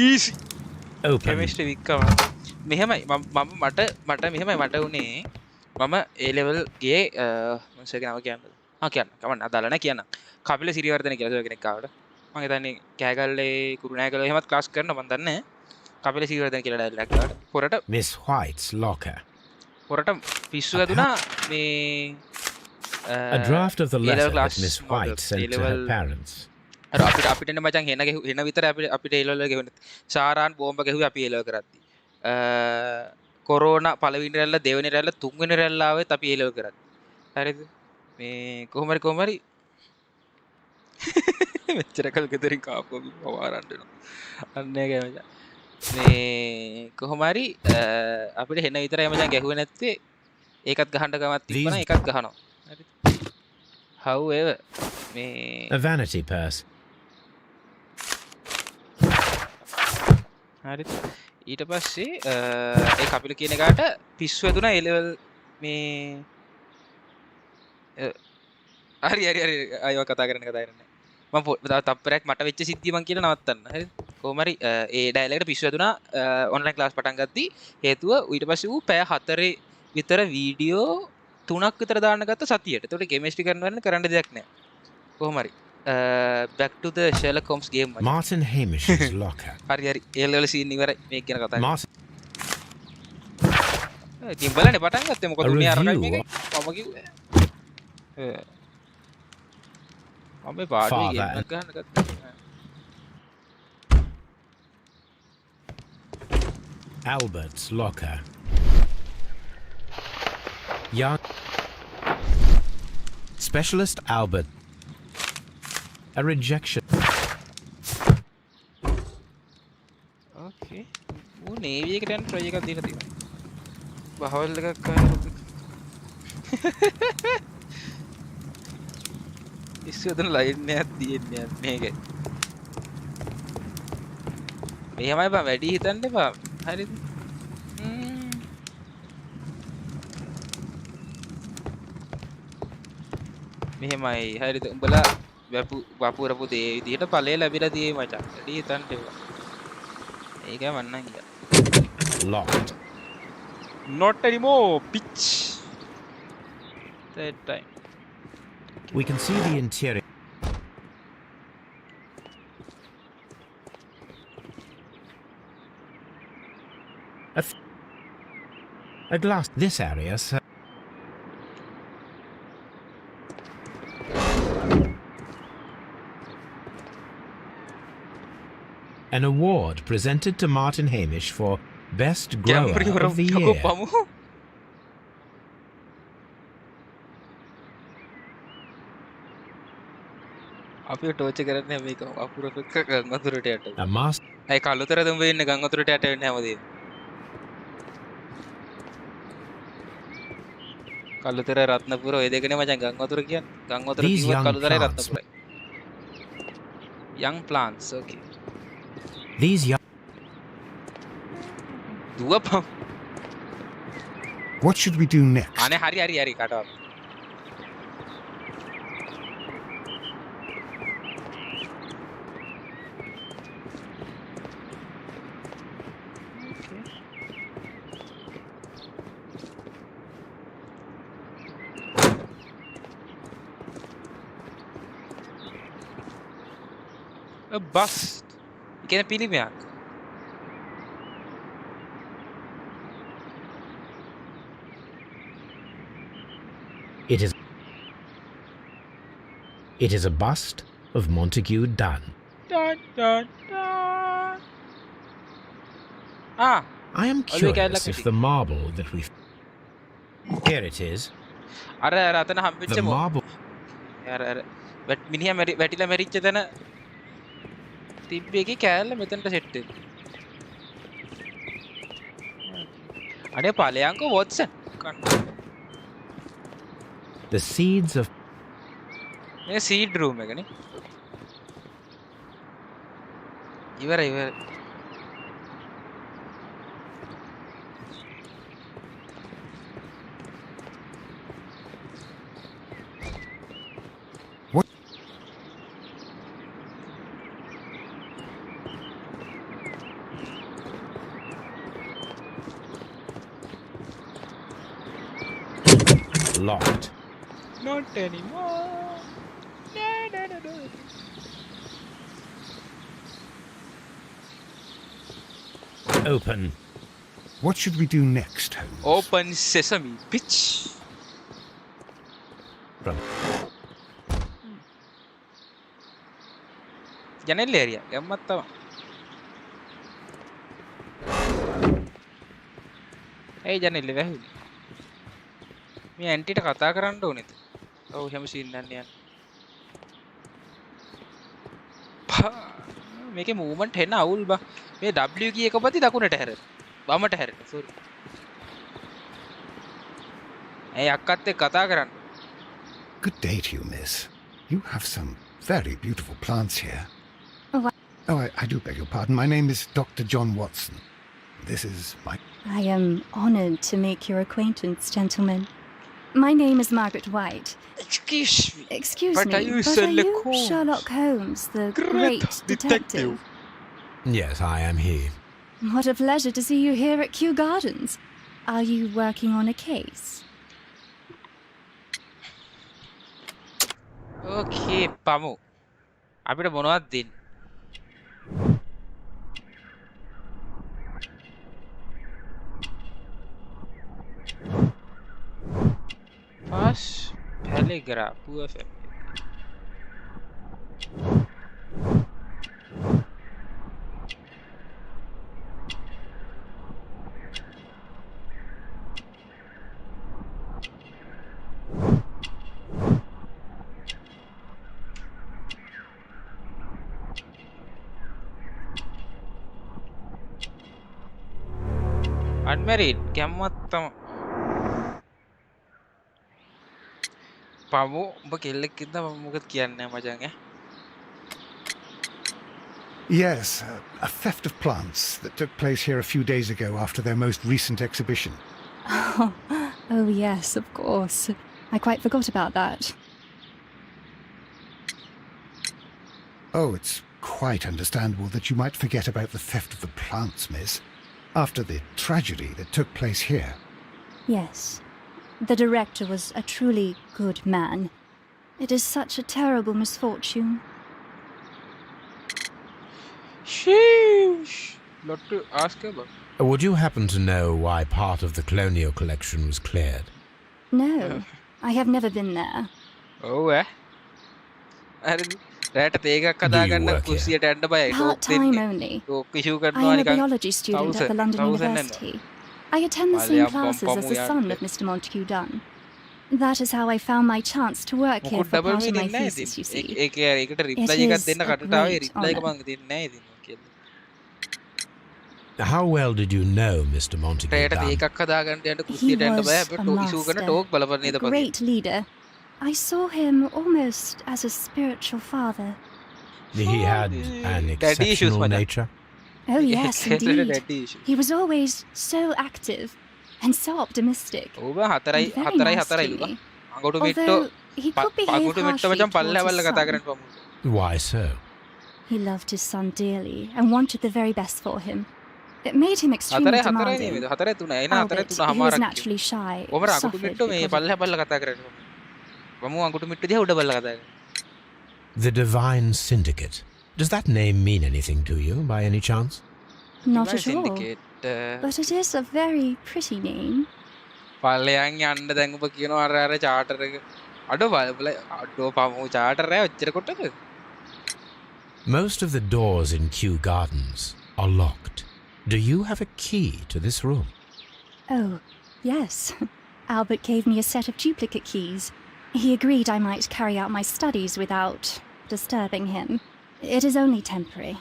Speaker 1: easy
Speaker 2: Open.
Speaker 1: chemistry වික්කම මෙහෙමයි මට මෙහෙමයි මට උනේ මම A level ගියේ මොන්සර්ගේ නම කියන්නද කියන්න කවන්න අදාළ නැහැ කියන්න කපිල සිරිවර්ධන කියලා සර් කෙනෙක් ආවට මම හිතන්නේ කෑගල්ලේ කුරුණෑගල එහෙමත් ක්ලාස් කරනවා මම දන්නේ කපිල සිරිවර්ධන කියලා ඩයලොග් ආවට පොරට
Speaker 2: Miss White's locker.
Speaker 1: පොරට පිස්සු හැදුනා මේ
Speaker 2: A draft of the
Speaker 1: A level
Speaker 2: letter
Speaker 1: class
Speaker 2: that Miss
Speaker 1: model,
Speaker 2: White sent to her
Speaker 1: A-level
Speaker 2: parents.
Speaker 1: අර අපිට මචං හෙන විතර අපිට A level ගෙවුනේ සාරාන් බෝම්බ ගැහුවේ අපි A level කරද්දි කොරෝනා පළවෙනි රැල්ල දෙවෙනි රැල්ල තුන්වෙනි රැල්ල ආවෙත් අපි A level කරද්දි හරිද මේ කොහොම හරි මෙච්චර කල් ගෙදරින් කාපුවා බිම පවාරන්න වෙනවා. අන්න ඒකයි මචං. මේ කොහොම හරි අපිට හෙන විතරයි මචං ගැහුවේ නැත්තේ. ඒකත් ගහන්න ගමක් තිබ්බනම් ඒකත් ගහනවා. හරිද? However මේ
Speaker 2: A vanity purse.
Speaker 1: හරිද? ඊට පස්සේ ඒ කපිල කියන එකාට පිස්සු වැදුනා ඒ ලෙවල් මේ හරි අයව කතා කරන්නේ මම තප්පරයක් මට වෙච්ච සිද්ධිය මං කියලා නවත්තන්න හරිද කොහොම හරි ඒ ඩයලොග් එකට පිස්සු වැදුනා ඔන්ලයින් ක්ලාස් පටන් ගත්තී හේතුව ඊට පස්සේ ඌ පැය 4 විතර වීඩියෝ 3ක් විතර දාන්න ගත්ත සතියට. ඒතකොට කෙමිස්ට්‍රි කරන්න දෙයක් නැහැ. කොහොම හරි back to the Sherlock Holmes game.
Speaker 2: Martin Hamish's locker.
Speaker 1: හරි ඒ ලෙවල් සීන් ඉවරයි මේක ගැන කතා කරමු.
Speaker 2: Martin.
Speaker 1: ඉතින් බලන්නේ පටන් ගත්තේ මොකද උනේ අරකයි මේකයි මම කිව්වේ. මම පාඩුවේ ගේම් එකක් ගන්න ගත්තා.
Speaker 2: Albert's locker. Young Specialist Albert. A rejection.
Speaker 1: Okay. ඌ නේවි එකට යන ට්‍රයි එකක් දීලා තියෙනවා. බහවල් එකක් කරලා ඉස්සෙදන ලයින් එකක් තියෙන්නේ මේකයි. මෙහෙමයි බා වැඩි හිතන්න එපා. හරිද? මෙහෙමයි හරිද? උඹලා වපුරපු දේ විදිහට ඵලය ලැබිලා තියෙයි මචං. වැඩි හිතන්න එපා. ඒකයි මන්නම් කිය.
Speaker 2: Locked.
Speaker 1: Not anymore, bitch. That time.
Speaker 2: We can see the interior. A glass. This area, sir. An award presented to Martin Hamish for Best Grower of the Year.
Speaker 1: අපි ටෝච් කරන්නේ මේක වපුර එක ගංගා වතුරට යට.
Speaker 2: A master.
Speaker 1: ඒ කළුතර දුඹ ඉන්නේ ගංගා වතුරට යට වෙන්නේ හැමදේම. කළුතර රත්නපුර ඔය දෙකනේ මචං ගංගා වතුර කියන්නේ. ගංගා වතුර කිව්ව කළුතරයි රත්නපුරයි. Young plants, okay.
Speaker 2: These young.
Speaker 1: දුවපම්.
Speaker 3: What should we do next?
Speaker 1: අනේ හරි කාටවත්. A bust. Can පිළිමයක්.
Speaker 2: It is a bust of Montague Dunn.
Speaker 1: Dun, dun, dun. Ah.
Speaker 2: I am curious if the marble that we. Here it is.
Speaker 1: අර අතන හම්බෙච්ච
Speaker 2: The marble.
Speaker 1: අර මිනිහා වැටිලා මැරිච්ච තැන තිබ්බ එකේ කෑල්ල මෙතනට සෙට් වෙනවා. අනේ ඵලයන්කෝ වොට්සන්.
Speaker 2: The seeds of.
Speaker 1: මේ සීඩ් රූම් එකනේ. ඉවරයි.
Speaker 3: What?
Speaker 2: Locked.
Speaker 1: Not anymore. No.
Speaker 2: Open.
Speaker 3: What should we do next, Holmes?
Speaker 1: Open sesame, bitch.
Speaker 2: From.
Speaker 1: ජනෙල් ඒරියා යම්මත් තමයි. ඒ ජනෙල් වැහුනේ. මේ ඇන්ටිට කතා කරන්න ඕනේද? ඔව් හැම සීන් යන්නේ. මේකේ මූවමන්ට් එන්න අවුල් බා මේ W කී එක පස්සේ දකුණට හැරෙන වමට හැරෙන සෝරි ඇයි අක්කත් එක්ක කතා කරන්න
Speaker 3: Good day to you, miss. You have some very beautiful plants here.
Speaker 5: Oh,
Speaker 3: I do beg your pardon. My name is Dr. John Watson. This is my...
Speaker 5: I am honored to make your acquaintance, gentlemen. My name is Margaret White.
Speaker 1: excuse me
Speaker 5: Excuse
Speaker 1: But
Speaker 5: me,
Speaker 1: are you
Speaker 5: but
Speaker 1: Sherlock
Speaker 5: are you
Speaker 1: Holmes?
Speaker 5: Sherlock Holmes, the great detective?
Speaker 2: Yes, I am he.
Speaker 5: What a pleasure to see you here at Kew Gardens. Are you working on a case?
Speaker 1: okay පමු අපිට මොනවද දෙන්න First paragraph, poor family. Unmarried, කැම්මත්තම පමු උඹ කෙල්ලෙක්ද මම මොකද කියන්නේ මචං ඈ
Speaker 3: Yes, a theft of plants that took place here a few days ago after their most recent exhibition.
Speaker 5: Oh, yes, of course. I quite forgot about that.
Speaker 3: Oh, it's quite understandable that you might forget about the theft of the plants, miss, after the tragedy that took place here.
Speaker 5: Yes. The director was a truly good man. It is such a terrible misfortune.
Speaker 1: Sheesh. Lot to ask about.
Speaker 2: Would you happen to know why part of the colonial collection was cleared?
Speaker 5: No, I have never been there.
Speaker 1: Oh, අර රැට තේකක්
Speaker 2: Do you
Speaker 1: හදාගන්න
Speaker 2: work here?
Speaker 1: කුස්සියට යන්න බයයි talk
Speaker 5: Part-time
Speaker 1: දෙන්නේ
Speaker 5: only.
Speaker 1: Talk ඉෂුව
Speaker 5: I
Speaker 1: කරනවා
Speaker 5: am a
Speaker 1: නිකන්
Speaker 5: biology student at the London
Speaker 1: 1000
Speaker 5: University. I attend the same
Speaker 1: Malayam
Speaker 5: classes as the
Speaker 1: Pampamu
Speaker 5: son
Speaker 1: yante.
Speaker 5: of Mr. Montague Dunn. That is how I found my chance to work here
Speaker 1: මොකුත්
Speaker 5: for
Speaker 1: double
Speaker 5: part of my
Speaker 1: මීනින් නැහැ
Speaker 5: thesis, you
Speaker 1: ඉතින්
Speaker 5: see.
Speaker 1: ඒක ඒකට reply
Speaker 5: It
Speaker 1: එකක්
Speaker 5: is
Speaker 1: දෙන්න
Speaker 5: a
Speaker 1: කටට ආවේ
Speaker 5: great
Speaker 1: reply එක
Speaker 5: honour.
Speaker 1: මං දෙන්නේ නැහැ ඉතින් කියලා
Speaker 2: How well did you know Mr. Montague
Speaker 1: රැට
Speaker 2: Dunn?
Speaker 1: තේකක් හදාගන්න යන්න
Speaker 5: He
Speaker 1: කුස්සියට යන්න බෑ
Speaker 5: was a
Speaker 1: අපිට ඉෂුව කරන ටෝක්
Speaker 5: master,
Speaker 1: බලපන් නේද
Speaker 5: a great leader. I saw him almost as a spiritual father.
Speaker 2: He had an
Speaker 1: Daddy issues,
Speaker 2: exceptional
Speaker 1: madam.
Speaker 2: nature.
Speaker 5: Oh, yes,
Speaker 1: Daddy
Speaker 5: indeed.
Speaker 1: issues.
Speaker 5: He was always so active and so optimistic.
Speaker 1: ඔබ හතරයි
Speaker 5: And very
Speaker 1: හතරයි
Speaker 5: nice
Speaker 1: හතරයි
Speaker 5: to
Speaker 1: ලුවා
Speaker 5: me.
Speaker 1: අඟුටු මිට්ටෝ
Speaker 5: Although he could behave
Speaker 1: අඟුටු මිට්ටෝ
Speaker 5: harshly
Speaker 1: මචං පල්ලෙ
Speaker 5: towards
Speaker 1: හැවල්ල
Speaker 5: his
Speaker 1: කතා
Speaker 5: son.
Speaker 1: කරන්න පමු
Speaker 2: Why so?
Speaker 5: He loved his son dearly and wanted the very best for him. It made him extremely
Speaker 1: හතරයි හතරයි
Speaker 5: demanding.
Speaker 1: නේද හතරයි තුනයි එන හතරයි
Speaker 5: Albert,
Speaker 1: තුන
Speaker 5: who was
Speaker 1: හමාරක්
Speaker 5: naturally shy,
Speaker 1: ඔබ අඟුටු
Speaker 5: suffered
Speaker 1: මිට්ටෝ මේ
Speaker 5: because
Speaker 1: පල්ලෙ
Speaker 5: of
Speaker 1: හැවල්ල කතා කරන්න පමු අඟුටු මිට්ටෝ දිහා උඩ බල්ල කතා කරන්න
Speaker 2: The Divine Syndicate. Does that name mean anything to you, by any chance?
Speaker 5: Not at all.
Speaker 1: syndicate
Speaker 5: But it is a very pretty name.
Speaker 1: පල්ලයන් යන්න දැන් ඔබ කියනවා අර චාටර් එක අඩෝ බලබල අඩෝ පමු චාටර් එක ඔච්චර කොටද
Speaker 2: Most of the doors in Kew Gardens are locked. Do you have a key to this room?
Speaker 5: Oh, yes. Albert gave me a set of duplicate keys. He agreed I might carry out my studies without disturbing him. It is only temporary.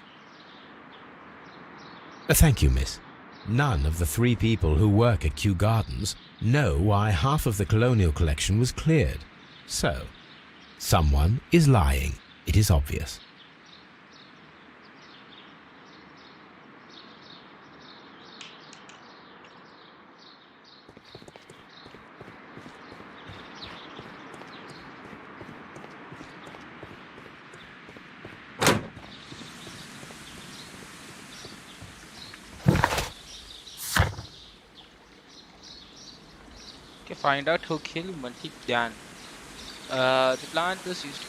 Speaker 2: Thank you, miss. None of the 3 people who work at Kew Gardens know why half of the colonial collection was cleared. So, someone is lying. It is obvious.
Speaker 1: Okay, find out who killed Montague Dunn. The plant was used to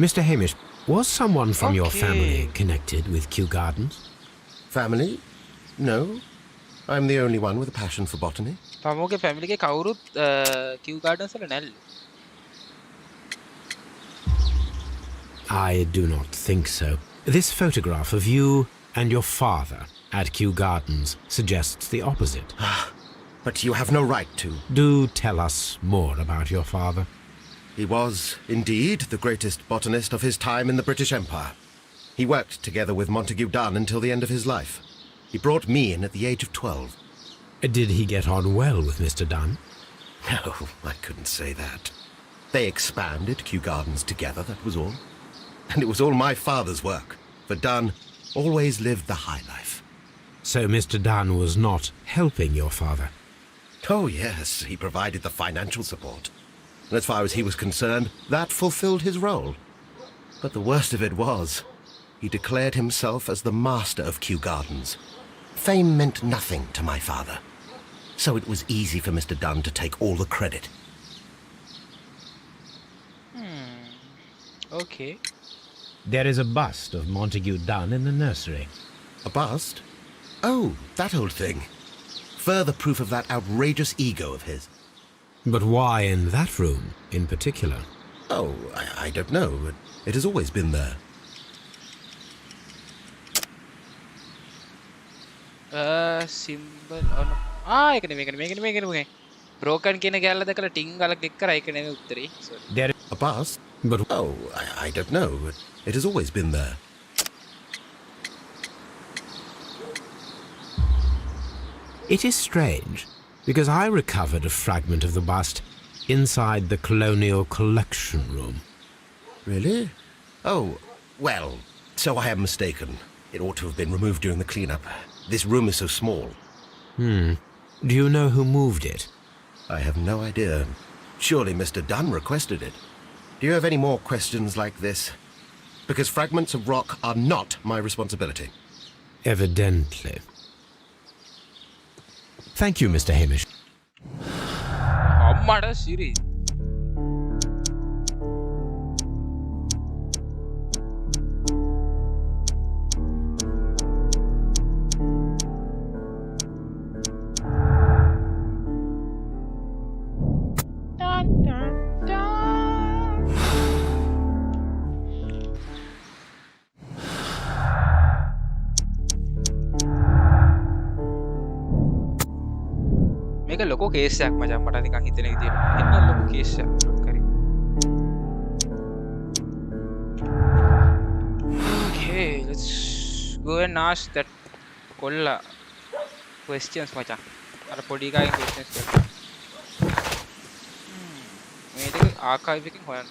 Speaker 2: Mr. Hamish, was someone from your
Speaker 1: Okay.
Speaker 2: family connected with Kew Gardens?
Speaker 7: Family? No. I'm the only one with a passion for botany.
Speaker 1: තමුගේ family එකේ කවුරුත් කිව් gardens වල නැල්ලු.
Speaker 2: I do not think so. This photograph of you and your father at Kew Gardens suggests the opposite.
Speaker 7: But you have no right to.
Speaker 2: Do tell us more about your father.
Speaker 7: He was, indeed, the greatest botanist of his time in the British Empire. He worked together with Montague Dunn until the end of his life. He brought me in at the age of 12.
Speaker 2: Did he get on well with Mr. Dunn?
Speaker 7: No, I couldn't say that. They expanded Kew Gardens together, that was all. And it was all my father's work, for Dunn always lived the high life.
Speaker 2: So Mr. Dunn was not helping your father?
Speaker 7: Oh, yes, he provided the financial support. And as far as he was concerned, that fulfilled his role. But the worst of it was, he declared himself as the master of Kew Gardens. Fame meant nothing to my father. So it was easy for Mr. Dunn to take all the credit.
Speaker 1: Okay.
Speaker 2: There is a bust of Montague Dunn in the nursery.
Speaker 7: A bust? Oh, that old thing. Further proof of that outrageous ego of his.
Speaker 2: But why in that room in particular?
Speaker 7: Oh, I don't know. It has always been there.
Speaker 1: Symbol on. ඒක නෙමෙයි. Broken කියන ගැල්ල දැකලා tin ගාලා click කරා ඒක නෙමෙයි උත්තරේ. Sorry.
Speaker 2: There,
Speaker 7: A bust?
Speaker 2: but
Speaker 7: Oh, I don't know. It has always been there.
Speaker 2: it is strange, because I recovered a fragment of the bust inside the Colonial Collection Room.
Speaker 7: Really? Oh, well, so I am mistaken. It ought to have been removed during the cleanup. This room is so small.
Speaker 2: Do you know who moved it?
Speaker 7: I have no idea. Surely Mr. Dunn requested it. Do you have any more questions like this? Because fragments of rock are not my responsibility.
Speaker 2: Evidently. Thank you, Mr. Hamish.
Speaker 1: අම්මඩ සිරි. මේක ලොකෝ case එකක් මචං මට නිකන් හිතෙන විදියට එන්න ලොකෝ case එකක් කරේ. Okay, let's go and ask that කොල්ලා questions මචං. අර පොඩි ගායන් questions කරා. මේ දෙක ආකයිව් එකකින් හොයන්න.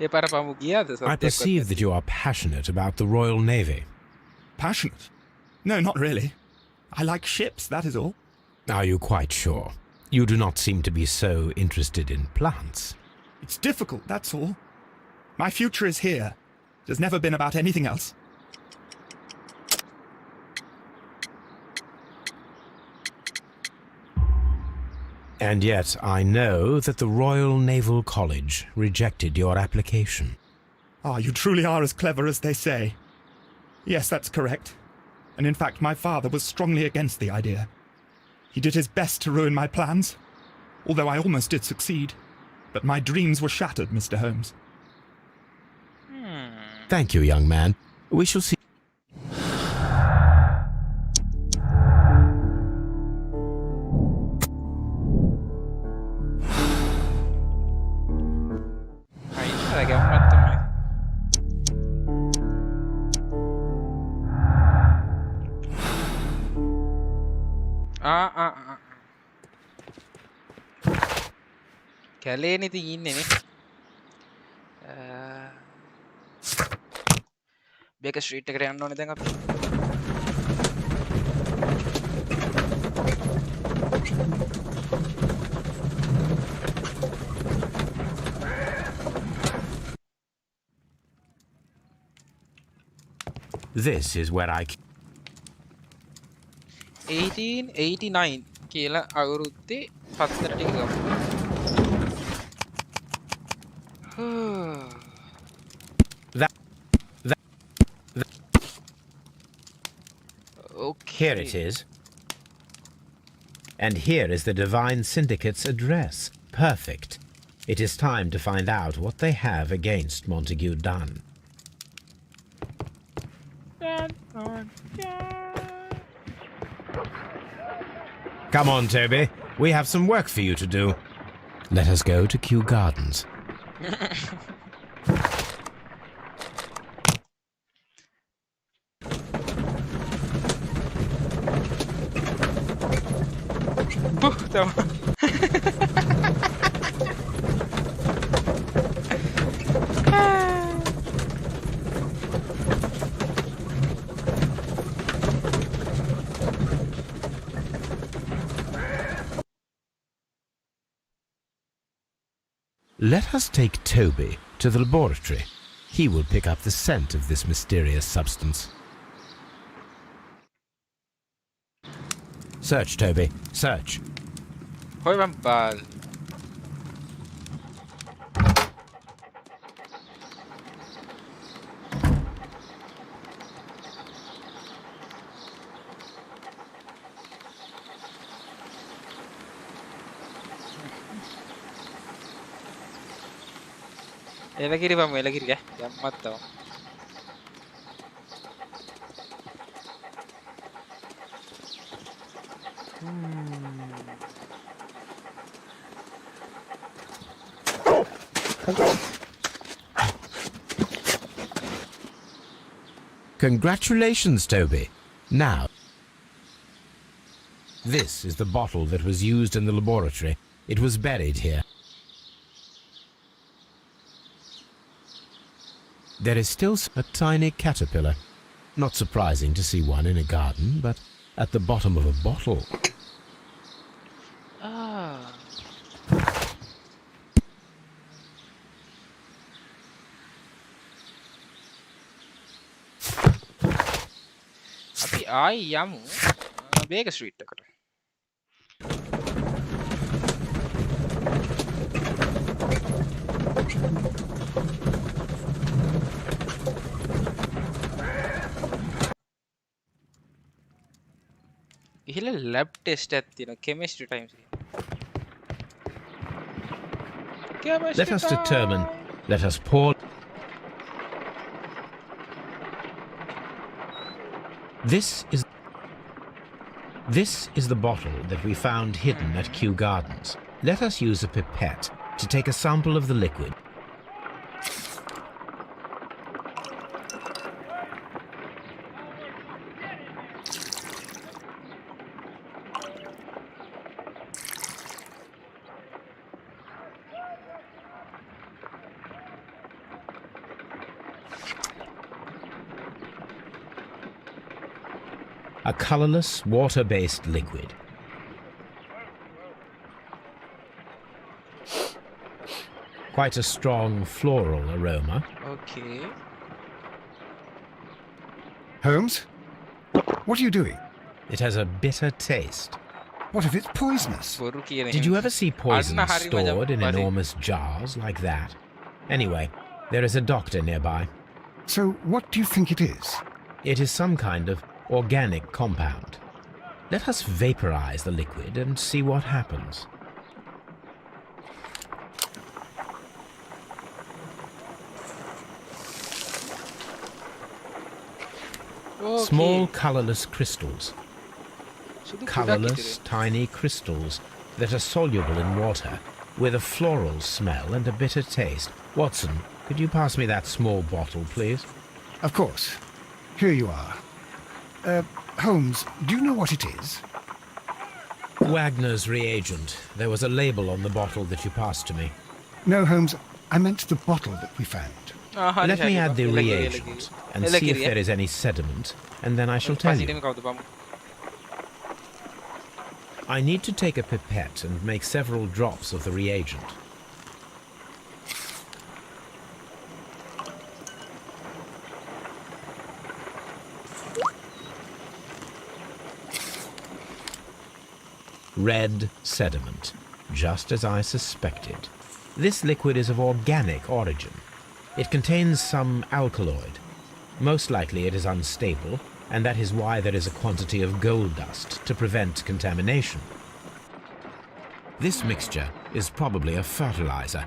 Speaker 1: ඒ පාර පමු ගියාද
Speaker 2: I
Speaker 1: සත්‍යයක්
Speaker 2: perceive that you are passionate about the Royal Navy.
Speaker 9: Passionate? No, not really. I like ships, that is all.
Speaker 2: Are you quite sure? You do not seem to be so interested in plants.
Speaker 9: It's difficult, that's all. My future is here. It has never been about anything else.
Speaker 2: And yet I know that the Royal Naval College rejected your application.
Speaker 9: Ah, you truly are as clever as they say. Yes, that's correct. And in fact, my father was strongly against the idea. He did his best to ruin my plans, although I almost did succeed. But my dreams were shattered, Mr. Holmes.
Speaker 2: Thank you, young man. We shall see.
Speaker 1: අයින් කරගමු තමයි. කැලේනේ ඉතින් ඉන්නේ නේ. බේක street එකට යන්න ඕනේ දැන් අපි.
Speaker 2: This is where I...
Speaker 1: 1889 කියලා අවුරුද්දේ 4ට ටික ගමු.
Speaker 2: That,
Speaker 1: Okay.
Speaker 2: here it is. And here is the Divine Syndicate's address. Perfect. It is time to find out what they have against Montague Dunn. Come on, Toby. We have some work for you to do. Let us go to Kew Gardens.
Speaker 1: Puh,
Speaker 2: Let us take Toby to the laboratory. He will pick up the scent of this mysterious substance. Search, Toby. Search.
Speaker 1: Hoi vampal. එලකිරි බම් එලකිරි ගෑ යම්මත් තව.
Speaker 2: Congratulations, Toby. Now, this is the bottle that was used in the laboratory. It was buried here. There is still a tiny caterpillar. Not surprising to see one in a garden, but at the bottom of a bottle.
Speaker 1: අපි ආයි යමු බේක street එකට. ඉහළ lab test එකක් තියෙනවා chemistry Times එක.
Speaker 2: Let us determine. Let us pour. This is the bottle that we found hidden at Kew Gardens. Let us use a pipette to take a sample of the liquid. A colorless, water-based liquid. Quite a strong floral aroma.
Speaker 1: Okay.
Speaker 3: Holmes? What are you doing?
Speaker 2: It has a bitter taste.
Speaker 3: What if it's poisonous?
Speaker 1: බොරු කියන
Speaker 2: Did you ever see poison
Speaker 1: අන්න හරිම
Speaker 2: stored in
Speaker 1: ජප්පති.
Speaker 2: enormous jars like that? Anyway, there is a doctor nearby.
Speaker 3: So what do you think it is?
Speaker 2: It is some kind of organic compound. Let us vaporize the liquid and see what happens.
Speaker 1: Okay.
Speaker 2: Small colorless crystals.
Speaker 1: සුදු කුඩා
Speaker 2: Colorless,
Speaker 1: කිතුරේ.
Speaker 2: tiny crystals that are soluble in water with a floral smell and a bitter taste. Watson, could you pass me that small bottle, please?
Speaker 3: Of course. Here you are. Holmes, do you know what it is?
Speaker 2: Wagner's reagent. There was a label on the bottle that you passed to me.
Speaker 3: No, Holmes, I meant the bottle that we found.
Speaker 1: හරි
Speaker 2: Let me
Speaker 1: හරි
Speaker 2: add the
Speaker 1: එලකිරි,
Speaker 2: reagent and
Speaker 1: එලකිරි.
Speaker 2: see if
Speaker 1: එලකිරි,
Speaker 2: there is any sediment, and then I shall tell you.
Speaker 1: පස්සේ කවුද බම්.
Speaker 2: I need to take a pipette and make several drops of the reagent. Red sediment, just as I suspected. This liquid is of organic origin. It contains some alkaloid. Most likely it is unstable, and that is why there is a quantity of gold dust to prevent contamination. This mixture is probably a fertilizer.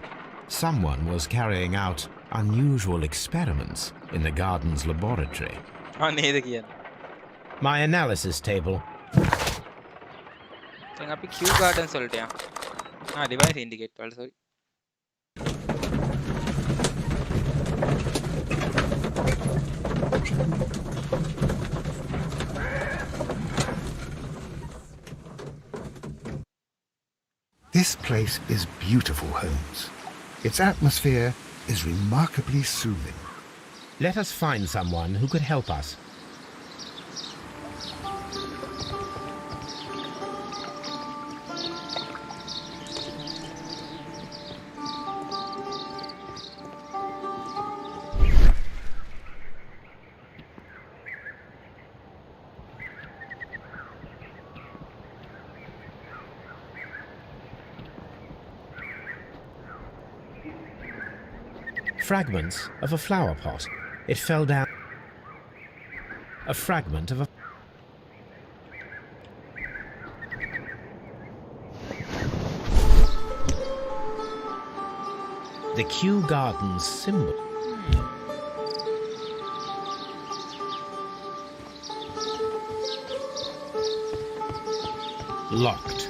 Speaker 2: Someone was carrying out unusual experiments in the garden's laboratory.
Speaker 1: නේද කියන්නේ.
Speaker 2: My analysis table.
Speaker 1: දැන් අපි Q Gardens වලට යමු. device indicate වලට sorry.
Speaker 3: This place is beautiful, Holmes. Its atmosphere is remarkably soothing.
Speaker 2: Let us find someone who could help us. Fragments of a flower pot. It fell down. A fragment of a... The Kew Gardens symbol. Locked.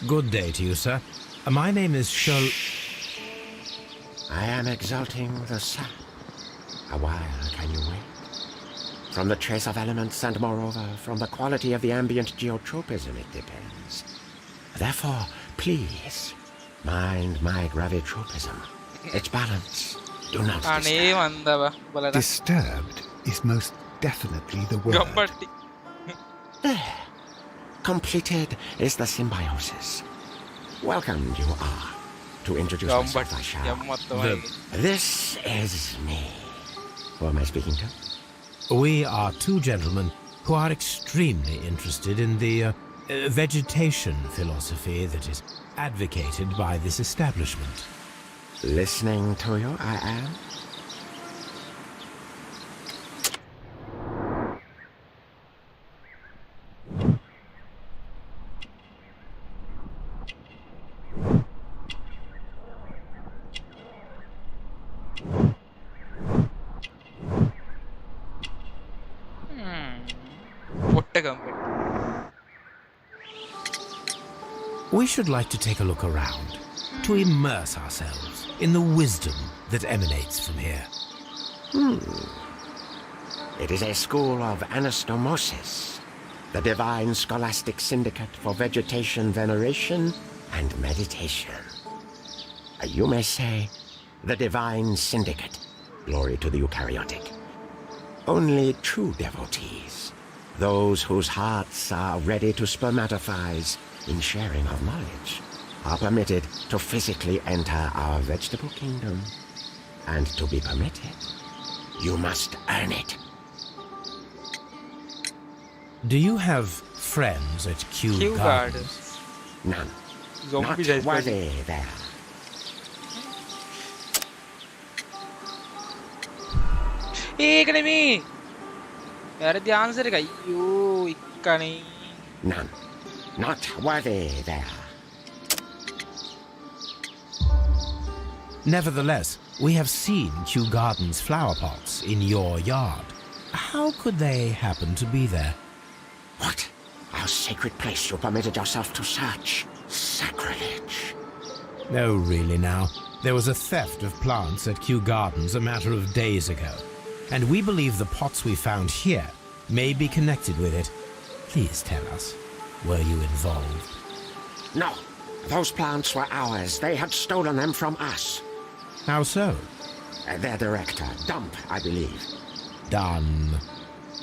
Speaker 2: Good day to you, sir. My name is Sherlock...
Speaker 7: I am exalting the sun. A while can you wait? From the trace of elements and moreover from the quality of the ambient geotropism it depends. Therefore, please, mind my gravitropism. Its balance. Do not disturb.
Speaker 3: Disturbed is most definitely the word.
Speaker 7: There. Completed is the symbiosis. Welcome you are. To introduce myself, I shall. This is me. Who am I speaking to?
Speaker 2: We are two gentlemen who are extremely interested in the vegetation philosophy that is advocated by this establishment.
Speaker 7: Listening to you, I am.
Speaker 2: We should like to take a look around, to immerse ourselves in the wisdom that emanates from here.
Speaker 7: It is a school of anastomosis, the divine scholastic syndicate for vegetation veneration and meditation. You may say, the divine syndicate, glory to the eukaryotic. Only true devotees, those whose hearts are ready to spermatophize in sharing of knowledge, are permitted to physically enter our vegetable kingdom. And to be permitted, you must earn it.
Speaker 2: Do you have friends at Kew Gardens?
Speaker 7: None. Not
Speaker 1: Zombie
Speaker 7: worthy there.
Speaker 1: ඒක නෙමේ. වැරදි answer එක. අයියෝ ඉක්කනේ.
Speaker 7: None. Not worthy there.
Speaker 2: Nevertheless, we have seen Kew Gardens flower pots in your yard. How could they happen to be there?
Speaker 7: What? Our sacred place you permitted yourself to search. Sacrilege.
Speaker 2: No, really now. There was a theft of plants at Kew Gardens a matter of days ago, and we believe the pots we found here may be connected with it. Please tell us, were you involved?
Speaker 7: No. Those plants were ours. They had stolen them from us.
Speaker 2: How so?
Speaker 7: Their director, Dump, I believe.
Speaker 2: Done.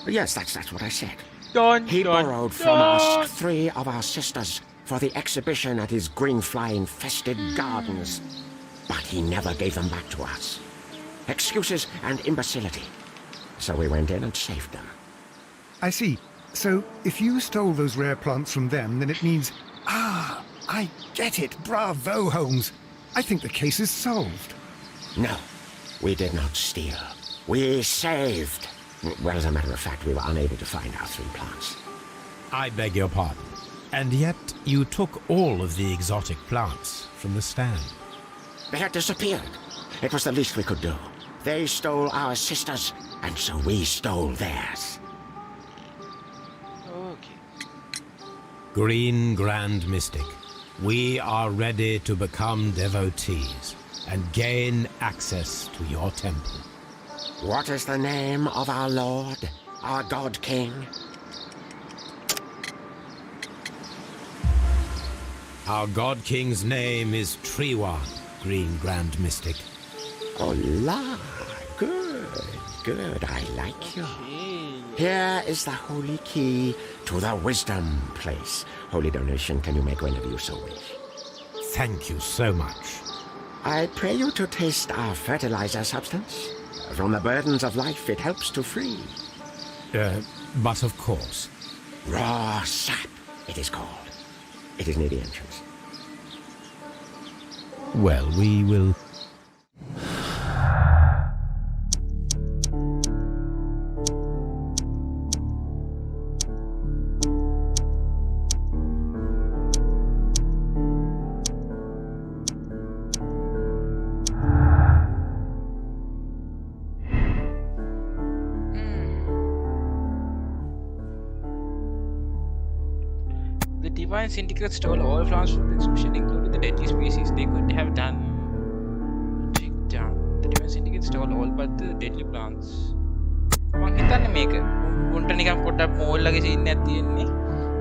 Speaker 7: Yes, that's what I said.
Speaker 1: Dun,
Speaker 7: He
Speaker 1: dun,
Speaker 7: borrowed from
Speaker 1: dun.
Speaker 7: us 3 of our sisters for the exhibition at his green fly-infested gardens. But he never gave them back to us. Excuses and imbecility. So we went in and saved them.
Speaker 3: I see. So, if you stole those rare plants from them, then it means... Ah, I get it. Bravo, Holmes. I think the case is solved.
Speaker 7: No, we did not steal. We saved. Well, as a matter of fact, we were unable to find our 3 plants.
Speaker 2: I beg your pardon. And yet you took all of the exotic plants from the stand.
Speaker 7: They had disappeared. It was the least we could do. They stole our sisters, and so we stole theirs.
Speaker 1: Okay.
Speaker 2: Green Grand Mystic, we are ready to become devotees and gain access to your temple.
Speaker 7: What is the name of our Lord, our God King?
Speaker 2: Our God King's name is Triwan, Green Grand Mystic.
Speaker 7: Oh, la. Good. I like you.
Speaker 1: Okay.
Speaker 7: Here is the holy key to the wisdom place. Holy donation can you make whenever you so wish.
Speaker 2: Thank you so much.
Speaker 7: I pray you to taste our fertilizer substance. From the burdens of life it helps to free.
Speaker 2: But of course.
Speaker 7: Raw sap, it is called. It is near the entrance.
Speaker 2: Well, we will...
Speaker 1: The Divine Syndicate stole all plants from the exhibition, including the deadly species. They could have done. The Divine Syndicate stole all but the deadly plants. මං හිතන්නේ මේක උන්ට නිකන් පොඩ්ඩක් මෝල් ලගේ scene එකක් තියෙන්නේ.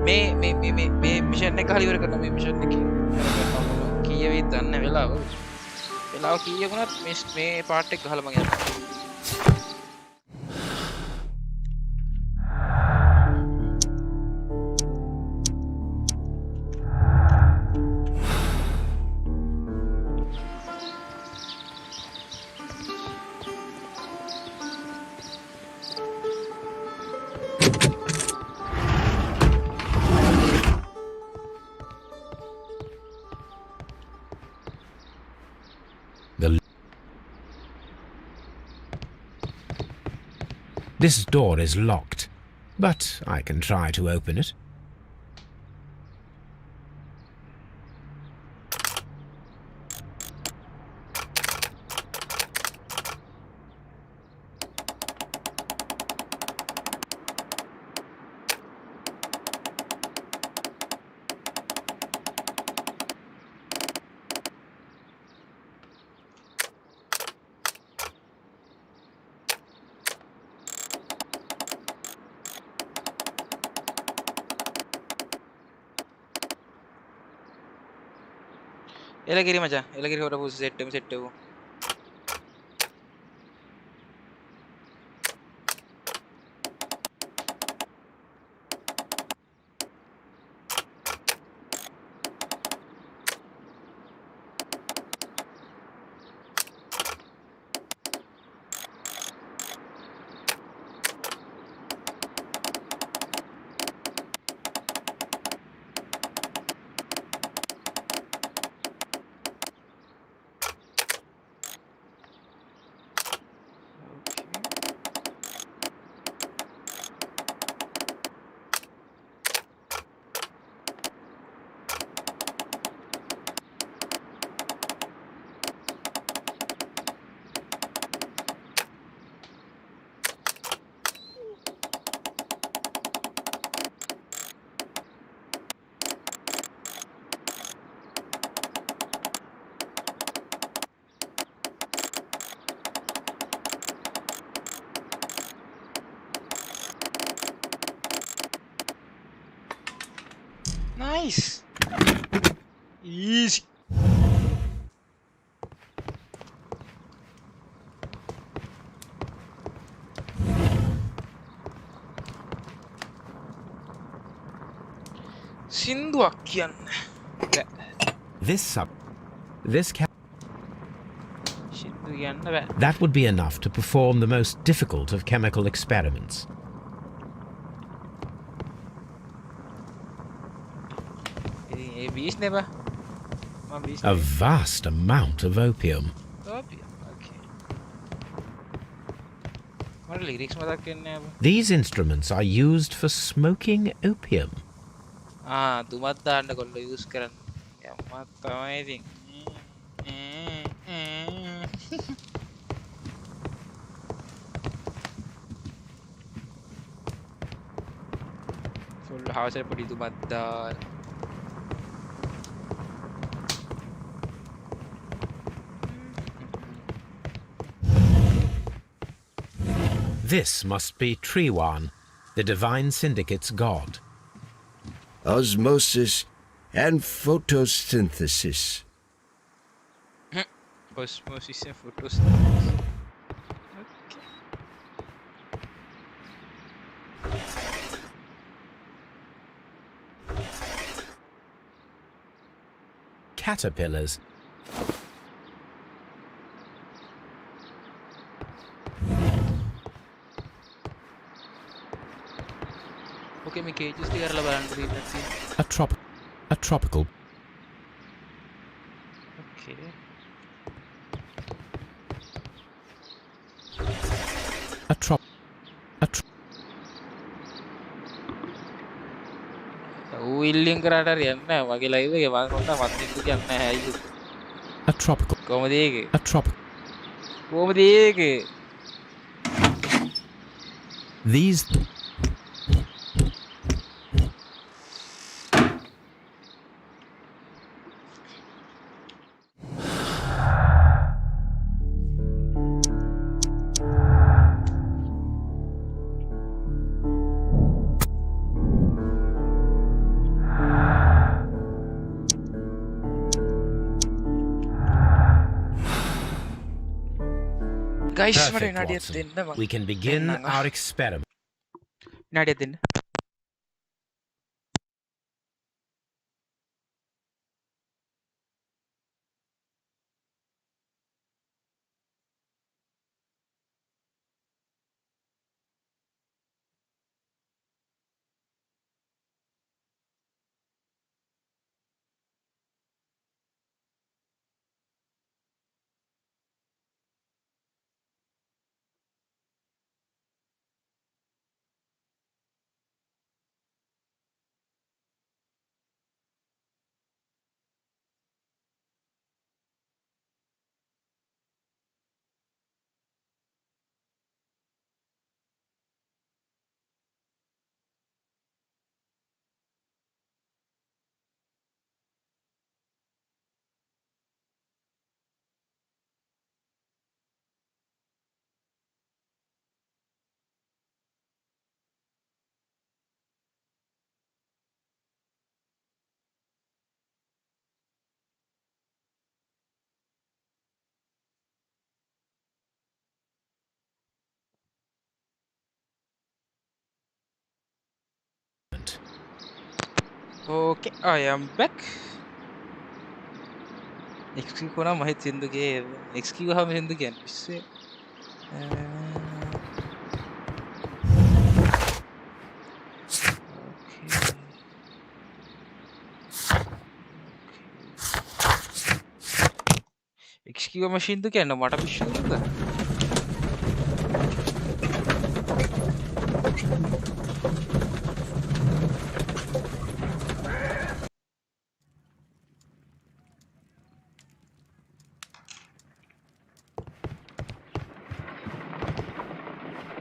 Speaker 1: මේ මිෂන් එක හරි ඉවර කරනවා මේ මිෂන් එකේ. කීය වෙයිද දන්නේ වෙලාව. වෙලාව කීයක වුණත් මේ පාර්ට් එක ගහලා මම යනවා.
Speaker 2: This door is locked, but I can try to open it.
Speaker 1: එලගිරි මචං එලගිරි හොරපු සෙට් එක Nice. Easy. සින්දුවක් කියන්න.
Speaker 2: This sub... This ca-
Speaker 1: සින්දු කියන්න බෑ.
Speaker 2: That would be enough to perform the most difficult of chemical experiments.
Speaker 1: ඉතින් ඒ බීස් නේ බා. මම බීස්
Speaker 2: A vast amount of opium.
Speaker 1: ඕපිය. Okay. මට ලිරික්ස් මතක් වෙන්නේ නැහැ බා.
Speaker 2: These instruments are used for smoking opium.
Speaker 1: දුමත් දාන්න කොල්ල යූස් කරන්න. යම්මත් තමයි ඉතින්. ෆුල් හවුස් එක පොඩි දුමත් දාලා.
Speaker 2: This must be Triwan, the divine syndicate's god.
Speaker 10: Osmosis and photosynthesis.
Speaker 1: Osmosis and photosynthesis. Okay.
Speaker 2: Caterpillars.
Speaker 1: Okay, මේ cages ටික කරලා බලන්න දෙන්න තියෙනවා.
Speaker 2: A tropical.
Speaker 1: Okay. ඌ කරාට හරියන්නේ නැහැ. මගේ ලයිව් එකේ මම කොහොමද මත් කියන්නේ නැහැ අයියෝ.
Speaker 2: A tropical.
Speaker 1: කොහමද ඒකේ?
Speaker 2: A tropical.
Speaker 1: කොහමද ඒකේ?
Speaker 2: These...
Speaker 1: Guys,
Speaker 2: Perfect, Watson. We can begin our experiment.
Speaker 1: විනාඩියක් දෙන්න. Okay, I am back. XQ को ना महित सिंधु के XQ हम सिंधु के इससे XQ machine तो क्या ना माटा भी शुरू होगा.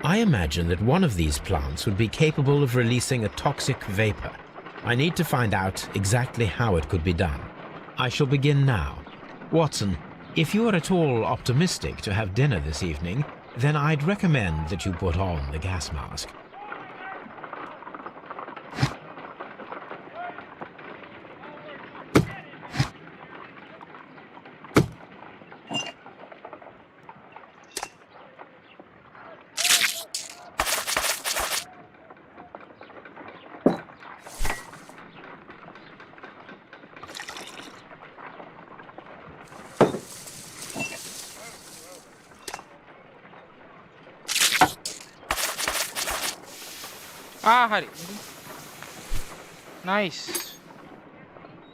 Speaker 2: I imagine that one of these plants would be capable of releasing a toxic vapor. I need to find out exactly how it could be done. I shall begin now. Watson, if you are at all optimistic to have dinner this evening, then I'd recommend that you put on the gas mask.
Speaker 1: hari. Nice.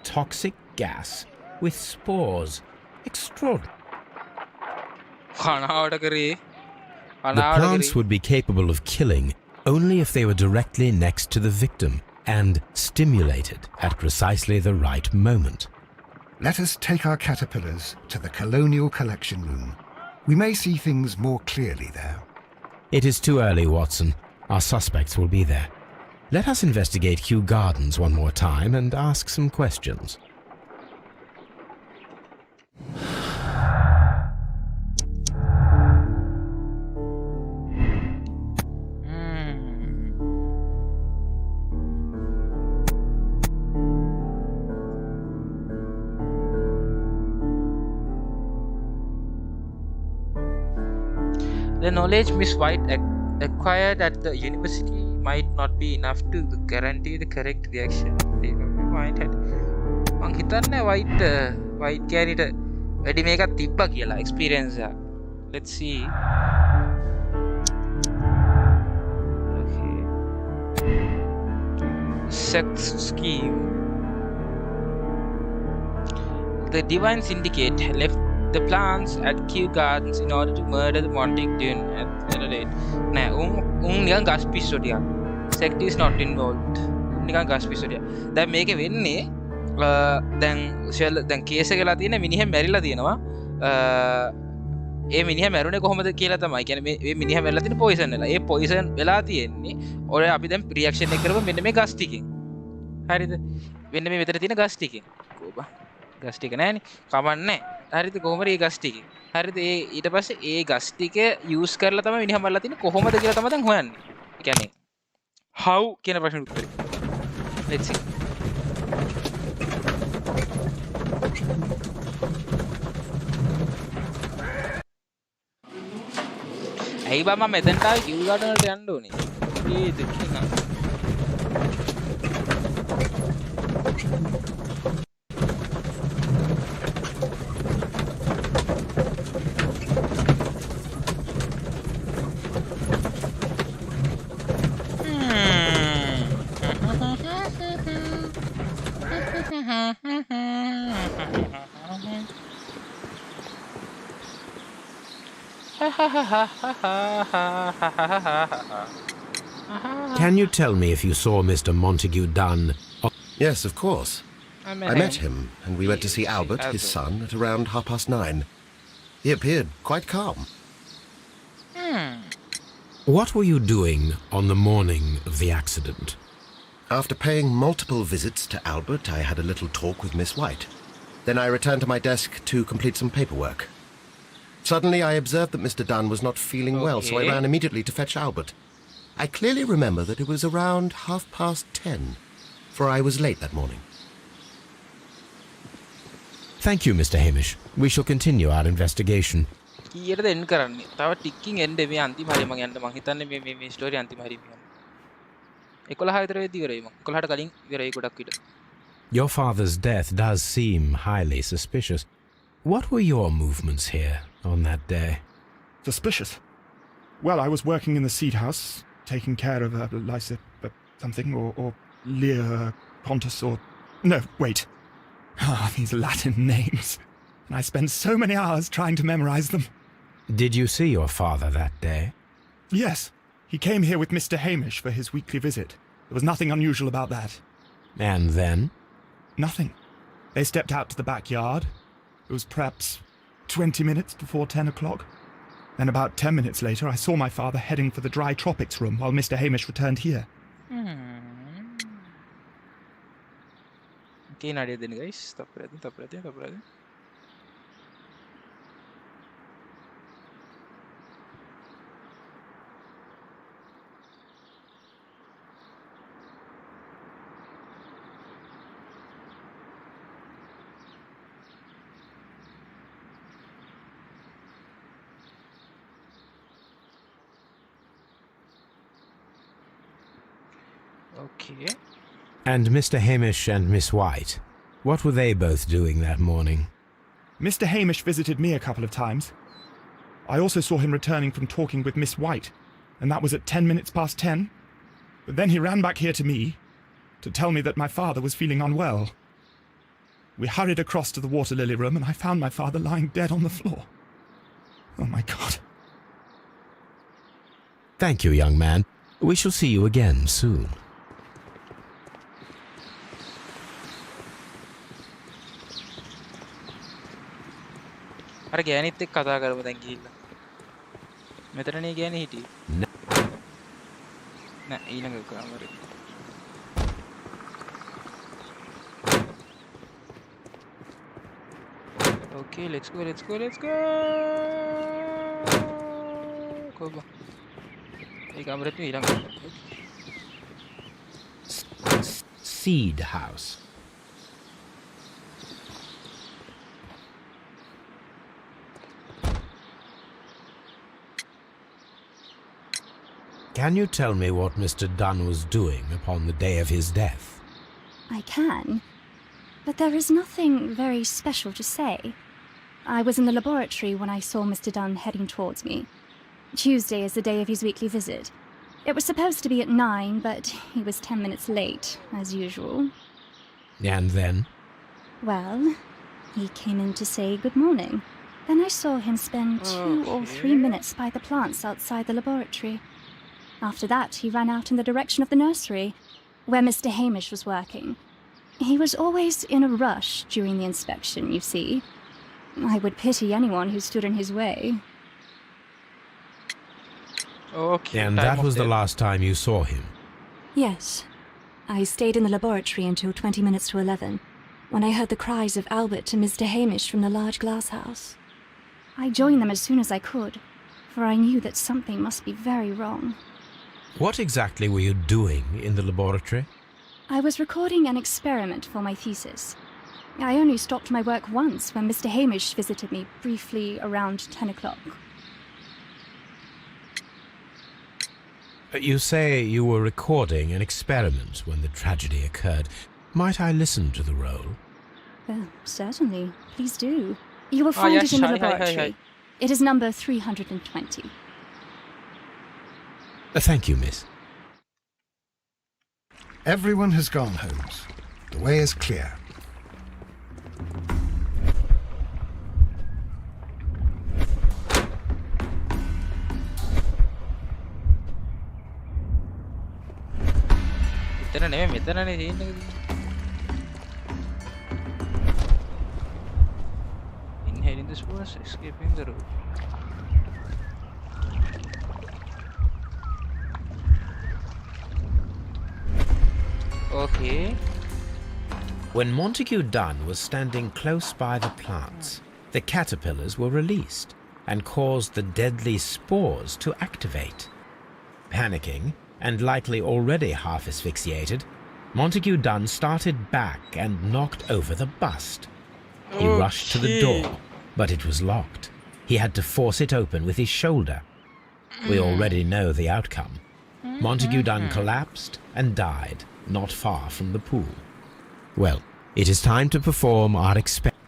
Speaker 2: Toxic gas with spores. Extraordinary.
Speaker 1: කනාවට කරේ.
Speaker 2: The plants would be capable of killing only if they were directly next to the victim and stimulated at precisely the right moment.
Speaker 3: Let us take our caterpillars to the Colonial Collection Room. We may see things more clearly there.
Speaker 2: It is too early, Watson. Our suspects will be there. Let us investigate Kew Gardens one more time and ask some questions.
Speaker 1: The knowledge Miss White acquired at the university might not be enough to guarantee the correct reaction. White had මං හිතන්නේ white කෑනිට වැඩි මේකක් තිබ්බා කියලා experience එක. Let's see. Okay. Sex scheme. The divines indicate left the plants at Kew Gardens in order to murder the Montague at the late. Nah, නිකන් ගස් පිස්සෝ ටිකක්. Sect is not involved. නිකන් ගස් පිස්සෝ ටිකක්. දැන් මේකේ වෙන්නේ දැන් කේස් එක වෙලා තියෙන මිනිහ මැරිලා තියෙනවා. ඒ මිනිහ මැරුණේ කොහොමද කියලා තමයි. කියන්නේ මේ මිනිහ මැරිලා තියෙන පොයිසන් වෙලා. ඒ පොයිසන් වෙලා තියෙන්නේ ඔය අපි දැන් රියැක්ෂන් එක කරපුවා මෙන්න මේ ගස් ටිකෙන්. හරිද? මෙන්න මේ මෙතන තියෙන ගස් ටිකෙන්. කොබා. ගස් ටික නෑනේ. කමන්නේ. හරිද කොහොමද මේ ගස් ටික? හරිද ඒ ඊට පස්සේ ඒ ගස් ටික යූස් කරලා තමයි මිනිහා මරලා තින්නේ කොහොමද කියලා තමයි දැන් හොයන්නේ. ඒ කියන්නේ how කියන ප්‍රශ්නෙට උත්තරේ. let's see. ඇයි බා මම මෙතනට ආවේ කිව් ගාඩන් වලට යන්න ඕනේ. මේ දෙකින්
Speaker 2: Can you tell me if you saw Mr. Montague Dunn?
Speaker 7: Yes, of course. I met him, and we went to see Albert, his son, at around 9:30. He appeared quite calm.
Speaker 2: What were you doing on the morning of the accident?
Speaker 7: After paying multiple visits to Albert, I had a little talk with Miss White. Then I returned to my desk to complete some paperwork. Suddenly, I observed that Mr. Dunn was not feeling well, so I ran immediately to fetch Albert. I clearly remember that it was around 10:30, for I was late that morning.
Speaker 2: Thank you, Mr. Hamish. We shall continue our investigation.
Speaker 1: කීයටද end කරන්නේ? තව ටික්කින් end මේ අන්තිම හරිය මම යන්න මං හිතන්නේ මේ ස්ටෝරි අන්තිම හරිය මේ. 11 විතර වෙද්දි ඉවරයි මං. 11ට කලින් ඉවරයි ගොඩක් විතර.
Speaker 2: Your father's death does seem highly suspicious. What were your movements here on that day?
Speaker 9: Suspicious? Well, I was working in the seed house, taking care of Lysa something, or Lear Pontus, or... No, wait. These Latin names. And I spent so many hours trying to memorize them.
Speaker 2: Did you see your father that day?
Speaker 9: Yes. He came here with Mr. Hamish for his weekly visit. There was nothing unusual about that.
Speaker 2: And then?
Speaker 9: Nothing. They stepped out to the backyard. It was perhaps 20 minutes before 10 o'clock. Then about 10 minutes later, I saw my father heading for the dry tropics room while Mr. Hamish returned here.
Speaker 1: Okay, Nadia, then guys. Stop ready. Okay.
Speaker 2: And Mr. Hamish and Miss White, what were they both doing that morning?
Speaker 9: Mr. Hamish visited me a couple of times. I also saw him returning from talking with Miss White, and that was at 10 minutes past 10. But then he ran back here to me to tell me that my father was feeling unwell. We hurried across to the water lily room and I found my father lying dead on the floor. Oh my God.
Speaker 2: Thank you, young man. We shall see you again soon.
Speaker 1: අර ගෑනිත් එක්ක කතා කරමු දැන් ගිහිල්ලා. මෙතනනේ ගෑණි හිටියේ. නෑ ඊළඟ කාමරේ. Okay, let's go. කොහොම? ඒ කාමරේත් ඊළඟ.
Speaker 2: Seed house. Can you tell me what Mr. Dunn was doing upon the day of his death?
Speaker 5: I can, but there is nothing very special to say. I was in the laboratory when I saw Mr. Dunn heading towards me. Tuesday is the day of his weekly visit. It was supposed to be at 9, but he was 10 minutes late, as usual.
Speaker 2: And then?
Speaker 5: Well, he came in to say good morning. Then I saw him spend 2 or 3 minutes by the plants outside the laboratory. After that, he ran out in the direction of the nursery, where Mr. Hamish was working. He was always in a rush during the inspection, you see. I would pity anyone who stood in his way.
Speaker 1: Okay.
Speaker 2: And that was the last time you saw him?
Speaker 5: Yes. I stayed in the laboratory until 20 minutes to 11, when I heard the cries of Albert and Mr. Hamish from the large glass house. I joined them as soon as I could, for I knew that something must be very wrong.
Speaker 2: What exactly were you doing in the laboratory?
Speaker 5: I was recording an experiment for my thesis. I only stopped my work once when Mr. Hamish visited me briefly around 10 o'clock.
Speaker 2: You say you were recording an experiment when the tragedy occurred. Might I listen to the roll?
Speaker 5: Certainly. Please do. You will find it in the laboratory.
Speaker 1: Hi.
Speaker 5: It is number 320.
Speaker 2: Thank you, miss.
Speaker 3: Everyone has gone, Holmes. The way is clear.
Speaker 1: මෙතනනේ තියෙන්නේ. Inhaling the spores, escaping the road. Okay.
Speaker 2: When Montague Dunn was standing close by the plants, the caterpillars were released and caused the deadly spores to activate. Panicking, and likely already half asphyxiated, Montague Dunn started back and knocked over the bust. He rushed to the door, but it was locked. He had to force it open with his shoulder. We already know the outcome. Montague Dunn collapsed and died not far from the pool. Well, it is time to perform our experiment.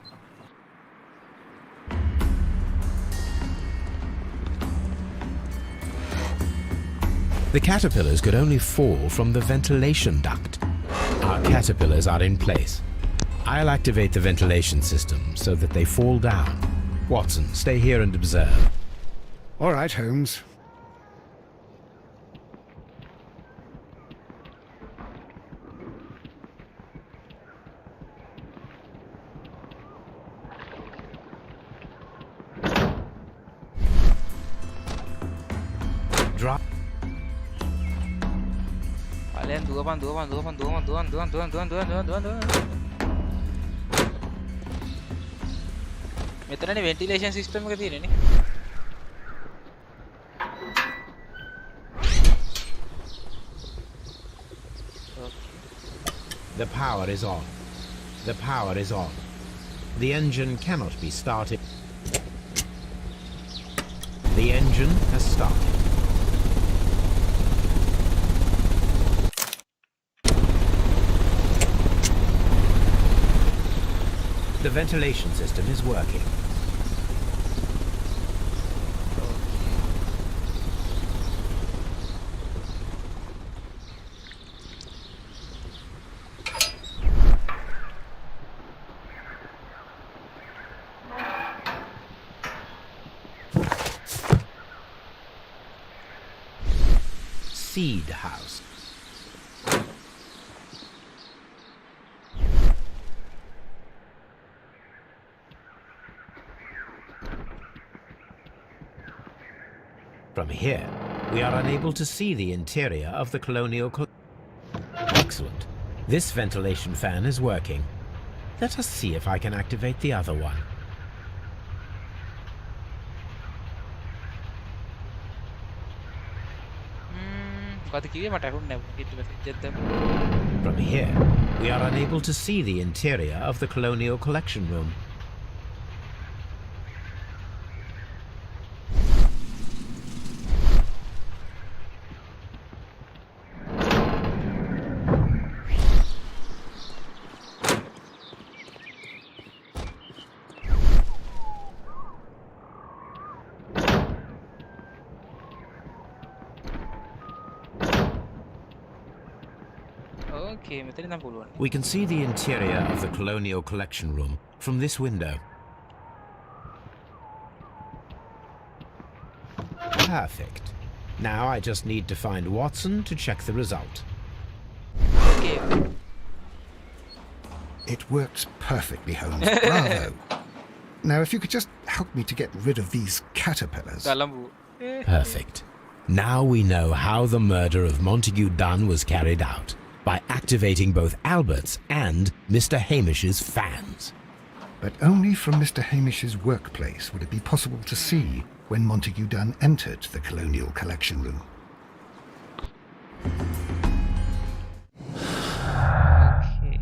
Speaker 2: The caterpillars could only fall from the ventilation duct. Our caterpillars are in place. I'll activate the ventilation system so that they fall down. Watson, stay here and observe.
Speaker 3: All right, Holmes.
Speaker 2: Drop.
Speaker 1: Kalian duapan. මෙතනනේ ventilation system එක තියෙන්නේ නේ.
Speaker 2: The power is on. The power is on. The engine cannot be started. The engine has started. The ventilation system is working. seed house. From here, we are unable to see the interior of the colonial Excellent. This ventilation fan is working. Let us see if I can activate the other one. From here, we are unable to see the interior of the colonial collection room. We can see the interior of the colonial collection room from this window. Perfect. Now I just need to find Watson to check the result.
Speaker 1: Okay.
Speaker 3: It works perfectly, Holmes. Bravo. Now, if you could just help me to get rid of these caterpillars.
Speaker 2: Perfect. Now we know how the murder of Montague Dunn was carried out, by activating both Albert's and Mr. Hamish's fans.
Speaker 3: But only from Mr. Hamish's workplace would it be possible to see when Montague Dunn entered the colonial collection room.
Speaker 1: Okay.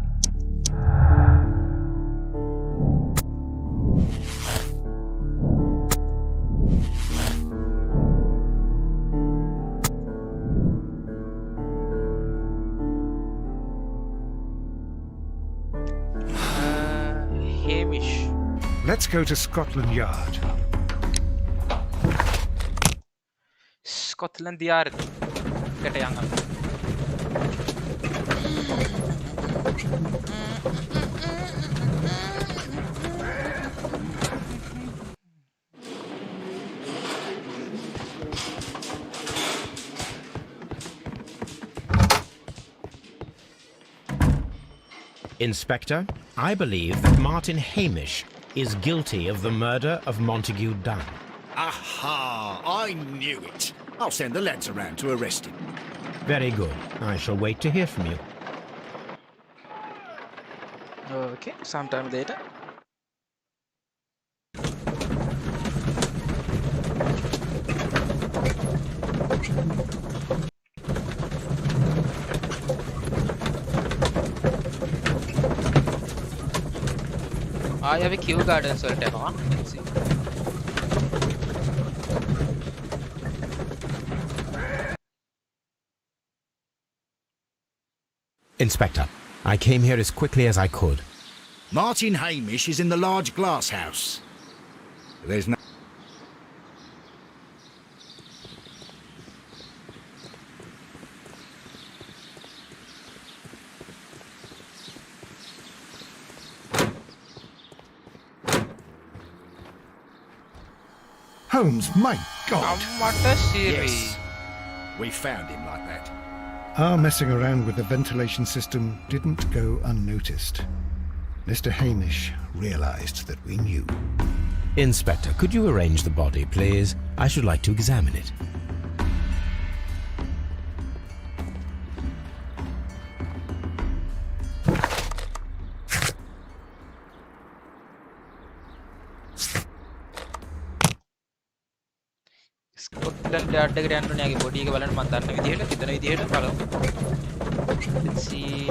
Speaker 1: Hamish.
Speaker 3: Let's go to Scotland Yard.
Speaker 1: Scotland Yard. Katayangan.
Speaker 2: Inspector, I believe that Martin Hamish is guilty of the murder of Montague Dunn.
Speaker 4: Aha! I knew it. I'll send the lads around to arrest him.
Speaker 2: Very good. I shall wait to hear from you.
Speaker 1: Okay, sometime later. I have a queue garden, so let's see.
Speaker 2: Inspector, I came here as quickly as I could.
Speaker 4: Martin Hamish is in the large glass house. There's no...
Speaker 3: Holmes, my God!
Speaker 1: What a series.
Speaker 4: Yes. We found him like that.
Speaker 3: Our messing around with the ventilation system didn't go unnoticed. Mr. Hamish realized that we knew.
Speaker 2: Inspector, could you arrange the body, please? I should like to examine it.
Speaker 1: Scotland Yard එක යන්න ඕනේ. යාගේ body එක බලන්න මම දන්න විදිහට හිතන විදිහට බලමු. Let's see.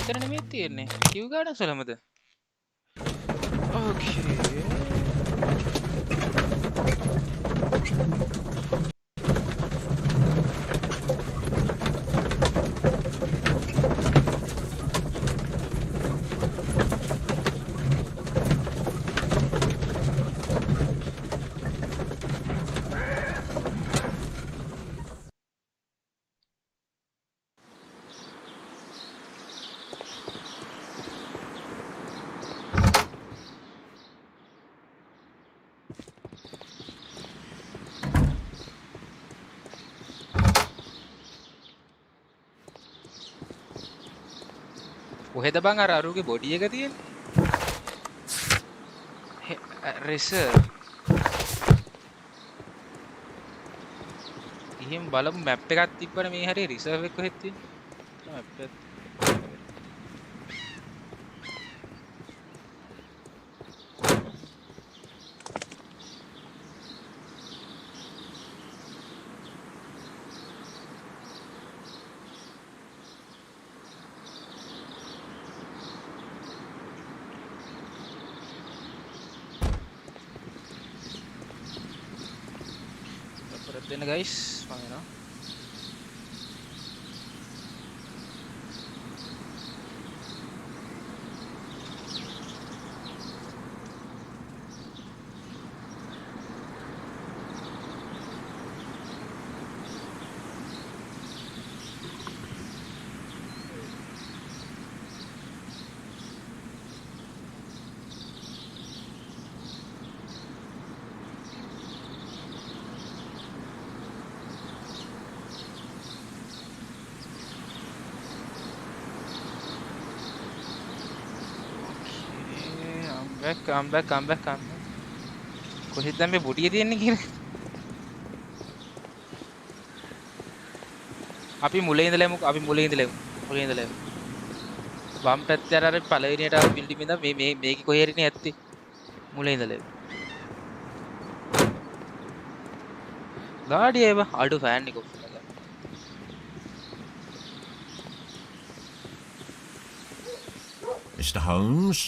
Speaker 1: එතන නෙමෙයි තියෙන්නේ. Kew Gardens වලමද? Okay. කොහෙද බං අර අරුගේ බොඩි එක තියෙන්නේ? රිසර්ව්. එහෙම බලමු මැප් එකක් තිබ්බනේ මේ හැරේ රිසර්ව් එක කොහෙද තියෙන්නේ? මැප් එක. Then guys, fine, I'm back. කොහෙද මේ බොඩිය තියෙන්නේ කියලා. අපි මුලින් ඉඳලා යමු. වම් පැත්තේ අර පළවෙනියට ආව බිල්ඩින් එක මේකේ කොහේ හරිනේ ඇත්තේ. මුලින් ඉඳලා යමු. ගාඩිය ඒව අඩු ෆෑන් එක ඔෆ් කරලා.
Speaker 2: Mr. Holmes?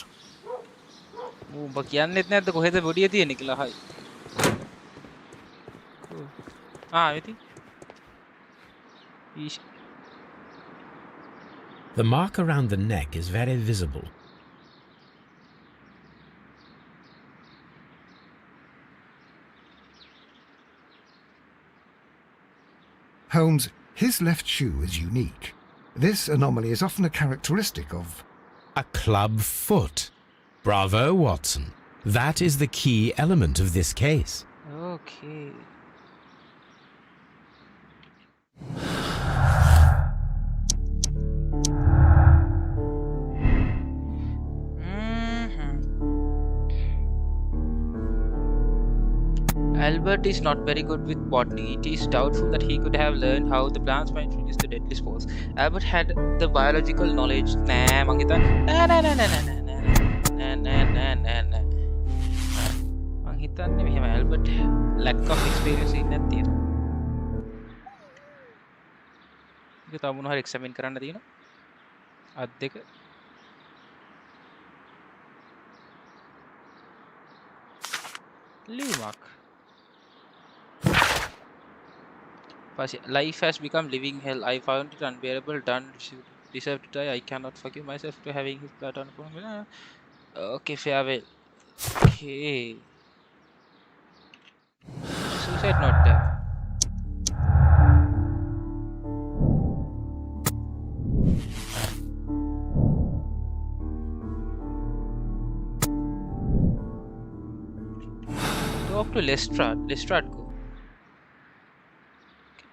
Speaker 1: උඹ කියන්නෙත් නැද්ද කොහෙද බොඩිය තියෙන්නේ කියලා හයි. ඉතින්.
Speaker 2: The mark around the neck is very visible.
Speaker 3: Holmes, his left shoe is unique. This anomaly is often a characteristic of...
Speaker 2: A club foot. Bravo, Watson. That is the key element of this case.
Speaker 1: Okay. Albert is not very good with botany. It is doubtful that he could have learned how the plants might produce the deadly spores. Albert had the biological knowledge. Nah, මං හිතන්නේ මෙහෙම Albert lack of experience ඉන්නේ නැතිද? ඒක තව මොනවා හරි එක්සැමින් කරන්න තියෙනවා. අත් දෙක leave mark. Life has become living hell. I found it unbearable. Done. Deserve to die. I cannot forgive myself for having his blood on me. Okay, farewell. Okay. Suicide note there. Talk to Lestrade. Lestrade go.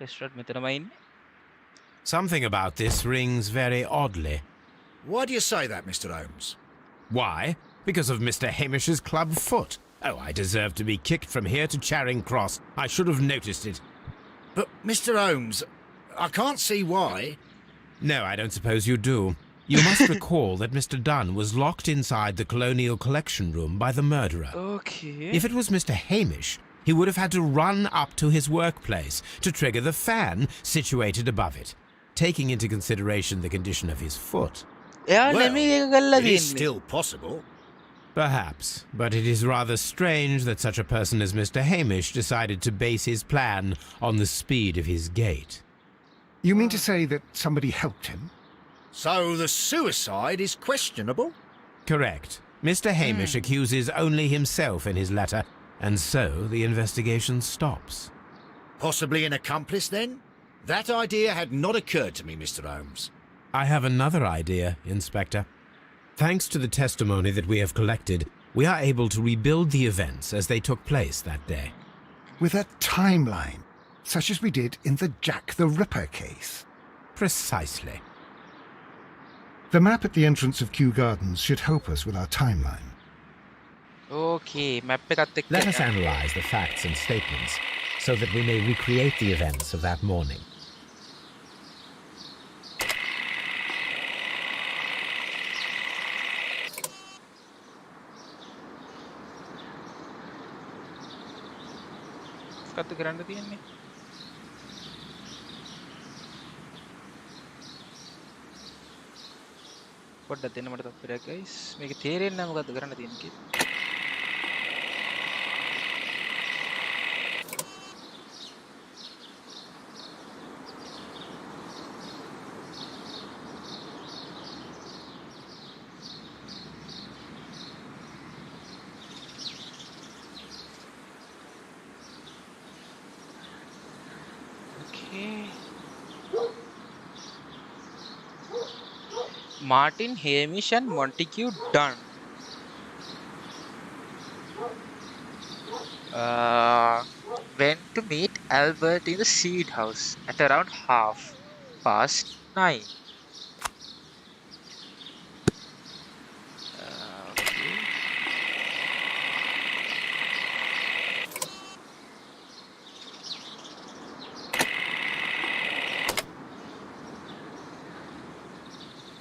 Speaker 1: Lestrade මෙතනම ඉන්නේ.
Speaker 2: Something about this rings very oddly.
Speaker 4: Why do you say that, Mr. Holmes?
Speaker 2: Why? Because of Mr. Hamish's club foot. Oh, I deserve to be kicked from here to Charing Cross. I should have noticed it.
Speaker 4: But, Mr. Holmes, I can't see why.
Speaker 2: No, I don't suppose you do. You must recall that Mr. Dunn was locked inside the Colonial Collection Room by the murderer.
Speaker 1: Okay.
Speaker 2: If it was Mr. Hamish, he would have had to run up to his workplace to trigger the fan situated above it, taking into consideration the condition of his foot.
Speaker 4: Well, it is still possible.
Speaker 2: Perhaps, but it is rather strange that such a person as Mr. Hamish decided to base his plan on the speed of his gait.
Speaker 3: You mean to say that somebody helped him?
Speaker 4: So the suicide is questionable?
Speaker 2: Correct. Mr. Hamish accuses only himself in his letter, and so the investigation stops.
Speaker 4: Possibly an accomplice, then? That idea had not occurred to me, Mr. Holmes.
Speaker 2: I have another idea, Inspector. Thanks to the testimony that we have collected, we are able to rebuild the events as they took place that day.
Speaker 3: With a timeline, such as we did in the Jack the Ripper case.
Speaker 2: Precisely.
Speaker 3: The map at the entrance of Kew Gardens should help us with our timeline.
Speaker 1: Okay, map එකත් එක්ක
Speaker 2: Let us analyze the facts and statements so that we may recreate the events of that morning.
Speaker 1: මොකක්ද කරන්න තියෙන්නේ? පොඩ්ඩක් දෙන්න මට තප්පරයක් guys. මේක තේරෙන්නේ නැහැ මොකක්ද කරන්න තියෙන්නේ කියලා. Martin, Hamish and Montague Dunn went to meet Albert in the Seed House at around 9:30. Okay.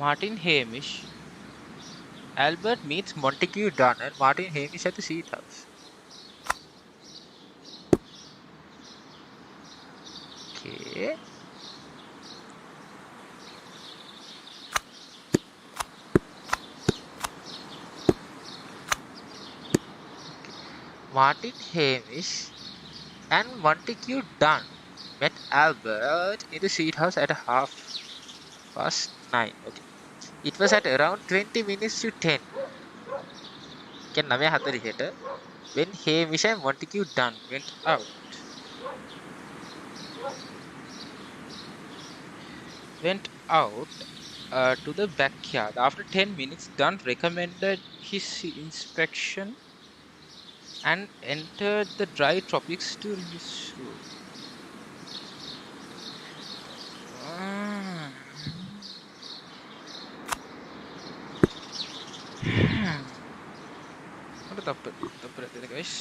Speaker 1: Martin Hamish. Albert meets Montague Dunn and Martin Hamish at the Seed House. Okay. Martin Hamish and Montague Dunn met Albert in the Seed House at 9:30. Okay. It was at around 20 minutes to 10. Can 9:40 when Hamish and Montague Dunn went out. To the backyard. After 10 minutes, Dunn recommended his inspection and entered the dry tropics to his room. What the guys?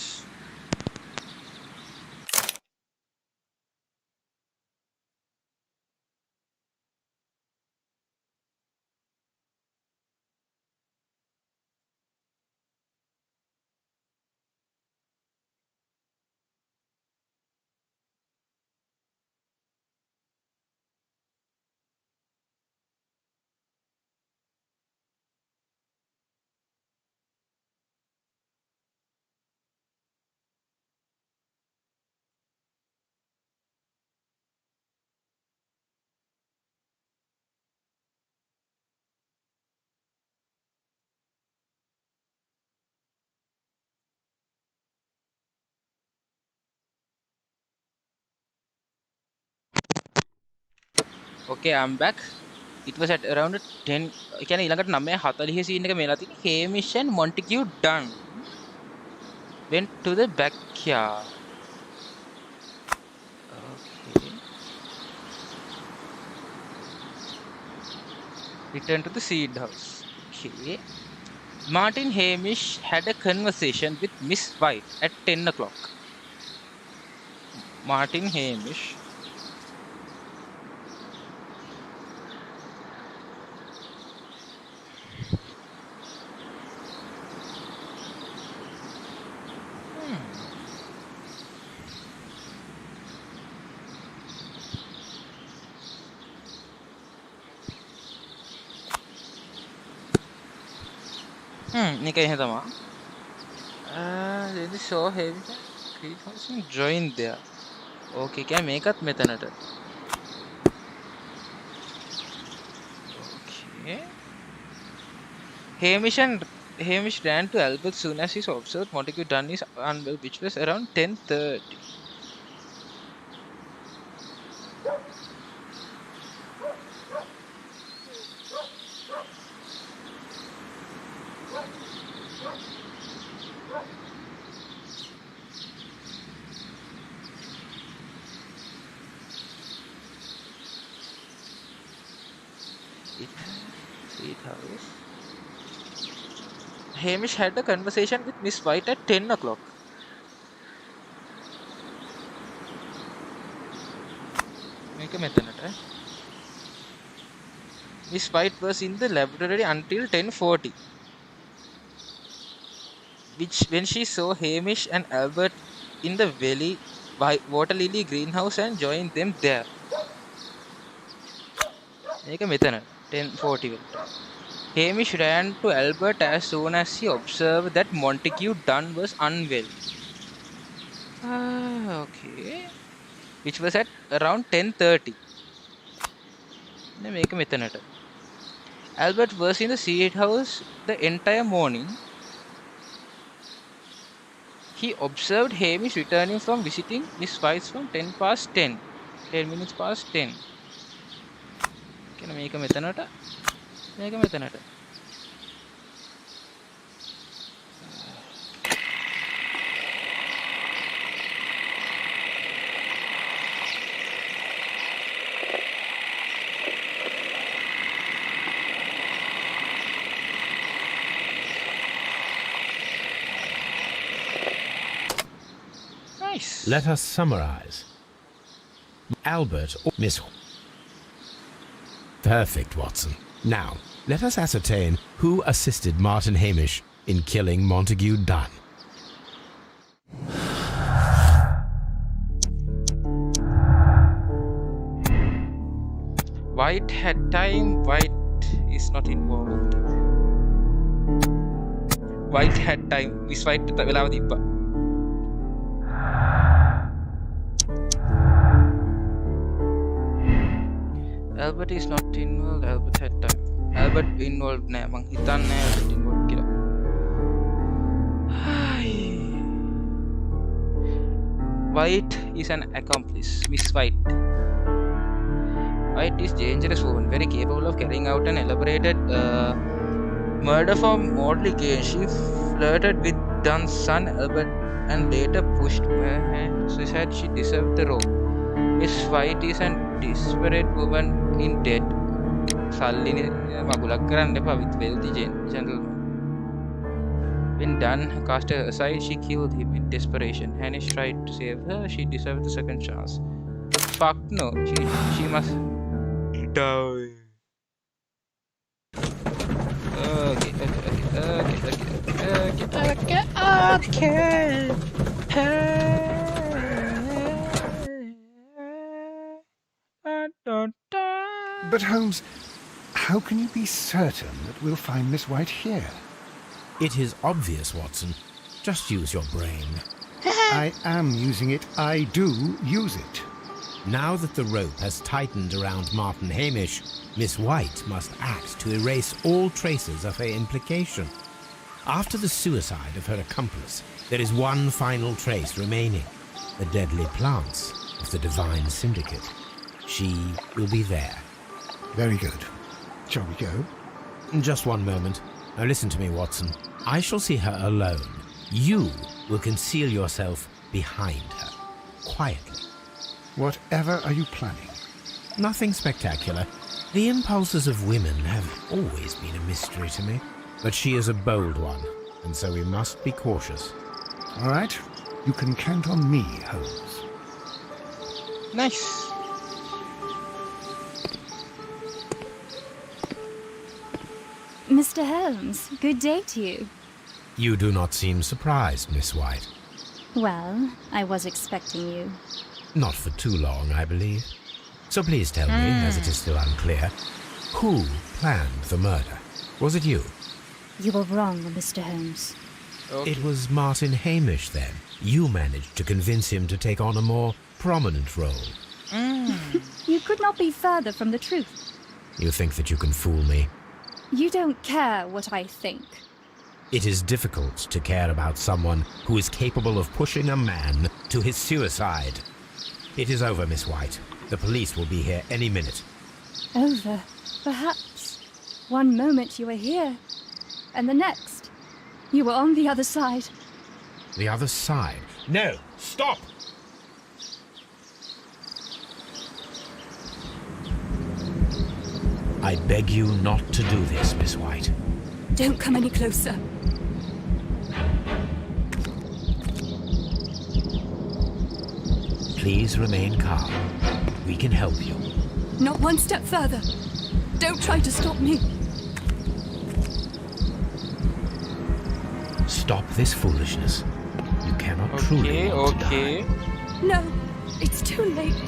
Speaker 1: Okay, I'm back. It was at around 10. Can ඊළඟට 9:40 scene එක මේලා තියෙන්නේ. Hamish and Montague Dunn went to the backyard. Okay. Returned to the Seed House. Okay. Martin Hamish had a conversation with Miss White at 10 o'clock. Martin Hamish මේක එහෙම තමයි. Then show heavy join there. Okay, क्या මේකත් මෙතනට. Okay. Hamish ran to Albert soon as he observed Montague Dunn is unwell, which was around 10:30. Sweet house. Hamish had a conversation with Miss White at 10 o'clock. Make a method, right? Miss White was in the laboratory until 10:40, when she saw Hamish and Albert in the water lily greenhouse and joined them there. Make a method. 10:40. Hamish ran to Albert as soon as he observed that Montague Dunn was unwell. Okay. Which was at around 10:30. Make a method. Albert was in the secret house the entire morning. He observed Hamish returning from visiting Miss White from 10 past 10. 10 minutes past 10. Can I make a method? Make a method. Nice.
Speaker 2: Let us summarize. Albert or Miss... Perfect, Watson. Now, let us ascertain who assisted Martin Hamish in killing Montague Dunn.
Speaker 1: White had time. White is not involved. White had time. Miss White වෙලාව තිබ්බා. Albert is not involved. Albert had time. Albert involved නෑ. මං හිතන්නේ Albert involved කියලා. White is an accomplice. Miss White. White is dangerous woman, very capable of carrying out an elaborated murder for mortal gain. She flirted with Dunn's son Albert and later pushed suicide. She deserved the role. Miss White is a desperate woman in debt. සල්ලිනේ මගුලක් කරන්න එපා with wealthy gentleman. When Dunn cast her aside, she killed him in desperation. Hamish tried to save her. She deserved the second chance. Fuck no. She must die. Okay.
Speaker 3: But Holmes, how can you be certain that we'll find Miss White here?
Speaker 2: It is obvious, Watson. Just use your brain.
Speaker 3: I am using it. I do use it.
Speaker 2: Now that the rope has tightened around Martin Hamish, Miss White must act to erase all traces of her implication. After the suicide of her accomplice, there is one final trace remaining: the deadly plants of the Divine Syndicate. She will be there.
Speaker 3: Very good. Shall we go?
Speaker 2: Just one moment. Now listen to me, Watson. I shall see her alone. You will conceal yourself behind her, quietly.
Speaker 3: Whatever are you planning?
Speaker 2: Nothing spectacular. The impulses of women have always been a mystery to me. But she is a bold one, and so we must be cautious.
Speaker 3: All right. You can count on me, Holmes.
Speaker 1: Nice.
Speaker 5: Mr. Holmes, good day to you.
Speaker 2: You do not seem surprised, Miss White.
Speaker 5: Well, I was expecting you.
Speaker 2: Not for too long, I believe. So please tell me, as it is still unclear, who planned the murder? Was it you?
Speaker 5: You were wrong, Mr. Holmes.
Speaker 1: Okay.
Speaker 2: It was Martin Hamish, then. You managed to convince him to take on a more prominent role.
Speaker 5: You could not be further from the truth.
Speaker 2: You think that you can fool me?
Speaker 5: You don't care what I think.
Speaker 2: It is difficult to care about someone who is capable of pushing a man to his suicide. It is over, Miss White. The police will be here any minute.
Speaker 5: Over, perhaps. One moment you were here, and the next, you were on the other side.
Speaker 2: The other side? No! Stop! I beg you not to do this, Miss White.
Speaker 5: Don't come any closer.
Speaker 2: Please remain calm. We can help you.
Speaker 5: Not one step further. Don't try to stop me.
Speaker 2: Stop this foolishness. You cannot truly want to die.
Speaker 5: No, it's too late.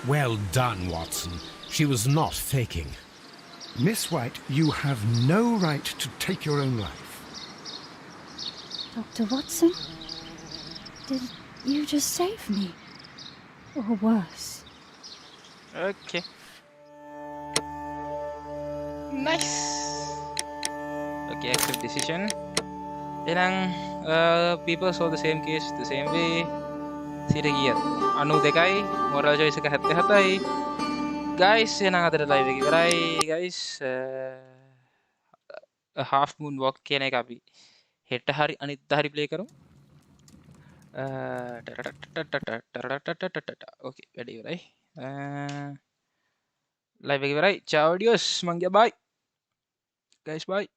Speaker 2: Well done, Watson. She was not faking.
Speaker 3: Miss White, you have no right to take your own life.
Speaker 5: Dr. Watson? Did you just save me? Or worse?
Speaker 1: Okay. Nice. Okay, accept decision. People saw the same case the same way. Sira giyat. Anu dekai, moral choice එක 77යි. Guys, එහෙනම් අදට live එක ඉවරයි. Guys, a half moon walk කියන එක අපි හෙට හරි අනිත් හරි play කරමු. Okay, වැඩ ඉවරයි. Live එක ඉවරයි. Ciao, adios. මං ගියා bye. Guys, bye.